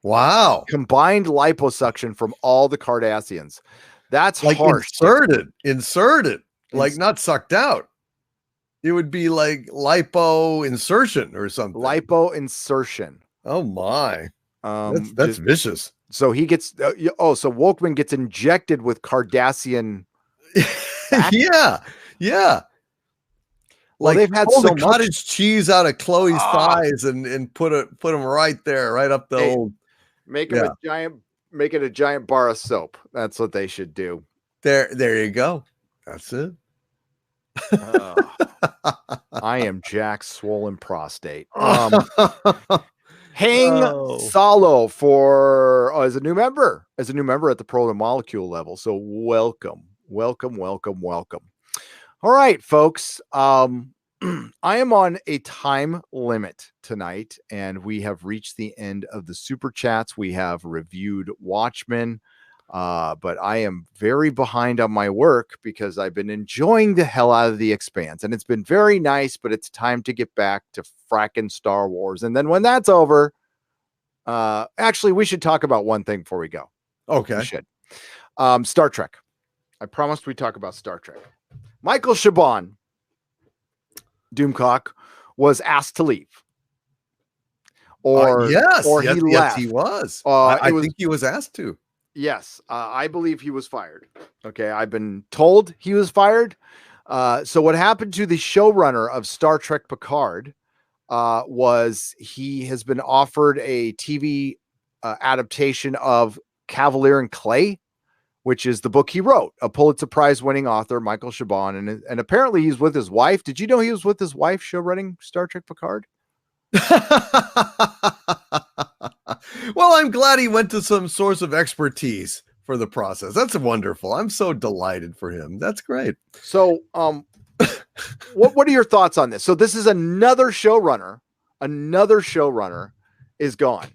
Wow. Combined liposuction from all the Kardashians. That's like harsh. Inserted, like not sucked out. It would be like lipo insertion or something. Lipo insertion. Oh my. That's vicious. So he gets, so Wokeman gets injected with Kardashian. Yeah. Well, they've had so much cottage cheese out of Chloe's thighs and put them right there, right up the old. Make it a giant bar of soap. That's what they should do. There you go. That's it. I am Jack's swollen prostate. Hang Solo as a new member at the Proto Molecule level. So welcome. All right, folks. I am on a time limit tonight, and we have reached the end of the super chats. We have reviewed Watchmen, but I am very behind on my work because I've been enjoying the hell out of The Expanse, and it's been very nice, but it's time to get back to fracking Star Wars. And then when that's over, actually, we should talk about one thing before we go. Okay. We should. Star Trek. I promised we'd talk about Star Trek. Michael Chabon, Doomcock, was asked to leave. Yes, he left. Yes, he was. I think he was asked to. Yes, I believe he was fired. Okay, I've been told he was fired. So what happened to the showrunner of Star Trek Picard was he has been offered a TV adaptation of Cavalier and Clay, which is the book he wrote. A Pulitzer Prize winning author, Michael Chabon, and apparently he's with his wife. Did you know he was with his wife showrunning Star Trek Picard? Well, I'm glad he went to some source of expertise for the process. That's wonderful. I'm so delighted for him. That's great. So, what are your thoughts on this? So this is another showrunner. Another showrunner is gone.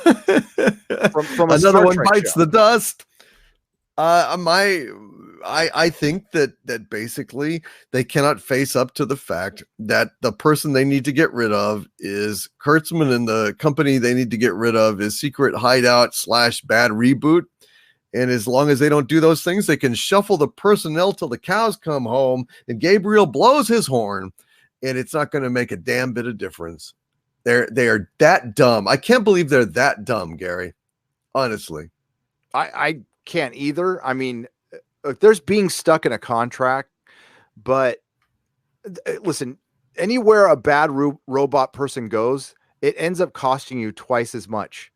From another one bites the dust. I think that basically they cannot face up to the fact that the person they need to get rid of is Kurtzman, and the company they need to get rid of is Secret Hideout / Bad Reboot. And as long as they don't do those things, they can shuffle the personnel till the cows come home and Gabriel blows his horn, and it's not going to make a damn bit of difference. They are that dumb. I can't believe they're that dumb, Gary. Honestly. I can't either. I mean, there's being stuck in a contract, but listen, anywhere a bad robot person goes, it ends up costing you twice as much.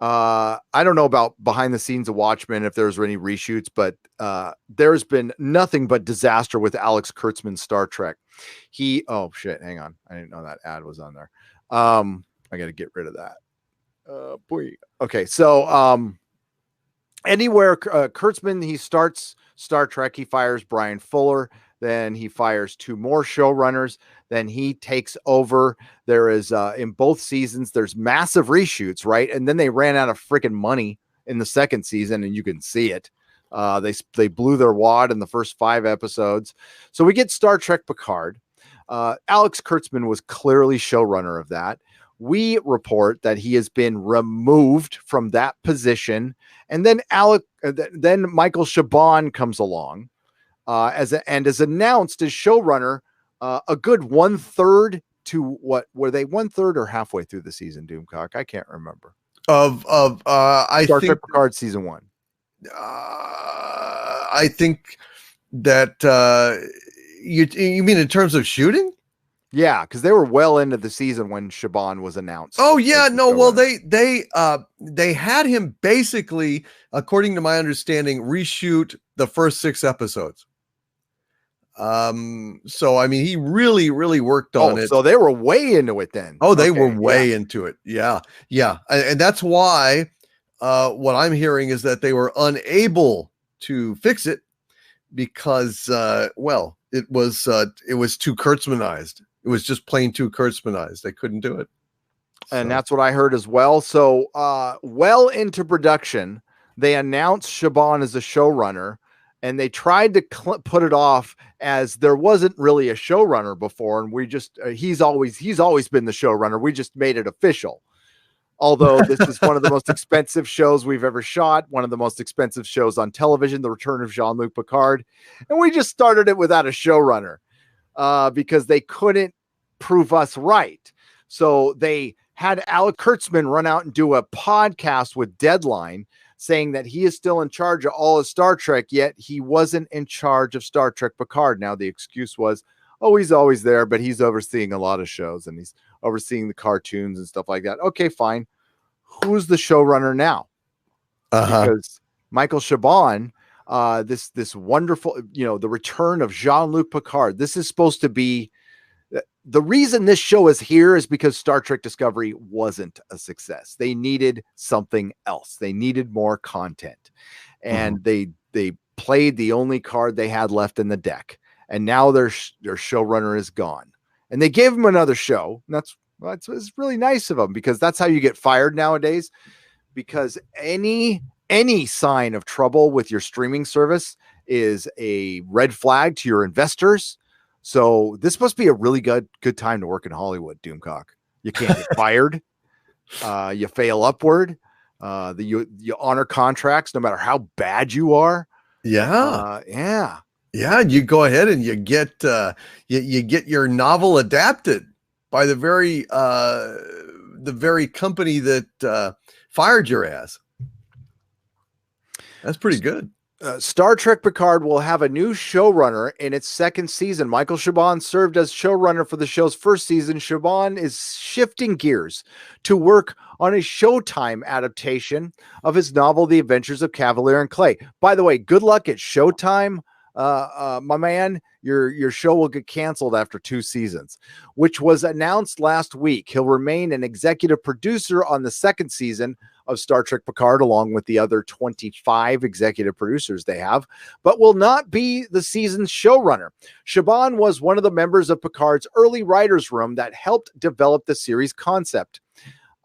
I don't know about behind the scenes of Watchmen, if there's any reshoots, but there's been nothing but disaster with Alex Kurtzman's Star Trek. Oh shit, hang on. I didn't know that ad was on there. I got to get rid of that. Boy. Okay. So, anywhere Kurtzman, he starts Star Trek, he fires Brian Fuller, then he fires 2 more showrunners, then he takes over. There is in both seasons there's massive reshoots, right? And then they ran out of freaking money in the second season, and you can see it. They blew their wad in the first 5 episodes. So we get Star Trek Picard. Alex Kurtzman was clearly showrunner of that. We report that he has been removed from that position, and then Michael Chabon comes along and is announced as showrunner. A good 1/3 to what were they 1/3 or halfway through the season? Doomcock, I can't remember. I Star think Trek Picard season 1. I think that you mean in terms of shooting? Yeah, because they were well into the season when Chabon was announced. Oh yeah, no. Well, they had him basically, according to my understanding, reshoot the first 6 episodes. So I mean, he really worked on it. So they were way into it then. Oh, they were way into it. Yeah. And that's why what I'm hearing is that they were unable to fix it because well, it was too Kurtzmanized. It was just plain too Kurtzmanized. They couldn't do it. And that's what I heard as well. So well into production, they announced Chabon as a showrunner, and they tried to put it off as there wasn't really a showrunner before, and we just he's always been the showrunner. We just made it official. Although this is one of the most expensive shows we've ever shot, one of the most expensive shows on television, The Return of Jean-Luc Picard, and we just started it without a showrunner because they couldn't prove us right. So they had Alex Kurtzman run out and do a podcast with Deadline saying that he is still in charge of all of Star Trek, yet he wasn't in charge of Star Trek Picard. Now, the excuse was, oh, he's always there, but he's overseeing a lot of shows and he's overseeing the cartoons and stuff like that. Okay, fine. Who's the showrunner now? Because Michael Chabon, this wonderful, the return of Jean-Luc Picard. This is supposed to be the reason this show is here is because Star Trek Discovery wasn't a success. They needed something else. They needed more content, and they played the only card they had left in the deck. And now their showrunner is gone, and they gave him another show. And it's really nice of them, because that's how you get fired nowadays. Because any sign of trouble with your streaming service is a red flag to your investors. So this must be a really good time to work in Hollywood, Doomcock. You can't get fired. You fail upward. You honor contracts no matter how bad you are. Yeah. Yeah. You go ahead and you get your novel adapted by the very company that fired your ass. That's pretty good. Star Trek Picard will have a new showrunner in its 2nd season. Michael Chabon served as showrunner for the show's 1st season. Chabon is shifting gears to work on a Showtime adaptation of his novel, The Adventures of Cavalier and Clay. By the way, good luck at Showtime. My man, your show will get canceled after 2 seasons, which was announced last week. He'll remain an executive producer on the 2nd season of Star Trek Picard, along with the other 25 executive producers they have, but will not be the season's showrunner. Chabon was one of the members of Picard's early writers' room that helped develop the series concept.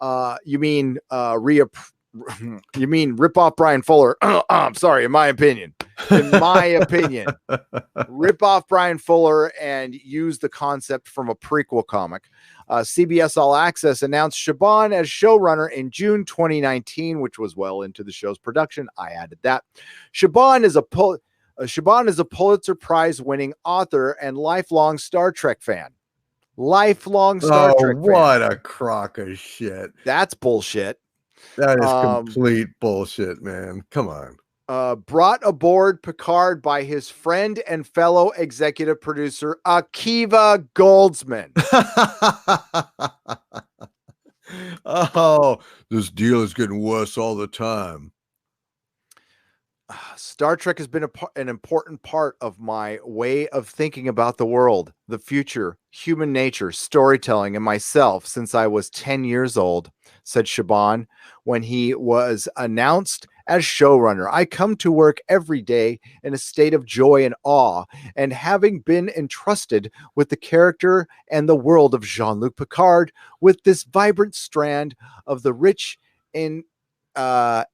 You mean rip off Brian Fuller? I'm sorry, in my opinion. Rip off Brian Fuller and use the concept from a prequel comic. CBS All Access announced Chabon as showrunner in June 2019, which was well into the show's production. I added that. Chabon is a Pulitzer Prize winning author and lifelong Star Trek fan. Trek fan. What a crock of shit. That's bullshit. That is complete bullshit, man. Come on. Brought aboard Picard by his friend and fellow executive producer, Akiva Goldsman. Oh, this deal is getting worse all the time. Star Trek has been an important part of my way of thinking about the world, the future, human nature, storytelling, and myself since I was 10 years old, said Chabon when he was announced as showrunner. I come to work every day in a state of joy and awe, and having been entrusted with the character and the world of Jean-Luc Picard, with this vibrant strand of the rich and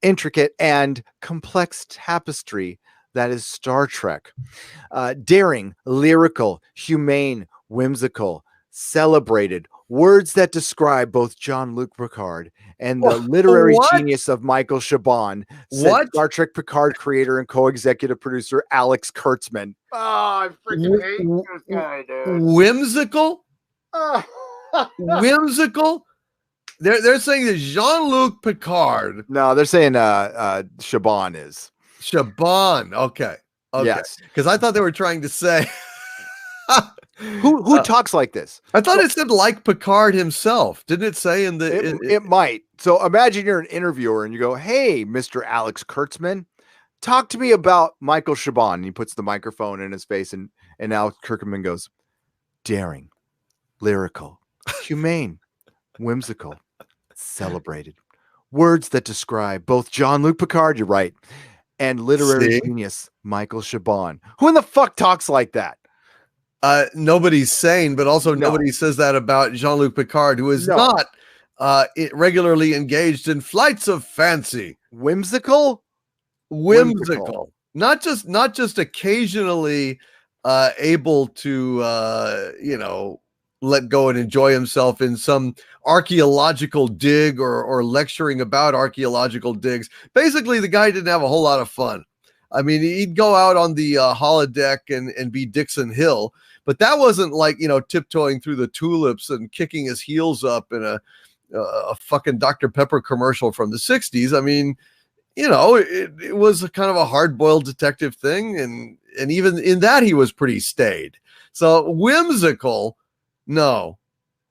intricate and complex tapestry that is Star Trek. Daring, lyrical, humane, whimsical, celebrated, words that describe both Jean-Luc Picard and the literary genius of Michael Chabon, said Star Trek Picard creator and co-executive producer Alex Kurtzman. Oh, I freaking hate this guy, dude. Whimsical? Whimsical? They're saying that Jean-Luc Picard. No, they're saying Chabon is. Chabon. Okay. Yes. Because I thought they were trying to say who talks like this? I thought it said like Picard himself. Didn't it say in the it might. So imagine you're an interviewer and you go, "Hey, Mr. Alex Kurtzman, talk to me about Michael Chabon." And he puts the microphone in his face, and Alex Kurtzman goes, "Daring, lyrical, humane, whimsical, celebrated. Words that describe both Jean-Luc Picard," you're right, "and literary genius Michael Chabon." Who in the fuck talks like that? Nobody's sane, but also nobody says that about Jean-Luc Picard, who is not regularly engaged in flights of fancy. Whimsical. Not just occasionally able to let go and enjoy himself in some archaeological dig or lecturing about archaeological digs. Basically, the guy didn't have a whole lot of fun. I mean, he'd go out on the holodeck and be Dixon Hill, but that wasn't like, tiptoeing through the tulips and kicking his heels up in a fucking Dr. Pepper commercial from the 60s. I mean, it was a kind of a hard-boiled detective thing, and even in that he was pretty staid. So whimsical, no,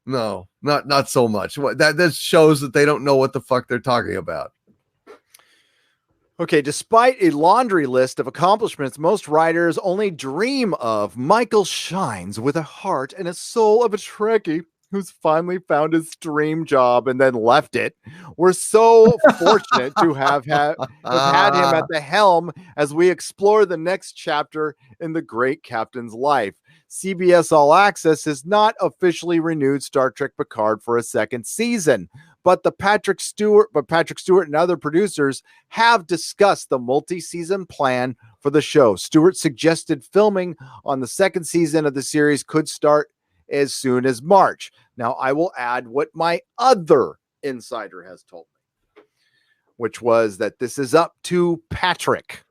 not so much. That shows that they don't know what the fuck they're talking about. Okay, despite a laundry list of accomplishments most writers only dream of, Michael shines with a heart and a soul of a Trekkie who's finally found his dream job and then left it. We're so fortunate to have had him at the helm as we explore the next chapter in the great captain's life. CBS All Access has not officially renewed Star Trek Picard for a second season, but Patrick Stewart and other producers have discussed the multi-season plan for the show. Stewart suggested filming on the second season of the series could start as soon as March. Now, I will add what my other insider has told me, which was that this is up to Patrick.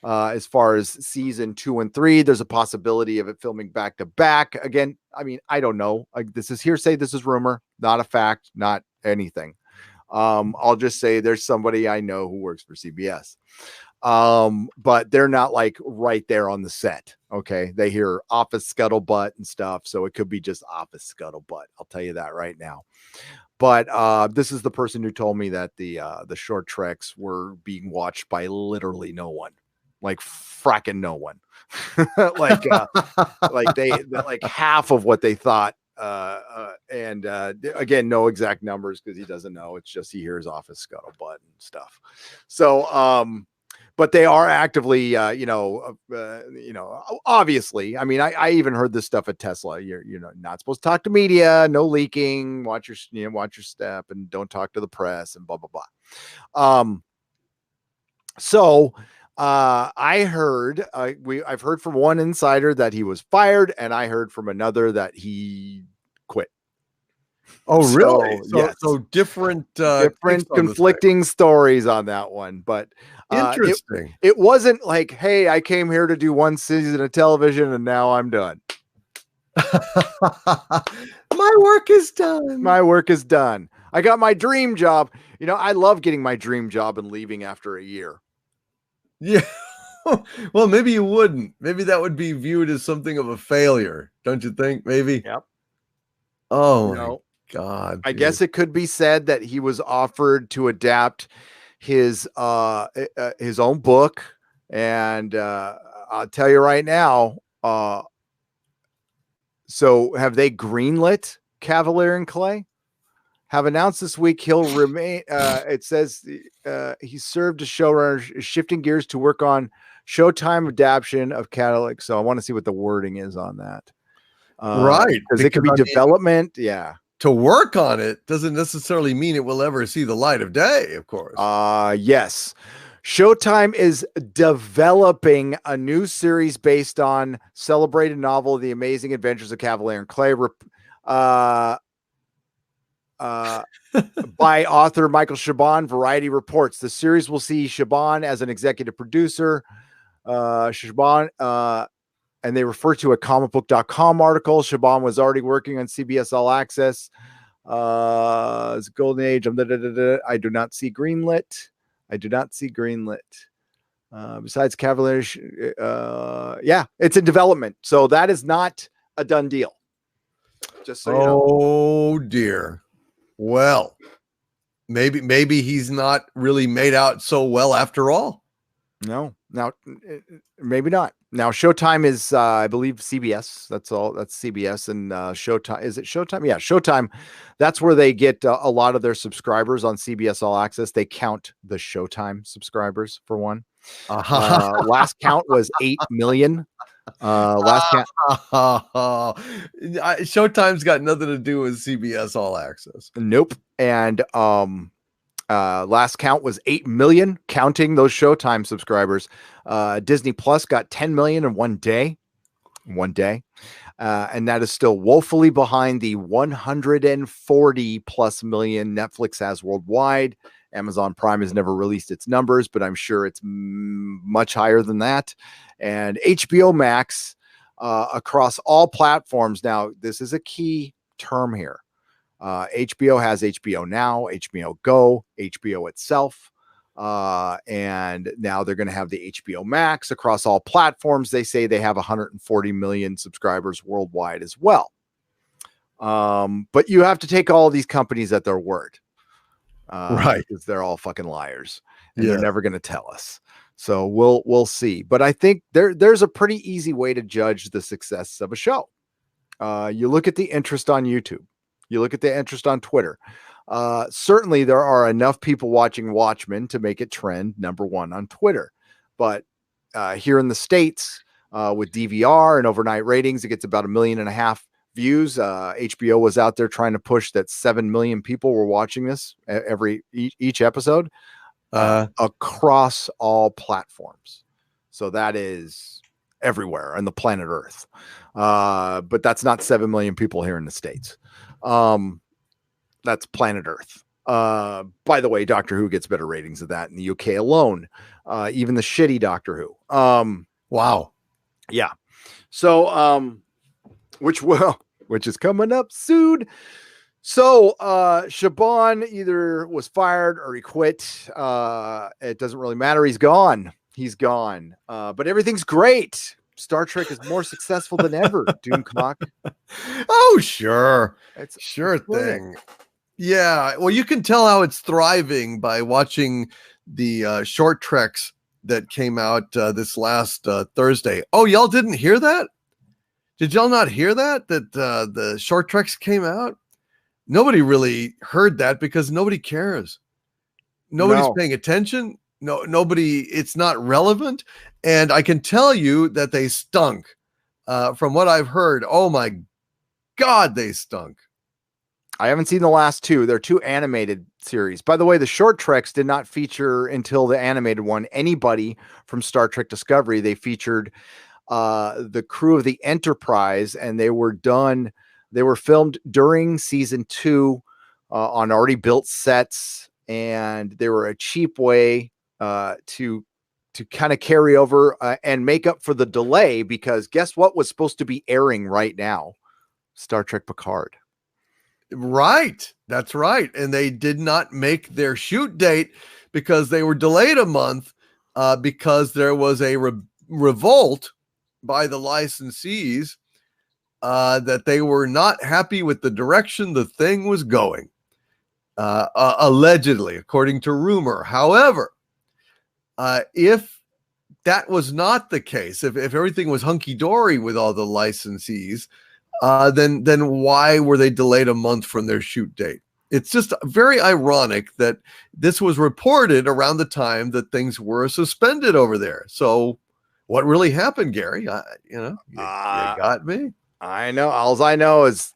As far as season 2 and 3, there's a possibility of it filming back to back. Again, I mean, I don't know. This is hearsay. This is rumor, not a fact, not anything. I'll just say there's somebody I know who works for CBS. But they're not like right there on the set. Okay. They hear office scuttlebutt and stuff. So it could be just office scuttlebutt. I'll tell you that right now. But this is the person who told me that the short treks were being watched by literally no one. Like fracking no one. like half of what they thought. And again, no exact numbers because he doesn't know. It's just he hears office scuttlebutt and stuff. So, but they are actively, obviously. I mean, I even heard this stuff at Tesla. You're not supposed to talk to media, no leaking, watch your step, and don't talk to the press, and blah blah blah. So. I heard I've heard from one insider that he was fired, and I heard from another that he quit. Oh, really? Yes. So different conflicting stories on that one, but interesting. It wasn't like, hey, I came here to do one season of television and now I'm done. My work is done. My work is done. I got my dream job. I love getting my dream job and leaving after a year. Yeah. Well, maybe you wouldn't. Maybe that would be viewed as something of a failure. Don't you think? Maybe. Yep. Oh, my God. I guess it could be said that he was offered to adapt his own book. And I'll tell you right now. So have they greenlit Cavalier and Clay? Have announced this week he'll remain. It says he served as showrunner, shifting gears to work on Showtime adaptation of Cadillac. So I want to see what the wording is on that. Right, because it could be development. Yeah, to work on it doesn't necessarily mean it will ever see the light of day, of course. Yes. Showtime is developing a new series based on celebrated novel, The Amazing Adventures of Cavalier and Clay, by author Michael Chabon. Variety reports the series will see Chabon as an executive producer. Chabon, and they refer to a comicbook.com article. Chabon was already working on CBS All Access. It's Golden Age. I do not see greenlit. Besides Cavaliers, yeah, it's in development. So that is not a done deal. Just so you know. Oh dear. Well, maybe he's not really made out so well after all. No, now maybe not. Now Showtime is, I believe, CBS. That's all. That's CBS and Showtime. Is it Showtime? Yeah, Showtime. That's where they get a lot of their subscribers on CBS All Access. They count the Showtime subscribers for one. Last count was 8 million. Last count. Showtime's got nothing to do with CBS All Access. Nope. And last count was 8 million, counting those Showtime subscribers. Disney Plus got 10 million in one day. And that is still woefully behind the 140 plus million Netflix has worldwide. Amazon Prime has never released its numbers, but I'm sure it's much higher than that. And HBO Max across all platforms. Now, this is a key term here. HBO has HBO Now, HBO Go, HBO itself. And now they're going to have the HBO Max across all platforms. They say they have 140 million subscribers worldwide as well. But you have to take all of these companies at their word. Right. Because they're all fucking liars and they're never going to tell us. So we'll see. But I think there's a pretty easy way to judge the success of a show. You look at the interest on YouTube. You look at the interest on Twitter. Certainly there are enough people watching Watchmen to make it trend #1 on Twitter. But here in the States, with DVR and overnight ratings, it gets about 1.5 million views. HBO was out there trying to push that 7 million people were watching this each episode across all platforms. So that is everywhere on the planet Earth. But that's not 7 million people here in the States. That's planet Earth. By the way, Doctor Who gets better ratings than that in the UK alone. Even the shitty Doctor Who. Wow. Yeah. So, which is coming up soon. So, Chabon either was fired or he quit. It doesn't really matter. He's gone. But everything's great. Star Trek is more successful than ever. Doomcock. Oh, sure. It's sure thing. Yeah. Well, you can tell how it's thriving by watching the short treks that came out this last Thursday. Oh, y'all didn't hear that? Did y'all not hear that the short treks came out? Nobody really heard that because nobody cares. Nobody's paying attention. Nobody. It's not relevant. And I can tell you that they stunk. From what I've heard, oh my God, they stunk. I haven't seen the last two. They're 2 animated series. By the way, the short treks did not feature until the animated one anybody from Star Trek Discovery. They featured the crew of the Enterprise, and they were filmed during season 2 on already built sets, and they were a cheap way to kind of carry over and make up for the delay, because guess what was supposed to be airing right now? Star Trek Picard. Right. That's right. And they did not make their shoot date because they were delayed a month because there was a revolt by the licensees that they were not happy with the direction the thing was going. Allegedly, according to rumor. However, if that was not the case, if everything was hunky-dory with all the licensees, then why were they delayed a month from their shoot date? It's just very ironic that this was reported around the time that things were suspended over there. So what really happened, Gary? You got me. I know. All I know is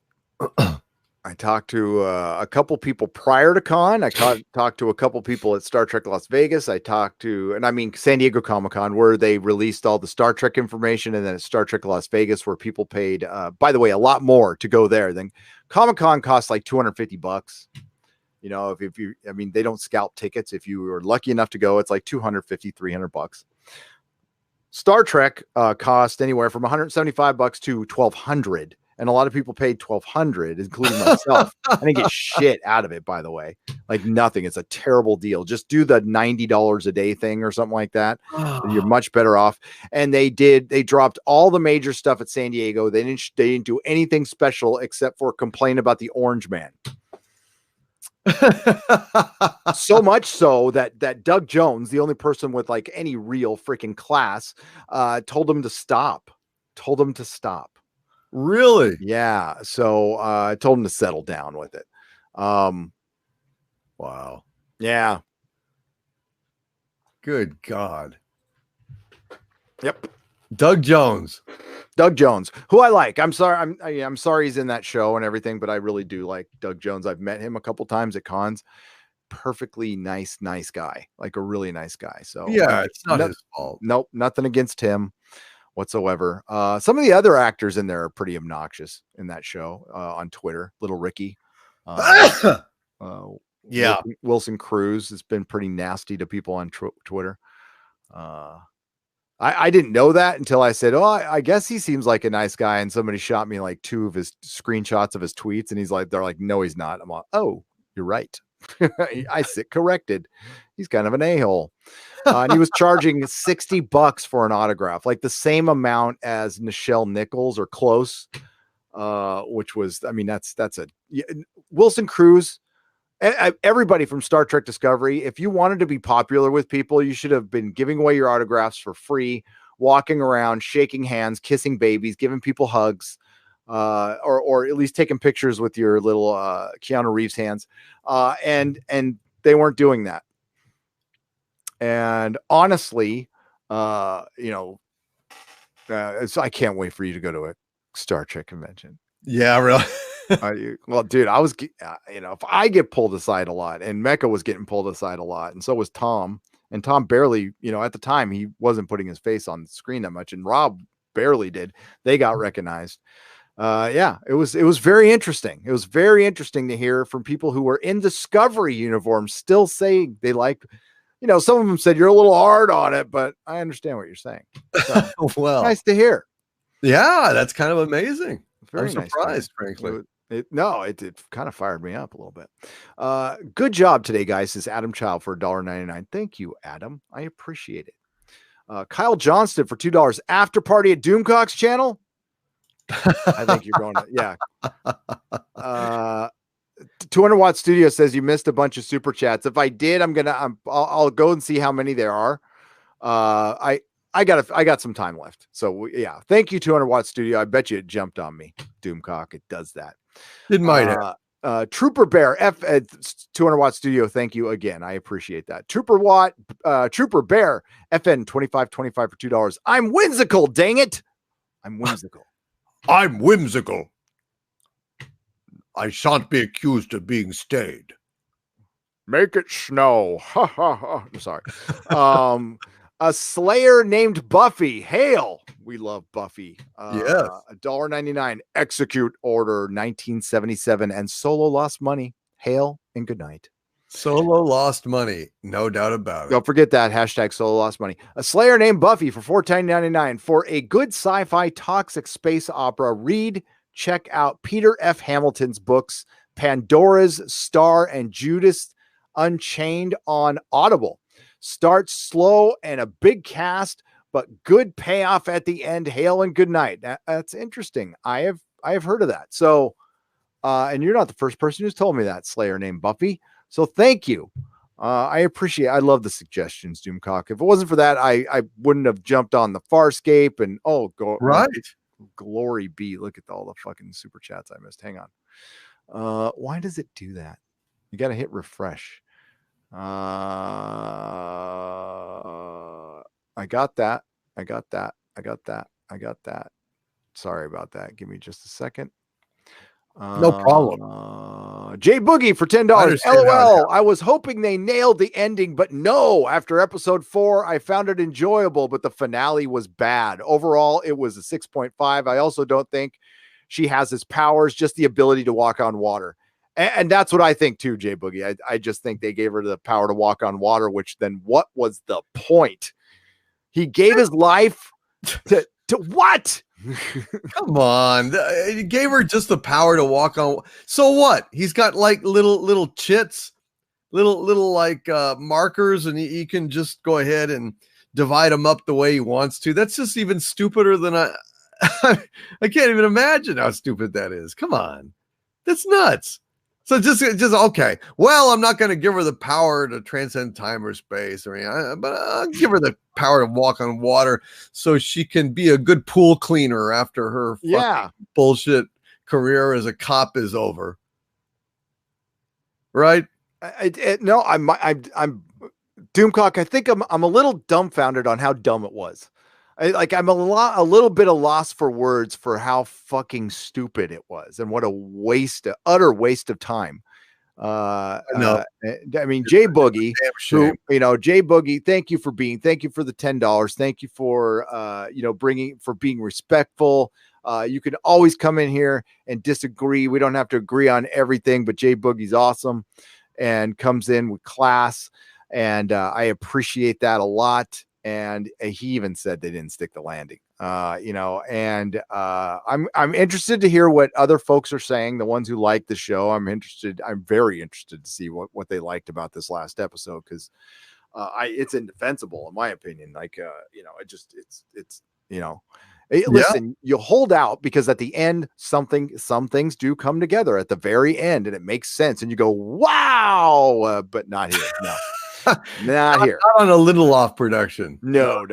I talked to a couple people prior to con. I talked to a couple people at Star Trek Las Vegas. I talked to, and I mean San Diego Comic-Con, where they released all the Star Trek information, and then at Star Trek Las Vegas, where people paid, by the way, a lot more to go there than Comic-Con costs like $250. You know, if you, I mean, they don't scalp tickets. If you were lucky enough to go, it's like $250, $300. Star Trek cost anywhere from $175 to $1,200. And a lot of people paid $1,200, including myself. I didn't get shit out of it, by the way. Like nothing. It's a terrible deal. Just do the $90 a day thing or something like that. You're much better off. And they dropped all the major stuff at San Diego. They didn't do anything special except for complain about the Orange Man. So much so that Doug Jones, the only person with like any real freaking class, told him to stop. Really? Yeah. So I told him to settle down with it. Wow. Yeah. Good God. Yep. Doug Jones, who I like. I'm sorry he's in that show and everything, but I really do like Doug Jones. I've met him a couple times at cons. Perfectly nice guy, like a really nice guy. So yeah, it's not his fault. Nope, nothing against him whatsoever. Some of the other actors in there are pretty obnoxious in that show on Twitter. Little Ricky, yeah, Wilson Cruz has been pretty nasty to people on Twitter. I didn't know that until I said, I guess he seems like a nice guy. And somebody shot me like 2 of his screenshots of his tweets. And they're like, no, he's not. I'm like, oh, you're right. I sit corrected. He's kind of an a-hole. And he was charging $60 for an autograph, like the same amount as Nichelle Nichols or close, which was, I mean, that's Wilson Cruz. Everybody from Star Trek Discovery, if you wanted to be popular with people, you should have been giving away your autographs for free, walking around, shaking hands, kissing babies, giving people hugs, or at least taking pictures with your little Keanu Reeves hands. And they weren't doing that. And honestly, so I can't wait for you to go to a Star Trek convention. Yeah, really. Well, dude, I was, if I get pulled aside a lot, and Mecca was getting pulled aside a lot, and so was Tom. And Tom barely, at the time, he wasn't putting his face on the screen that much, and Rob barely did. They got recognized. Yeah, it was very interesting. It was very interesting to hear from people who were in Discovery uniforms still saying they like, some of them said you're a little hard on it, but I understand what you're saying. So, well, nice to hear. Yeah, that's kind of amazing. Very I'm surprised, frankly. It kind of fired me up a little bit. Good job today, guys, says Adam Child for $1.99. Thank you, Adam. I appreciate it. Kyle Johnston for $2. After party at Doomcock's channel. I think you're going to, yeah. 200 Watt Studio says you missed a bunch of super chats. If I did, I'll go and see how many there are. I got some time left. So yeah, thank you, 200 Watt Studio. I bet you it jumped on me. Doomcock, it does that. It might have. Trooper Bear 200 Watt Studio. Thank you again. I appreciate that. Trooper Bear FN 2525 for $2. I'm whimsical. Dang it. I'm whimsical. I'm whimsical. I shan't be accused of being staid. Make it snow. Ha ha ha. I'm sorry. A Slayer named Buffy. Hail. We love Buffy. Yes. $1.99. Execute Order 1977 and Solo lost money. Hail and good night. Solo lost money. No doubt about it. Don't forget that. Hashtag Solo lost money. A Slayer named Buffy for $14.99. For a good sci-fi toxic space opera, check out Peter F. Hamilton's books, Pandora's Star and Judas Unchained on Audible. Starts slow and a big cast, but good payoff at the end. Hail and good night. That's interesting. I have heard of that. So, and you're not the first person who's told me that, Slayer named Buffy. So thank you. I appreciate. I love the suggestions, Doomcock. If it wasn't for that, I wouldn't have jumped on the Farscape and right. Glory be. Look at all the fucking super chats I missed. Hang on. Why does it do that? You got to hit refresh. I got that. Sorry about that. Give me just a second. No problem. Jay Boogie for $10. understand how it LOL. I was hoping they nailed the ending, but no. After episode 4, I found it enjoyable, but the finale was bad. Overall, it was a 6.5. I also don't think she has his powers, just the ability to walk on water. And that's what I think too, Jay Boogie. I just think they gave her the power to walk on water, which then what was the point? He gave his life to what? Come on. He gave her just the power to walk on. So what? He's got like little chits, little like markers, and he can just go ahead and divide them up the way he wants to. That's just even stupider than I can't even imagine how stupid that is. Come on. That's nuts. So just okay. Well, I'm not going to give her the power to transcend time or space, or anything, but I'll give her the power to walk on water so she can be a good pool cleaner after her bullshit career as a cop is over. Right? No, I'm Doomcock. I think I'm a little dumbfounded on how dumb it was. I'm a little bit of loss for words for how fucking stupid it was and what a utter waste of time. I mean, Jay Boogie, Jay Boogie, thank you for the $10. Thank you for being respectful. You can always come in here and disagree. We don't have to agree on everything, but Jay Boogie's awesome and comes in with class. And I appreciate that a lot. And he even said they didn't stick the landing, and I'm interested to hear what other folks are saying. The ones who like the show, I'm very interested to see what they liked about this last episode. Cause it's indefensible in my opinion. Listen, you hold out because at the end, some things do come together at the very end and it makes sense. And you go, wow, but not here. No. Not here. Not on a little off production. No.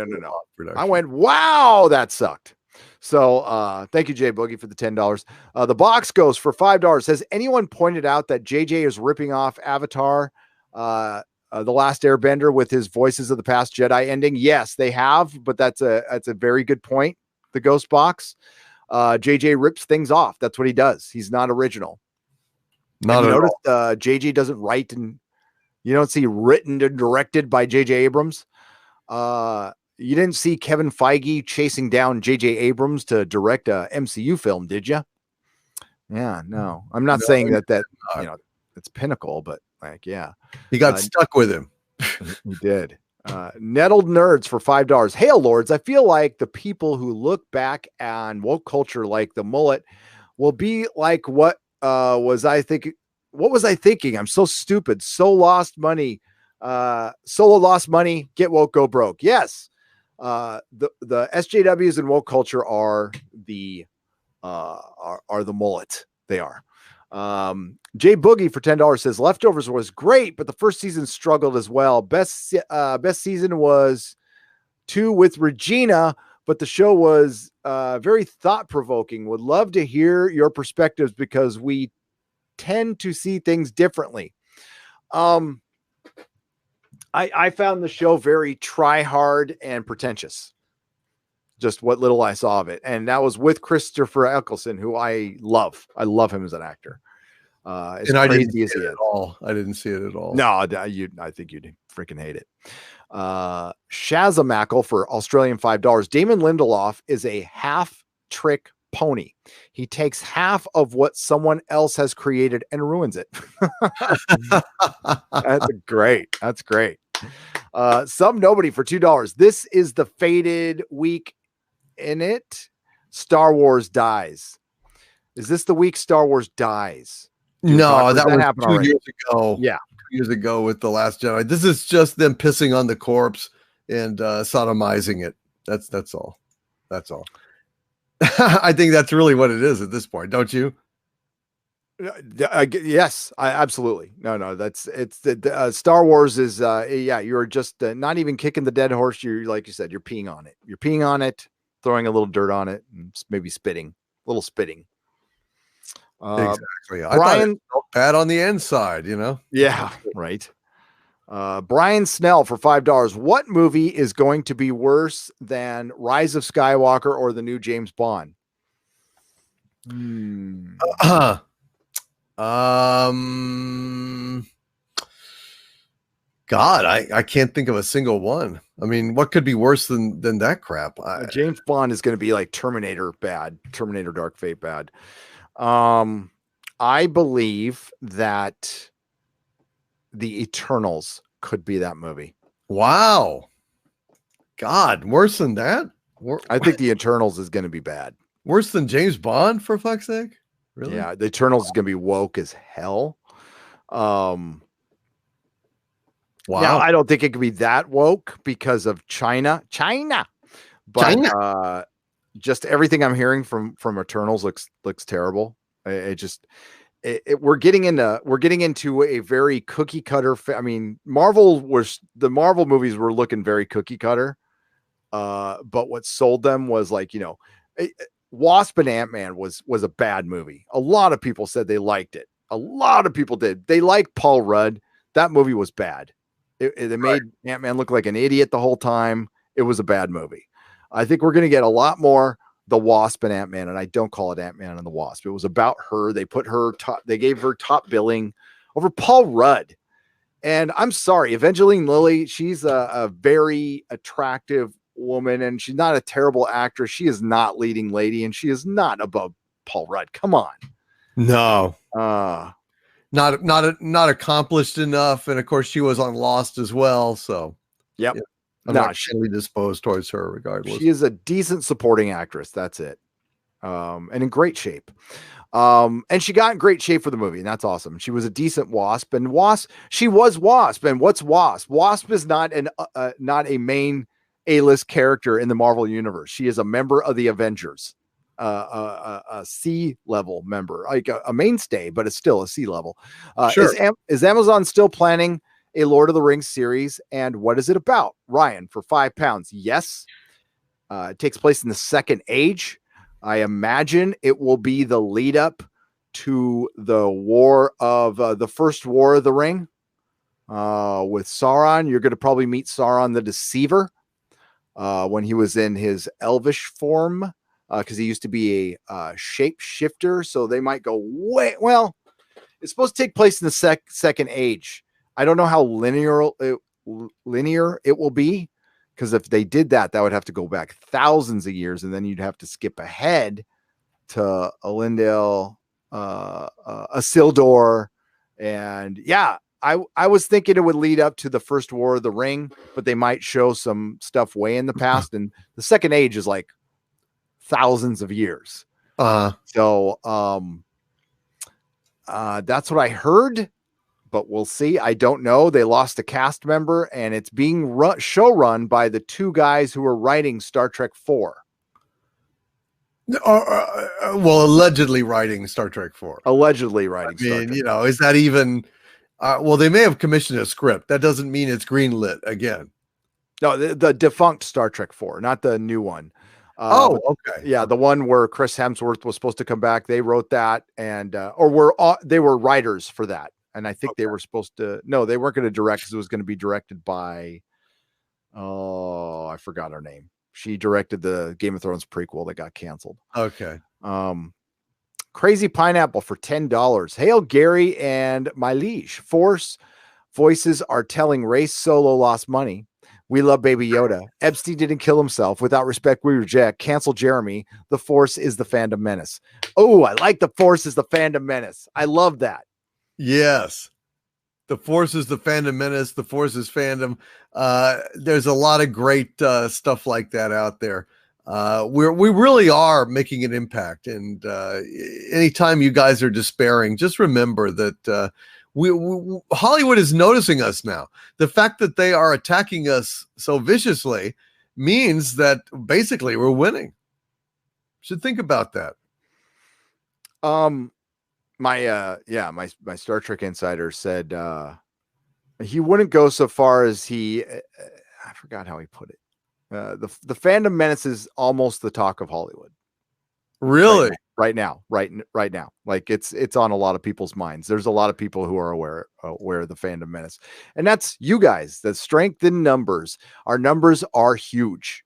I went, wow, that sucked. So thank you, Jay Boogie, for the $10. The box goes for $5. Has anyone pointed out that JJ is ripping off Avatar, The Last Airbender, with his Voices of the Past Jedi ending? Yes, they have, but that's a very good point. The Ghost Box. JJ rips things off. That's what he does. He's not original. Not at all. JJ doesn't write and you don't see written and directed by J.J. Abrams. You didn't see Kevin Feige chasing down J.J. Abrams to direct a MCU film, did you? Yeah, no. I'm not saying that it's pinnacle, but he got stuck with him. He did. Nettled Nerds for $5. Hail Lords, I feel like the people who look back on woke culture like the mullet will be like, what was I thinking? What was I thinking? I'm so stupid. So lost money. Solo lost money. Get woke, go broke. Yes. The SJWs and woke culture are the mullet. They are. Jay Boogie for $10 says Leftovers was great, but the first season struggled as well. Best season was 2 with Regina, but the show was very thought provoking. Would love to hear your perspectives because we tend to see things differently. I found the show very try hard and pretentious. Just what little I saw of it. And that was with Christopher Eccleston, who I love. I love him as an actor. And I didn't see it at all. I didn't see it at all. No, I think you'd freaking hate it. Shazamackle for Australian $5. Damon Lindelof is a half trick pony. He takes half of what someone else has created and ruins it. That's great. Some Nobody for $2. This is the fated week in it. Star Wars dies. Is this the week Star Wars dies? No, that was 2 years ago. Yeah. 2 years ago with The Last Jedi. This is just them pissing on the corpse and sodomizing it. That's all. I think that's really what it is at this point, don't you? Yes, absolutely. No, it's Star Wars is you're just not even kicking the dead horse. You're, like you said, you're peeing on it, throwing a little dirt on it, and maybe spitting. Exactly. I thought it felt bad on the inside, Yeah, right. Brian Snell for $5. What movie is going to be worse than Rise of Skywalker or the new James Bond? Um, God, I can't think of a single one. I mean, what could be worse than that crap? James Bond is going to be like Terminator bad, Terminator Dark Fate bad. I believe that the Eternals could be that movie. Wow. God, worse than that? I think the Eternals is going to be bad. Worse than James Bond, for fuck's sake? Really? Yeah, the Eternals is going to be woke as hell. Wow. Now, I don't think it could be that woke because of China. But just everything I'm hearing from Eternals looks terrible. We're getting into a very cookie cutter. I mean, the Marvel movies were looking very cookie cutter. But what sold them was like, Wasp and Ant-Man was a bad movie. A lot of people said they liked it. A lot of people did. They liked Paul Rudd. That movie was bad. They made Ant-Man look like an idiot the whole time. It was a bad movie. I think we're going to get a lot more the Wasp and Ant-Man, and I don't call it Ant-Man and the Wasp. It was about her. They put her they gave her top billing over Paul Rudd. And I'm sorry, Evangeline Lilly, she's a very attractive woman, and she's not a terrible actress. She is not leading lady, and she is not above Paul Rudd. Come on. No. Not accomplished enough, and of course she was on Lost as well. So yep, I'm not really disposed towards her regardless. She is a decent supporting actress. That's it, and in great shape. And she got in great shape for the movie, and that's awesome. She was a decent Wasp, and she was Wasp. And what's Wasp? Wasp is not a main A-list character in the Marvel universe. She is a member of the Avengers. A C-level member, like a mainstay, but it's still a C-level. Sure. Is Amazon still planning a Lord of the Rings series? And what is it about? Ryan, for £5. Yes. It takes place in the Second Age. I imagine it will be the lead up to the war of the first War of the Ring with Sauron. You're going to probably meet Sauron the Deceiver when he was in his elvish form. Because he used to be a shapeshifter, so they might go it's supposed to take place in the Second Age. I don't know how linear it will be, because if they did that would have to go back thousands of years, and then you'd have to skip ahead to Elendil, Isildur, and I was thinking it would lead up to the first War of the Ring, but they might show some stuff way in the past, and the Second Age is like thousands of years. So that's what I heard, but we'll see. I don't know. They lost a cast member, and it's being showrun by the two guys who are writing Star Trek 4. Well, allegedly writing Star Trek 4. Allegedly writing. I mean, Star Trek. Is that even? Well, they may have commissioned a script. That doesn't mean it's greenlit again. No, the defunct Star Trek 4, not the new one. Okay. Yeah, the one where Chris Hemsworth was supposed to come back. They wrote that, and they were writers for that. And I think they were supposed to. No, they weren't going to direct, because it was going to be directed by. Oh, I forgot her name. She directed the Game of Thrones prequel that got canceled. Okay. Crazy Pineapple for $10. Hail Gary and my liege. Force voices are telling Race Solo lost money. We love Baby Yoda. Epstein didn't kill himself. Without respect, we reject. Cancel Jeremy. The Force is the fandom menace. Oh, I like the Force is the fandom menace. I love that. Yes. The Force is the fandom menace. The Force is fandom. There's a lot of great stuff like that out there. We really are making an impact. And anytime you guys are despairing, just remember that Hollywood is noticing us now. The fact that they are attacking us so viciously means that basically we're winning. Should think about that. My Star Trek insider said he wouldn't go so far as I forgot how he put it. The fandom menace is almost the talk of Hollywood. Really? Right now. Like it's on a lot of people's minds. There's a lot of people who are aware of the fandom menace, and that's you guys. The strength in numbers. Our numbers are huge.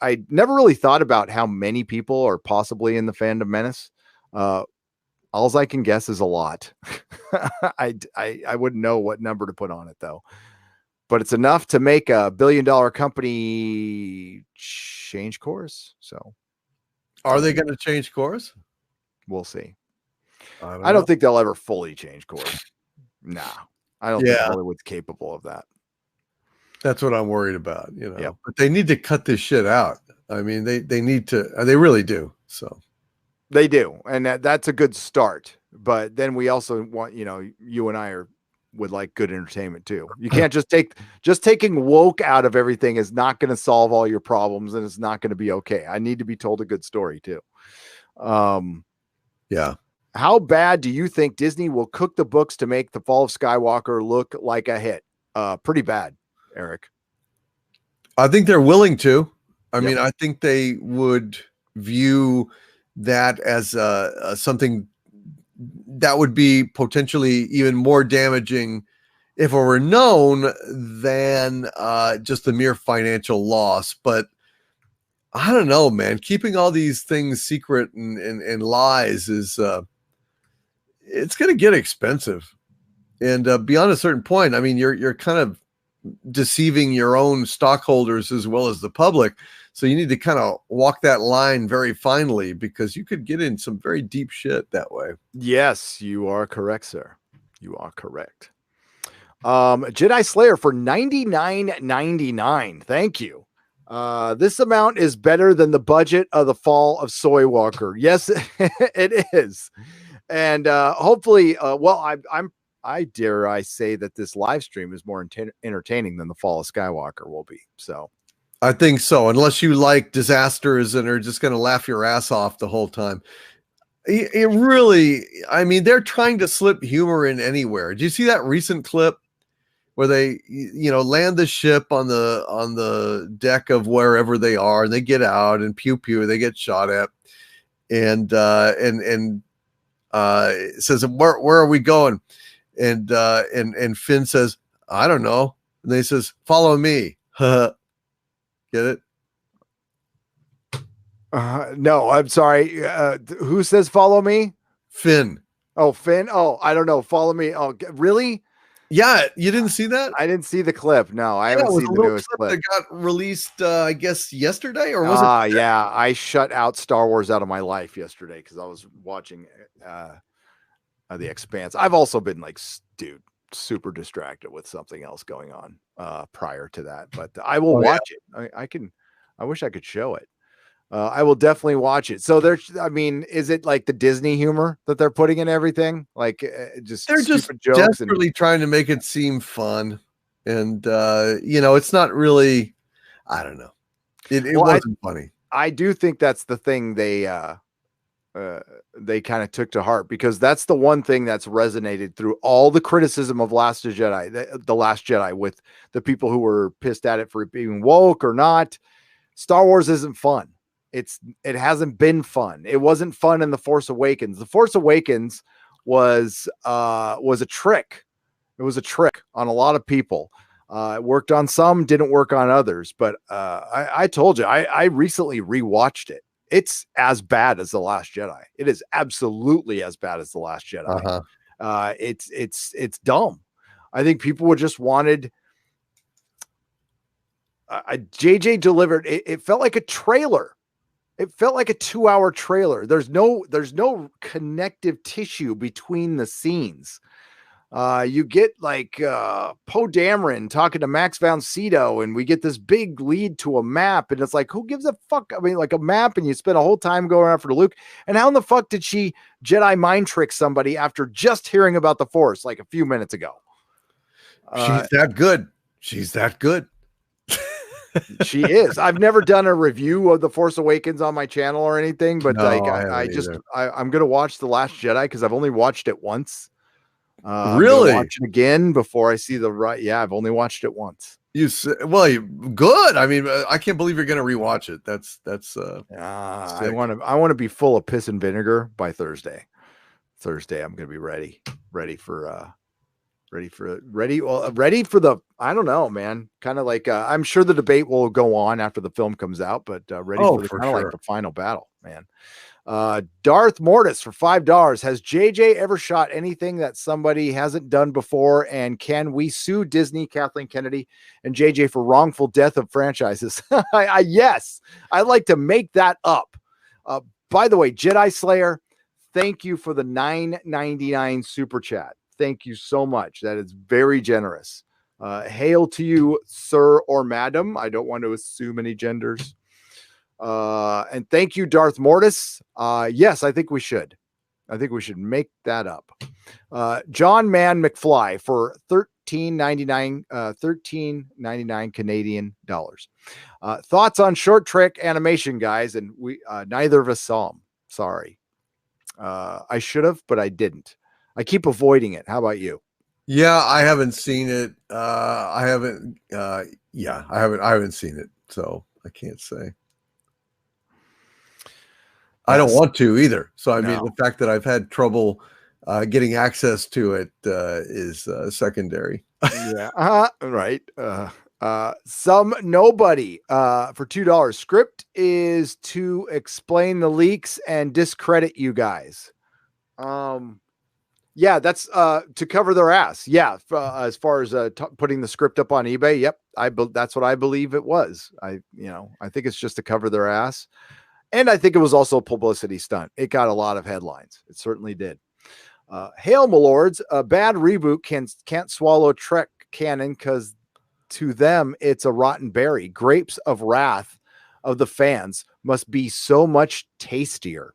I never really thought about how many people are possibly in the fandom menace. All I can guess is a lot. I wouldn't know what number to put on it though. But it's enough to make a $1 billion company change course. So Are they going to change course? we'll see. I don't think they'll ever fully change course. Nah, I don't think Yeah. Hollywood's capable of that. That's what I'm worried about, you know. Yep. But they need to cut this shit out. I mean, they need to. They really do. So They do, and that's a good start. But then we also want, you and I would like good entertainment too. You can't just taking woke out of everything is not going to solve all your problems, and it's not going to be okay. I need to be told a good story too. Yeah. How bad do you think Disney will cook the books to make The Fall of Skywalker look like a hit? Pretty bad, Eric. I think they're willing to. I Yep. mean, I think they would view that as something that would be potentially even more damaging if it were known than just the mere financial loss. But I don't know, man. Keeping all these things secret and lies is it's going to get expensive. And beyond a certain point, I mean, you're kind of deceiving your own stockholders as well as the public. So you need to kind of walk that line very finely, because you could get in some very deep shit that way. Yes, you are correct, sir. You are correct. Jedi Slayer for $99.99. Thank you. This amount is better than the budget of The Fall of Soywalker. Yes, it is. And hopefully, I dare I say that this live stream is more entertaining than The Fall of Skywalker will be. So I think so, unless you like disasters and are just going to laugh your ass off the whole time. It really, I mean, they're trying to slip humor in anywhere. Did you see that recent clip where they, land the ship on the deck of wherever they are, and they get out and pew pew, they get shot at, and it says, where are we going? And Finn says, I don't know. And they says, follow me. Get it? No, I'm sorry. Who says follow me? Finn. Oh, Finn. Oh, I don't know. Follow me. Oh, really? Yeah, you didn't see that? I didn't see the clip. No, I haven't seen the newest clip. That got released, I guess, yesterday, or was it? Yeah, I shut out Star Wars out of my life yesterday because I was watching The Expanse. I've also been super distracted with something else going on prior to that, but I will watch it. I wish I could show it. I will definitely watch it. So is it like the Disney humor that they're putting in everything? Like they're just jokes desperately trying to make it seem fun. And, it's not really, I don't know. It wasn't funny. I do think that's the thing they kind of took to heart, because that's the one thing that's resonated through all the criticism of the Last Jedi, with the people who were pissed at it for being woke or not. Star Wars isn't fun. It hasn't been fun. It wasn't fun in The Force Awakens. The Force Awakens was a trick. It was a trick on a lot of people. It worked on some, didn't work on others. But I told you, I recently rewatched it. It's as bad as The Last Jedi. It is absolutely as bad as The Last Jedi. It's dumb. I think people would just wanted. JJ delivered. It felt like a trailer. It felt like a 2-hour trailer. There's no connective tissue between the scenes. You get Poe Dameron talking to Max von Sydow, and we get this big lead to a map, and it's like, who gives a fuck? I mean, like a map, and you spend a whole time going after Luke. And how in the fuck did she Jedi mind trick somebody after just hearing about the Force like a few minutes ago? She's that good. She's that good. She is. I've never done a review of The Force Awakens on my channel or anything, but I'm going to watch The Last Jedi because I've only watched it once. Really? Watch it again before I see I've only watched it once. Good. I mean, I can't believe you're going to rewatch it. That's I want to be full of piss and vinegar by Thursday. I'm going to be ready for Ready for the, I don't know, man. Kind of like, I'm sure the debate will go on after the film comes out, but ready for the kind of like the final battle, man. Darth Mortis for $5. Has JJ ever shot anything that somebody hasn't done before? And can we sue Disney, Kathleen Kennedy, and JJ for wrongful death of franchises? Yes, I'd like to make that up. By the way, Jedi Slayer, thank you for the $9.99 super chat. Thank you so much. That is very generous. Hail to you, sir or madam. I don't want to assume any genders. And thank you, Darth Mortis. Yes, I think we should. I think we should make that up. John Man McFly for $13.99 Canadian dollars. Thoughts on Short Trek animation, guys? And we neither of us saw them. Sorry. I should have, but I didn't. I keep avoiding it. How about you? Yeah, I haven't seen it. I haven't seen it, so I can't say. I don't want to either. So I mean, the fact that I've had trouble getting access to it is secondary. Yeah. Right. Some nobody for $2. Script is to explain the leaks and discredit you guys. Yeah, that's to cover their ass. Yeah, as far as putting the script up on eBay. Yep, that's what I believe it was. I think it's just to cover their ass. And I think it was also a publicity stunt. It got a lot of headlines. It certainly did. Hail, my lords. A bad reboot can't swallow Trek canon because to them it's a rotten berry. Grapes of wrath of the fans must be so much tastier.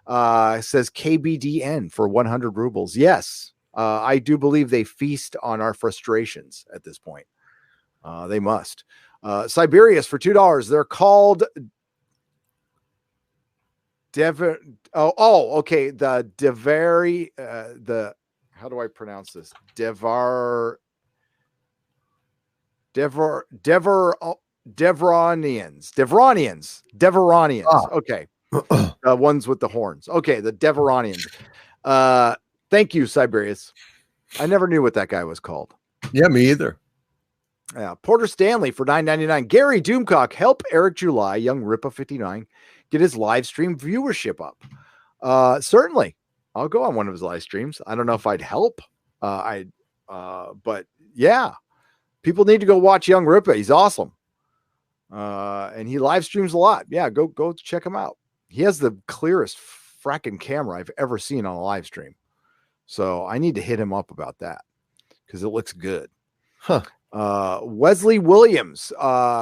Says KBDN for 100 rubles. Yes, I do believe they feast on our frustrations at this point. They must. Siberius for $2. They're called okay. The Devari, how do I pronounce this? Devronians. Okay. Ones with the horns. Okay. The Devronians. Thank you, Siberius. I never knew what that guy was called. Yeah, me either. Yeah. Porter Stanley for $9.99. Gary Doomcock, help Eric July, young Ripa 59, get his live stream viewership up. Certainly. I'll go on one of his live streams. I don't know if I'd help. But yeah, people need to go watch young Ripa. He's awesome. And he live streams a lot. Yeah, go check him out. He has the clearest fracking camera I've ever seen on a live stream. So I need to hit him up about that because it looks good. Huh. Wesley Williams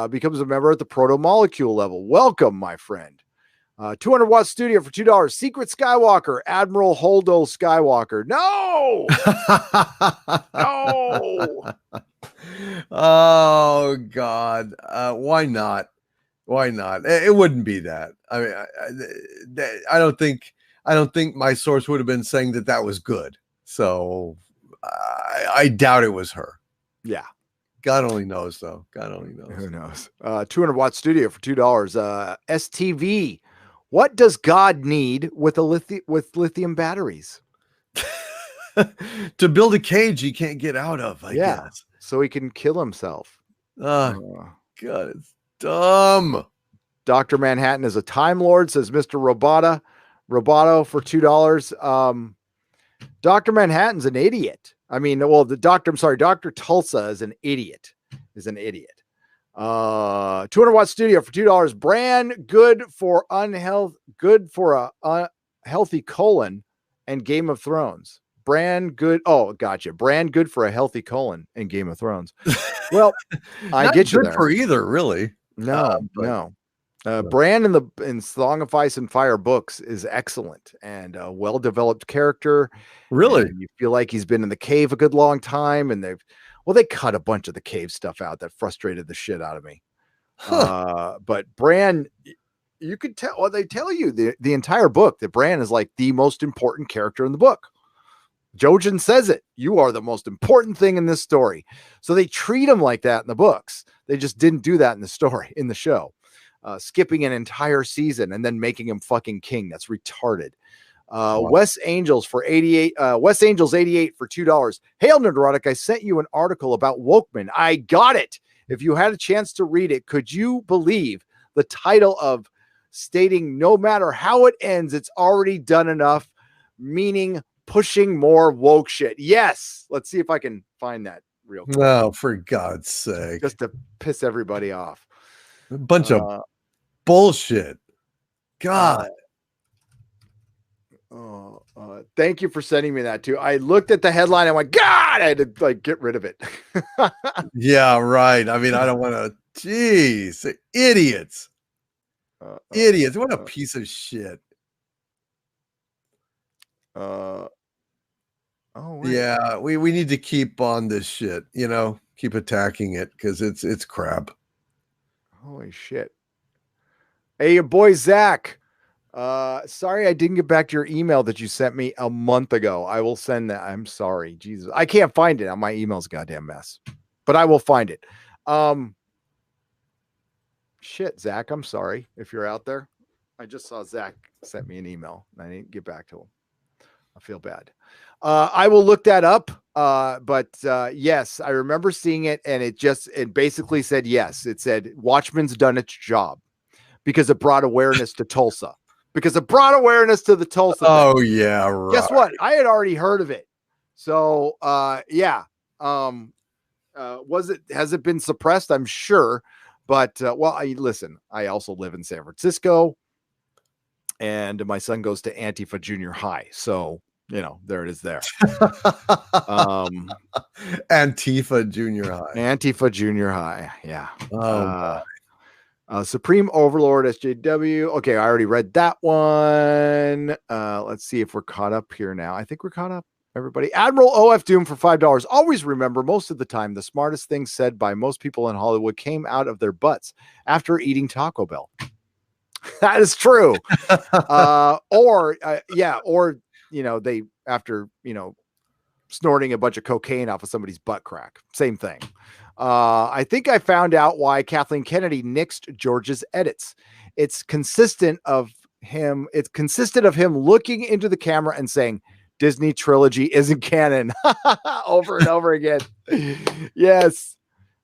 becomes a member at the proto molecule level. Welcome, my friend. 200 watt studio for $2. Secret Skywalker, Admiral Holdo Skywalker. No, no. Oh God. Why not? Why not? It wouldn't be that. I mean, I don't think my source would have been saying that was good. So I doubt it was her. Yeah. God only knows, though. God only knows. Who knows? 200 watt studio for $2. STV. What does God need with lithium batteries? To build a cage he can't get out of, I guess. So he can kill himself. God, it's dumb. Dr. Manhattan is a Time Lord, says Mr. Roboto for $2. Dr. Manhattan's an idiot. I mean, well, Dr. Tulsa is an idiot. 200 watt studio for $2. Brand good for a healthy colon and Game of Thrones. Brand good. Oh, gotcha. Brand good for a healthy colon and Game of Thrones. Well, I get you there. For either, really. No. Bran in Song of Ice and Fire books is excellent and a well-developed character. Really? And you feel like he's been in the cave a good long time, and they cut a bunch of the cave stuff out that frustrated the shit out of me. But Bran, you could tell, well, they tell you the entire book that Bran is like the most important character in the book. Jojen says it. You are the most important thing in this story. So they treat him like that in the books. They just didn't do that in the show. Skipping an entire season and then making him fucking king. That's retarded. Wes Angels for 88. Wes Angels 88 for $2. Hail Nerdrotic, I sent you an article about Wokemen. I got it. If you had a chance to read it, could you believe the title of stating no matter how it ends, it's already done enough, meaning pushing more woke shit? Yes. Let's see if I can find that real quick. No, for God's sake. Just to piss everybody off. A bunch of bullshit. God. Thank you for sending me that too. I looked at the headline and went, God, I had to like get rid of it. Yeah, right. I mean, I don't want to. Jeez, idiots. Idiots. What a piece of shit. Yeah, we need to keep on this shit, you know, keep attacking it because it's crap. Holy shit. Hey, your boy Zach. Sorry I didn't get back to your email that you sent me a month ago. I will send that. I'm sorry. Jesus. I can't find it on my email's goddamn mess. But I will find it. Shit, Zach, I'm sorry if you're out there. I just saw Zach sent me an email and I didn't get back to him. I feel bad. I will look that up. But yes, I remember seeing it and it basically said yes. It said Watchmen's done its job because it brought awareness to Tulsa. Because it brought awareness to the Tulsa. Oh, yeah, right. Guess what? I had already heard of it. So yeah. Has it been suppressed? I'm sure. But listen, I also live in San Francisco and my son goes to Antifa Junior High. So, you know, there it is there. Antifa Junior High. Antifa Junior High. Yeah. Supreme Overlord SJW. Okay, I already read that one. Let's see if we're caught up here now. I think we're caught up. Everybody, Admiral OF Doom for $5. Always remember, most of the time, the smartest thing said by most people in Hollywood came out of their butts after eating Taco Bell. That is true. Or you know, they after snorting a bunch of cocaine off of somebody's butt crack. Same thing. I think I found out why Kathleen Kennedy nixed George's edits. It's consistent of him looking into the camera and saying, Disney trilogy isn't canon over and over again. Yes.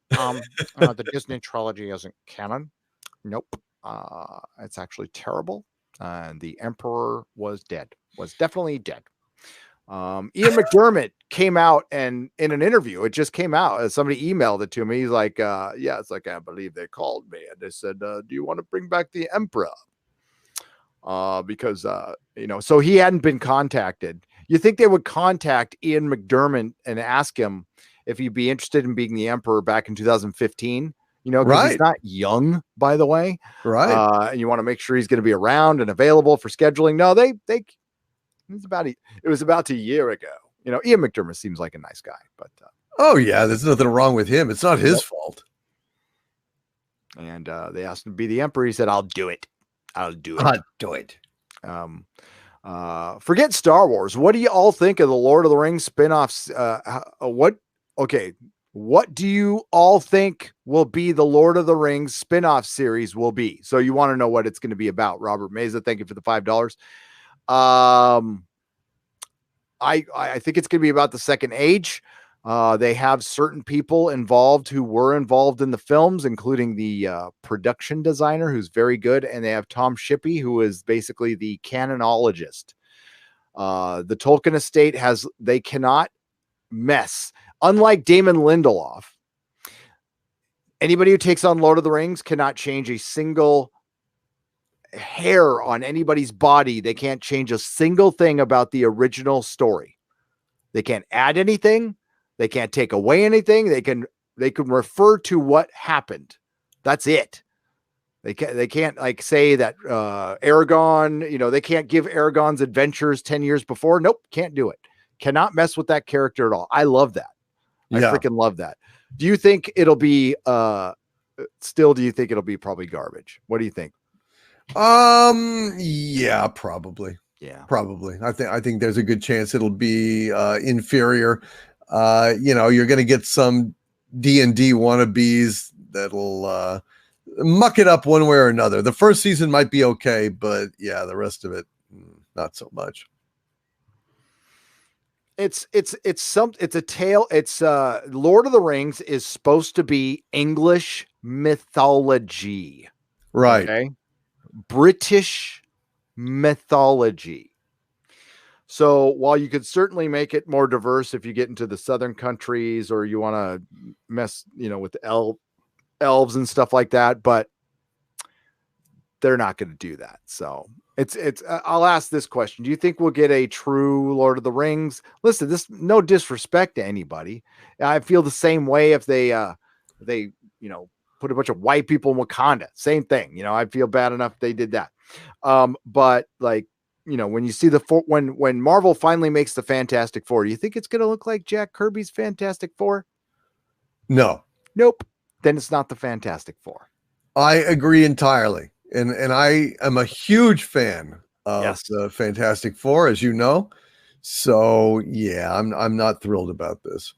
The Disney trilogy isn't canon. Nope. It's actually terrible. And the Emperor was definitely dead. Ian McDermott came out and in an interview, it just came out. Somebody emailed it to me. He's like, yeah, it's like, I believe they called me and they said, do you want to bring back the Emperor? Because, so he hadn't been contacted. You think they would contact Ian McDermott and ask him if he'd be interested in being the Emperor back in 2015? Because he's not young, by the way. Right. And you want to make sure he's going to be around and available for scheduling. No, it was about a year ago. Ian McDermott seems like a nice guy, but oh yeah, there's nothing wrong with him. It's not his fault. And they asked him to be the Emperor. He said, I'll do it. Forget Star Wars. What do you all think of the Lord of the Rings spin-offs? What do you all think will be the Lord of the Rings spin-off series will be? So you want to know what it's going to be about. Robert Meza, thank you for the $5. I think it's going to be about the Second Age. They have certain people involved who were involved in the films, including the production designer, who's very good. And they have Tom Shippey, who is basically the canonologist. The Tolkien estate they cannot mess. Unlike Damon Lindelof, anybody who takes on Lord of the Rings cannot change a single hair on anybody's body. They can't change a single thing about the original story. They can't add anything. They can't take away anything. They can refer to what happened. That's it. They can't like say that Aragorn, they can't give Aragorn's adventures 10 years before. Nope, can't do it. Cannot mess with that character at all. I love that. I freaking love that. Do you think it'll be do you think it'll be probably garbage? What do you think? Yeah, probably. Yeah, probably. I think there's a good chance it'll be inferior. You're going to get some D&D wannabes that'll muck it up one way or another. The first season might be okay, but yeah, the rest of it, not so much. It's a tale. It's Lord of the Rings is supposed to be English mythology. Right. Okay. British mythology. So while you could certainly make it more diverse if you get into the southern countries or you want to mess, with the elves and stuff like that, but they're not going to do that. So I'll ask this question. Do you think we'll get a true Lord of the Rings? Listen, this, no disrespect to anybody. I feel the same way if they put a bunch of white people in Wakanda, same thing. I'd feel bad enough if they did that. But like, when you see when Marvel finally makes the Fantastic Four, do you think it's going to look like Jack Kirby's Fantastic Four? No. Nope. Then it's not the Fantastic Four. I agree entirely. And I am a huge fan of the Fantastic Four, as you know. So yeah, I'm not thrilled about this.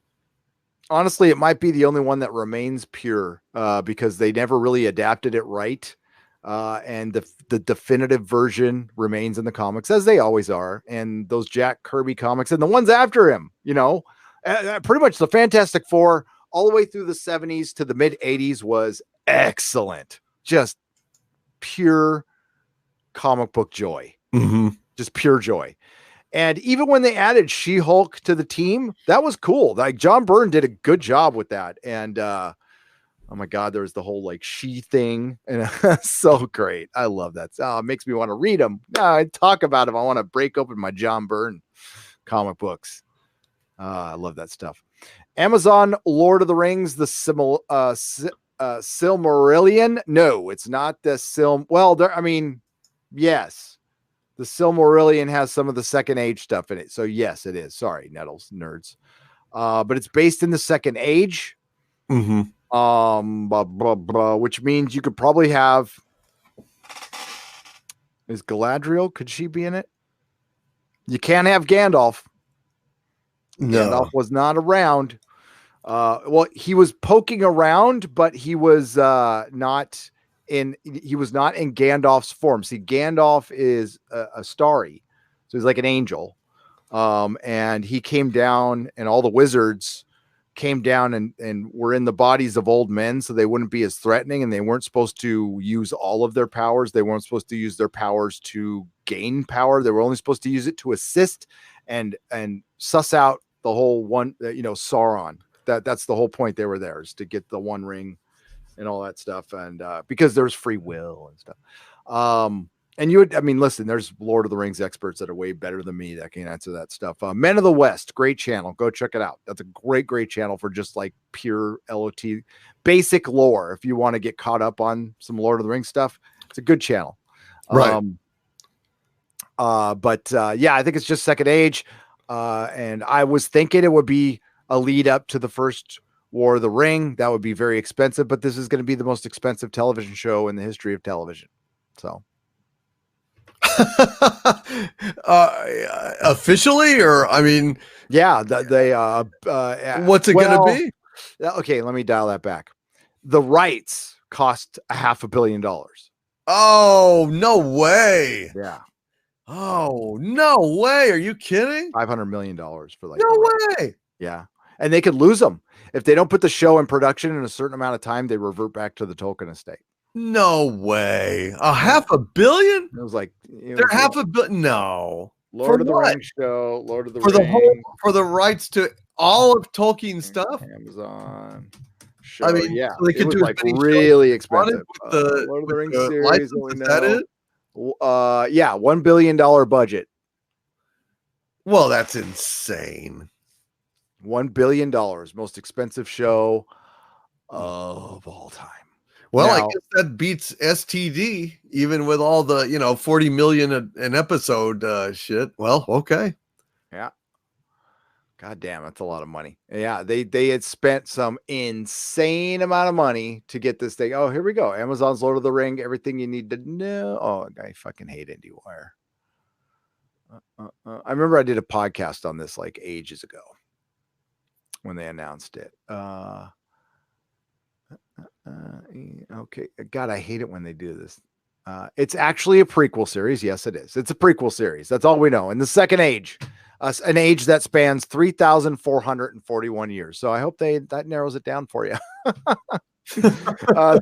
Honestly, it might be the only one that remains pure because they never really adapted it right. And the definitive version remains in the comics, as they always are. And those Jack Kirby comics and the ones after him, pretty much the Fantastic Four all the way through the 70s to the mid 80s was excellent. Just pure comic book joy. Mm-hmm. Just pure joy. And even when they added She-Hulk to the team, that was cool. Like John Byrne did a good job with that. And oh my God, there was the whole like she thing. And so great. I love that. It makes me want to read them. I talk about them. I want to break open my John Byrne comic books. I love that stuff. Amazon Lord of the Rings, the Silmarillion. No, it's not the yes. The Silmarillion has some of the Second Age stuff in it. So yes, it is. Sorry, Nettles, nerds. But it's based in the Second Age. Mm-hmm. Which means you could probably have. Is Galadriel? Could she be in it? You can't have Gandalf. No. Gandalf was not around. Well, he was poking around, but he was not in Gandalf's form. See, Gandalf is a starry, so he's like an angel. And he came down, and all the wizards came down and were in the bodies of old men, so they wouldn't be as threatening, and they weren't supposed to use all of their powers. They weren't supposed to use their powers to gain power. They were only supposed to use it to assist and suss out the whole one, Sauron. That's the whole point they were there, is to get the One Ring and all that stuff. And because there's free will and stuff. And listen, there's Lord of the Rings experts that are way better than me that can answer that stuff. Men of the West, great channel. Go check it out. That's a great channel for just like pure LOT, basic lore. If you want to get caught up on some Lord of the Rings stuff, it's a good channel. Right. Yeah, I think it's just Second Age. And I was thinking it would be a lead up to the first War of the Ring. That would be very expensive, but this is going to be the most expensive television show in the history of television. So officially, or yeah, what's it going to be? Okay, let me dial that back. The rights cost $500 million. Oh, no way. Yeah. Oh, no way. Are you kidding? $500 million for like no way. Yeah. And they could lose them if they don't put the show in production in a certain amount of time. They revert back to the Tolkien estate. No way. $500 million? It was like they're $500 million. No. Lord of the Rings show. Lord of the Rings. For the rights to all of Tolkien's stuff. Amazon show. Yeah, so they could do like really expensive. With the Lord of the Rings series. Is that it? Yeah, $1 billion budget. Well, that's insane. $1 billion, most expensive show of all time. Well, now, I guess that beats STD, even with all the 40 million an episode shit. Well, okay. Yeah. God damn, that's a lot of money. Yeah, they had spent some insane amount of money to get this thing. Oh, here we go. Amazon's Lord of the Ring, everything you need to know. Oh, I fucking hate IndieWire. I remember I did a podcast on this like ages ago when they announced it. Okay. God, I hate it when they do this. It's actually a prequel series. Yes, it is. It's a prequel series. That's all we know. In the Second Age, an age that spans 3,441 years. So I hope that narrows it down for you.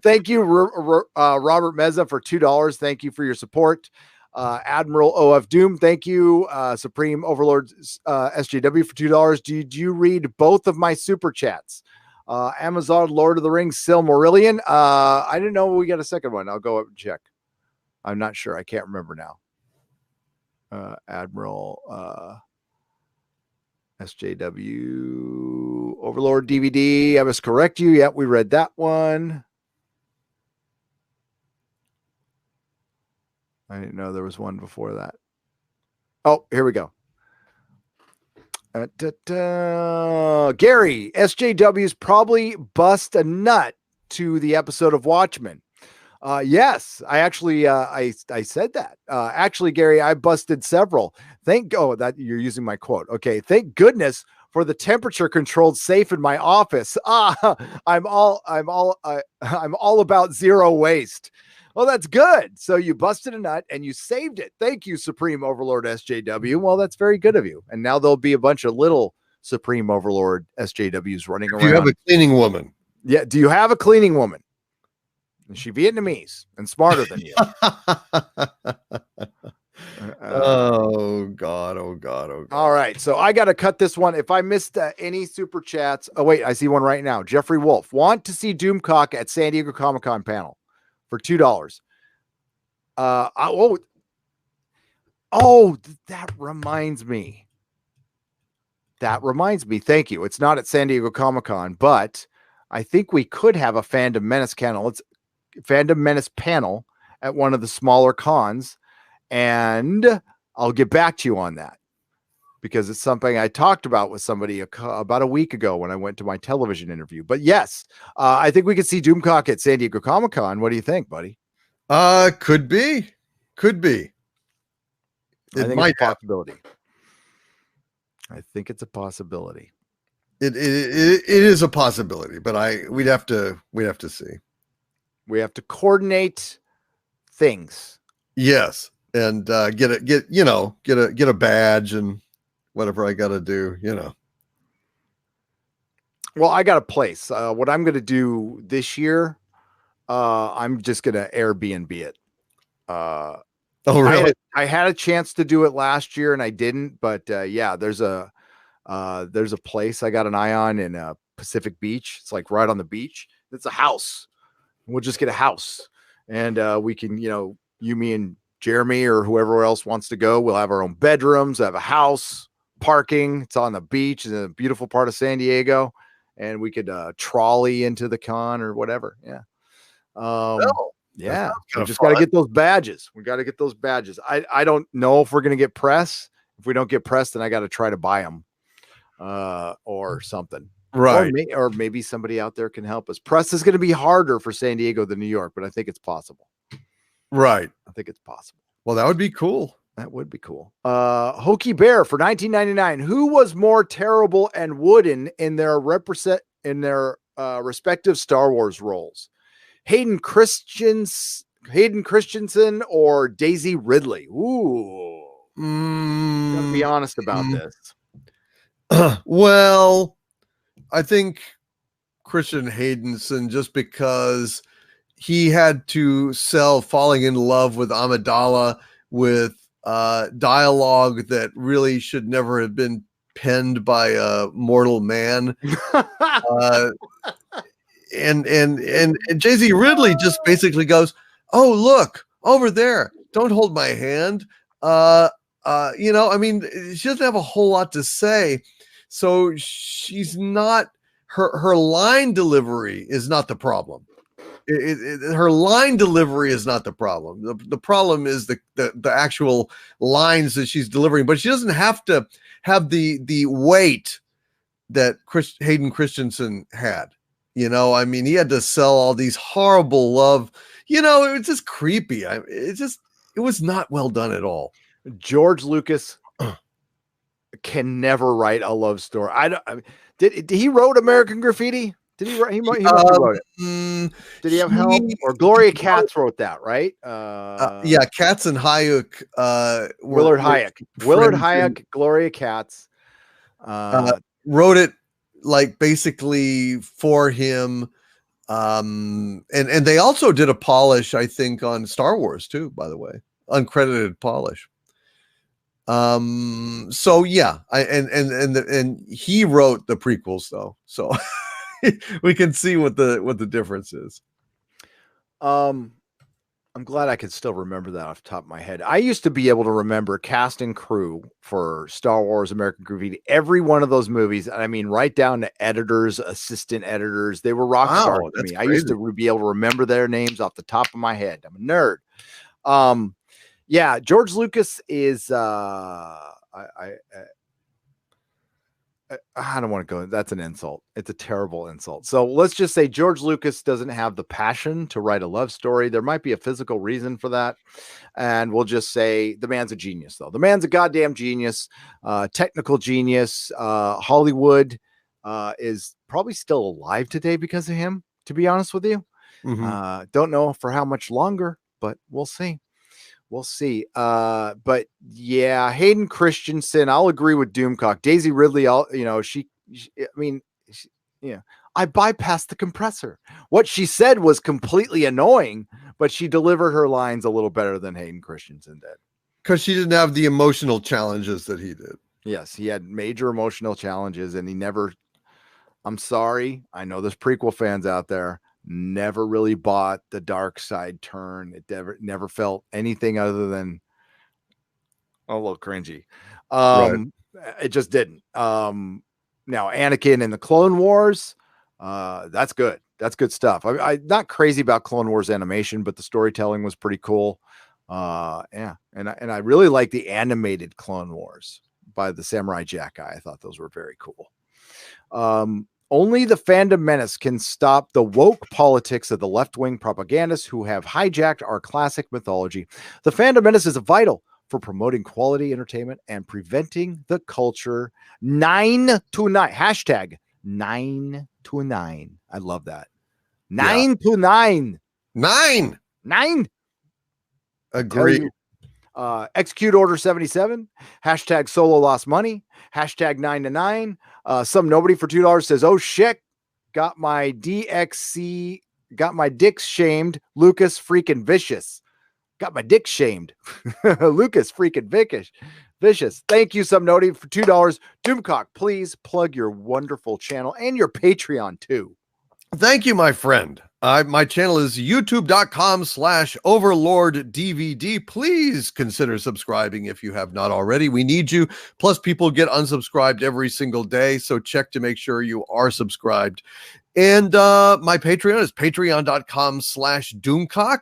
Thank you, Robert Meza, for $2. Thank you for your support. Admiral OF Doom, thank you. Supreme Overlord SJW for $2. Did you read both of my super chats? Amazon Lord of the Rings Silmarillion. I didn't know we got a second one. I'll go up and check. I'm not sure. I can't remember now. Admiral SJW Overlord DVD. I must correct you. Yep, we read that one. I didn't know there was one before that. Oh, here we go. Gary, SJW's probably bust a nut to the episode of Watchmen. Yes, I actually, I said that. Actually, Gary, I busted several. That you're using my quote. Okay. Thank goodness for the temperature controlled safe in my office. I'm all about zero waste. Well, that's good. So you busted a nut and you saved it. Thank you, Supreme Overlord SJW. Well, that's very good of you. And now there'll be a bunch of little Supreme Overlord SJWs running around. Do you have a cleaning woman? Yeah. Do you have a cleaning woman? Is she Vietnamese and smarter than you? Oh God. All right. So I got to cut this one. If I missed any super chats. Oh, wait, I see one right now. Jeffrey Wolf. Want to see Doomcock at San Diego Comic-Con panel for $2. That reminds me. Thank you. It's not at San Diego Comic-Con, but I think we could have a Fandom Menace panel at one of the smaller cons, and I'll get back to you on that because it's something I talked about with somebody about a week ago when I went to my television interview. But yes, I think we could see Doomcock at San Diego Comic-Con. What do you think, buddy? Could be. I think it's a possibility. I think it's a possibility. It is a possibility, but we'd have to see. We have to coordinate things. Yes, and get a badge and whatever I got to do. Well, I got a place. What I'm going to do this year, I'm just going to Airbnb it. Oh, really? I had a chance to do it last year and I didn't, but yeah, there's a place I got an eye on in Pacific Beach. It's like right on the beach. It's a house. We'll just get a house and we can, you, me and Jeremy or whoever else wants to go. We'll have our own bedrooms, have a house, parking. It's on the beach in a beautiful part of San Diego. And we could trolley into the con or whatever. Yeah. Yeah. We just got to get those badges. We got to get those badges. I don't know if we're going to get press. If we don't get press, then I got to try to buy them or something. Right. Or maybe somebody out there can help us. Press is going to be harder for San Diego than New York, but I think it's possible. Right. I think it's possible. Well, that would be cool. That would be cool. Hokey Bear for $19.99. Who was more terrible and wooden in their respective Star Wars roles? Hayden Christensen or Daisy Ridley? Ooh. Gotta be honest about this. Well, I think Christian Haydenson, just because he had to sell falling in love with Amidala with dialogue that really should never have been penned by a mortal man. And Daisy Ridley just basically goes, "Oh, look over there. Don't hold my hand." I mean, she doesn't have a whole lot to say. So she's not, her line delivery is not the problem. Her line delivery is not the problem. The problem is the actual lines that she's delivering, but she doesn't have to have the weight that Hayden Christensen had. I mean, he had to sell all these horrible love. It was just creepy. It was not well done at all. George Lucas can never write a love story. Did he wrote American Graffiti? Did he write? He must have wrote it. Did he have help? Or Gloria Katz wrote that, right? Yeah, Katz and Hayek. Willard Hayek, Gloria Katz. Wrote it like basically for him. And they also did a polish, I think, on Star Wars too, by the way, uncredited polish. So yeah, and he wrote the prequels though, so we can see what the difference is. I'm glad I could still remember that off the top of my head. I used to be able to remember cast and crew for Star Wars, American Graffiti, every one of those movies. I mean, right down to editors, assistant editors. They were rock stars to me. Crazy. I used to be able to remember their names off the top of my head. I'm a nerd. Yeah, George Lucas is I don't want to go. That's an insult. It's a terrible insult. So let's just say George Lucas doesn't have the passion to write a love story. There might be a physical reason for that. And we'll just say the man's a genius, though. The man's a goddamn genius, technical genius. Hollywood is probably still alive today because of him, to be honest with you. Mm-hmm. Don't know for how much longer, but we'll see. We'll see. But yeah, Hayden Christensen, I'll agree with Doomcock. Daisy Ridley, I bypassed the compressor. What she said was completely annoying, but she delivered her lines a little better than Hayden Christensen did. Because she didn't have the emotional challenges that he did. Yes, he had major emotional challenges, and he never, I'm sorry, I know there's prequel fans out there, never really bought the dark side turn. It never felt anything other than a little cringy. Right. It just didn't. Now Anakin in the Clone Wars, that's good. That's good stuff. I'm not crazy about Clone Wars animation, but the storytelling was pretty cool. Yeah. And I really like the animated Clone Wars by the Samurai Jack guy. I thought those were very cool. Only the fandom menace can stop the woke politics of the left-wing propagandists who have hijacked our classic mythology. The fandom menace is vital for promoting quality entertainment and preventing the culture 9 to 9. Hashtag 9 to 9. I love that. 9 to 9. 9. Agree. Execute Order 77, hashtag Solo lost money, hashtag 9 to 9. Some nobody for $2 says, oh shit, got my DXC, got my dick shamed. Lucas freaking vicious. Got my dick shamed. Lucas freaking vicious. Thank you, some nobody for $2. Doomcock, please plug your wonderful channel and your Patreon too. Thank you, my friend. My channel is youtube.com/overlorddvd. Please consider subscribing if you have not already. We need you. Plus, people get unsubscribed every single day, so check to make sure you are subscribed. And my Patreon is patreon.com/doomcock.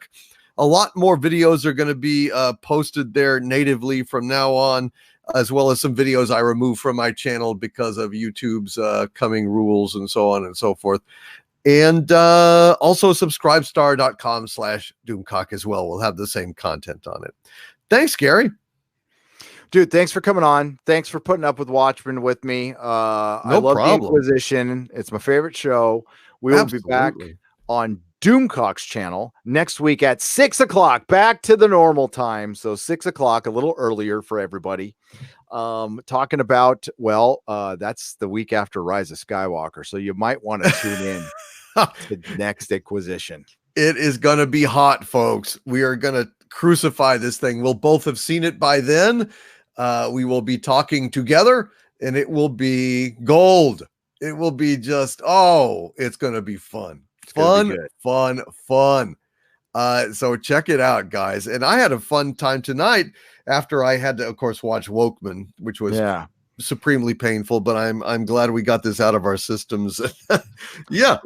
A lot more videos are going to be posted there natively from now on, as well as some videos I removed from my channel because of YouTube's coming rules and so on and so forth. And also subscribestar.com/doomcock as well. We'll have the same content on it. Thanks, Gary. Dude, thanks for coming on. Thanks for putting up with Watchmen with me. I love the Inquisition. It's my favorite show. We will be back on Doomcock's channel next week at 6 o'clock, back to the normal time. So 6 o'clock, a little earlier for everybody. Talking about, that's the week after Rise of Skywalker. So you might want to tune in to the next Inquisition. It is going to be hot, folks. We are going to crucify this thing. We'll both have seen it by then. We will be talking together and it will be gold. It will be just, it's going to be fun. Fun. So check it out, guys. And I had a fun time tonight after I had to, of course, watch Wokemen, which was supremely painful, but I'm glad we got this out of our systems. Yeah.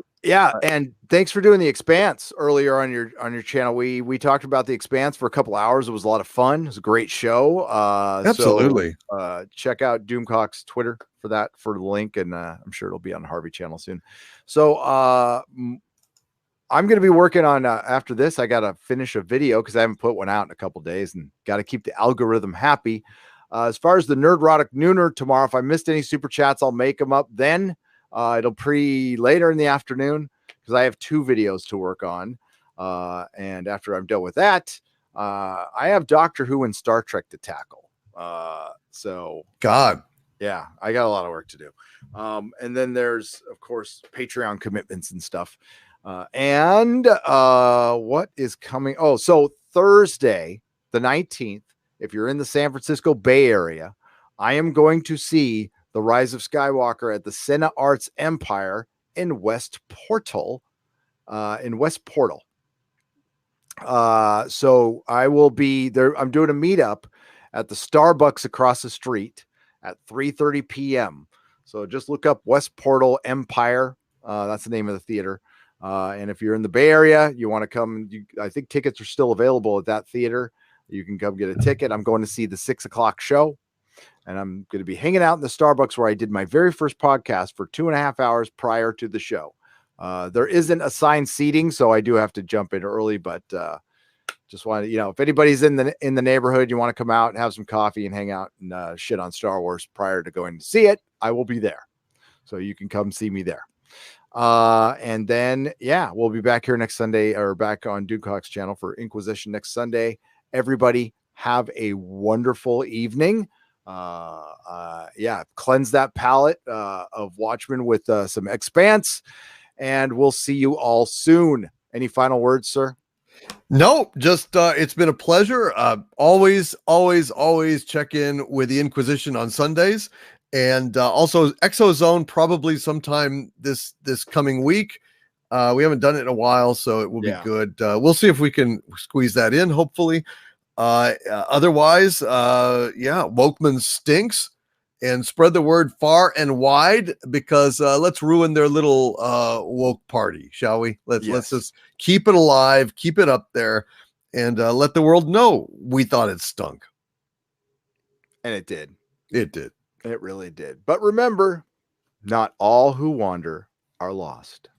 And thanks for doing The Expanse earlier on your channel. We talked about The Expanse for a couple hours. It was a lot of fun. It was a great show. Absolutely. So, check out Doomcock's Twitter for the link, and I'm sure it'll be on the Harvey channel soon. So I'm going to be working on, after this, I got to finish a video because I haven't put one out in a couple days and got to keep the algorithm happy. As far as the Nerdrotic Nooner tomorrow, if I missed any super chats, I'll make them up then. It'll pre later in the afternoon because I have 2 videos to work on. And after I'm done with that, I have Doctor Who and Star Trek to tackle. So God, yeah, I got a lot of work to do. And then there's, of course, Patreon commitments and stuff. And what is coming? Oh, so Thursday, the 19th, if you're in the San Francisco Bay Area, I am going to see The Rise of Skywalker at the Cine Arts Empire in West Portal. So I will be there. I'm doing a meetup at the Starbucks across the street at 3:30 p.m. So just look up West Portal Empire. That's the name of the theater. And if you're in the Bay Area, you want to come, I think tickets are still available at that theater. You can come get a ticket. I'm going to see the 6:00 show, and I'm going to be hanging out in the Starbucks where I did my very first podcast for 2.5 hours prior to the show. There isn't assigned seating, so I do have to jump in early, but just want to, if anybody's in the neighborhood, you want to come out and have some coffee and hang out and shit on Star Wars prior to going to see it, I will be there. So you can come see me there. And then, we'll be back here next Sunday, or back on Dukecock's channel for Inquisition next Sunday. Everybody have a wonderful evening. Cleanse that palate of Watchmen with some Expanse, and we'll see you all soon. Any final words, sir? No, just it's been a pleasure. Always check in with the Inquisition on Sundays, and also Exozone probably sometime this coming week. We haven't done it in a while, so it will be good. We'll see if we can squeeze that in, hopefully. Otherwise, Wokemen stinks, and spread the word far and wide, because let's ruin their little woke party, shall we? Let's just keep it alive, keep it up there, and let the world know we thought it stunk. And it did. It did. It really did. But remember, not all who wander are lost.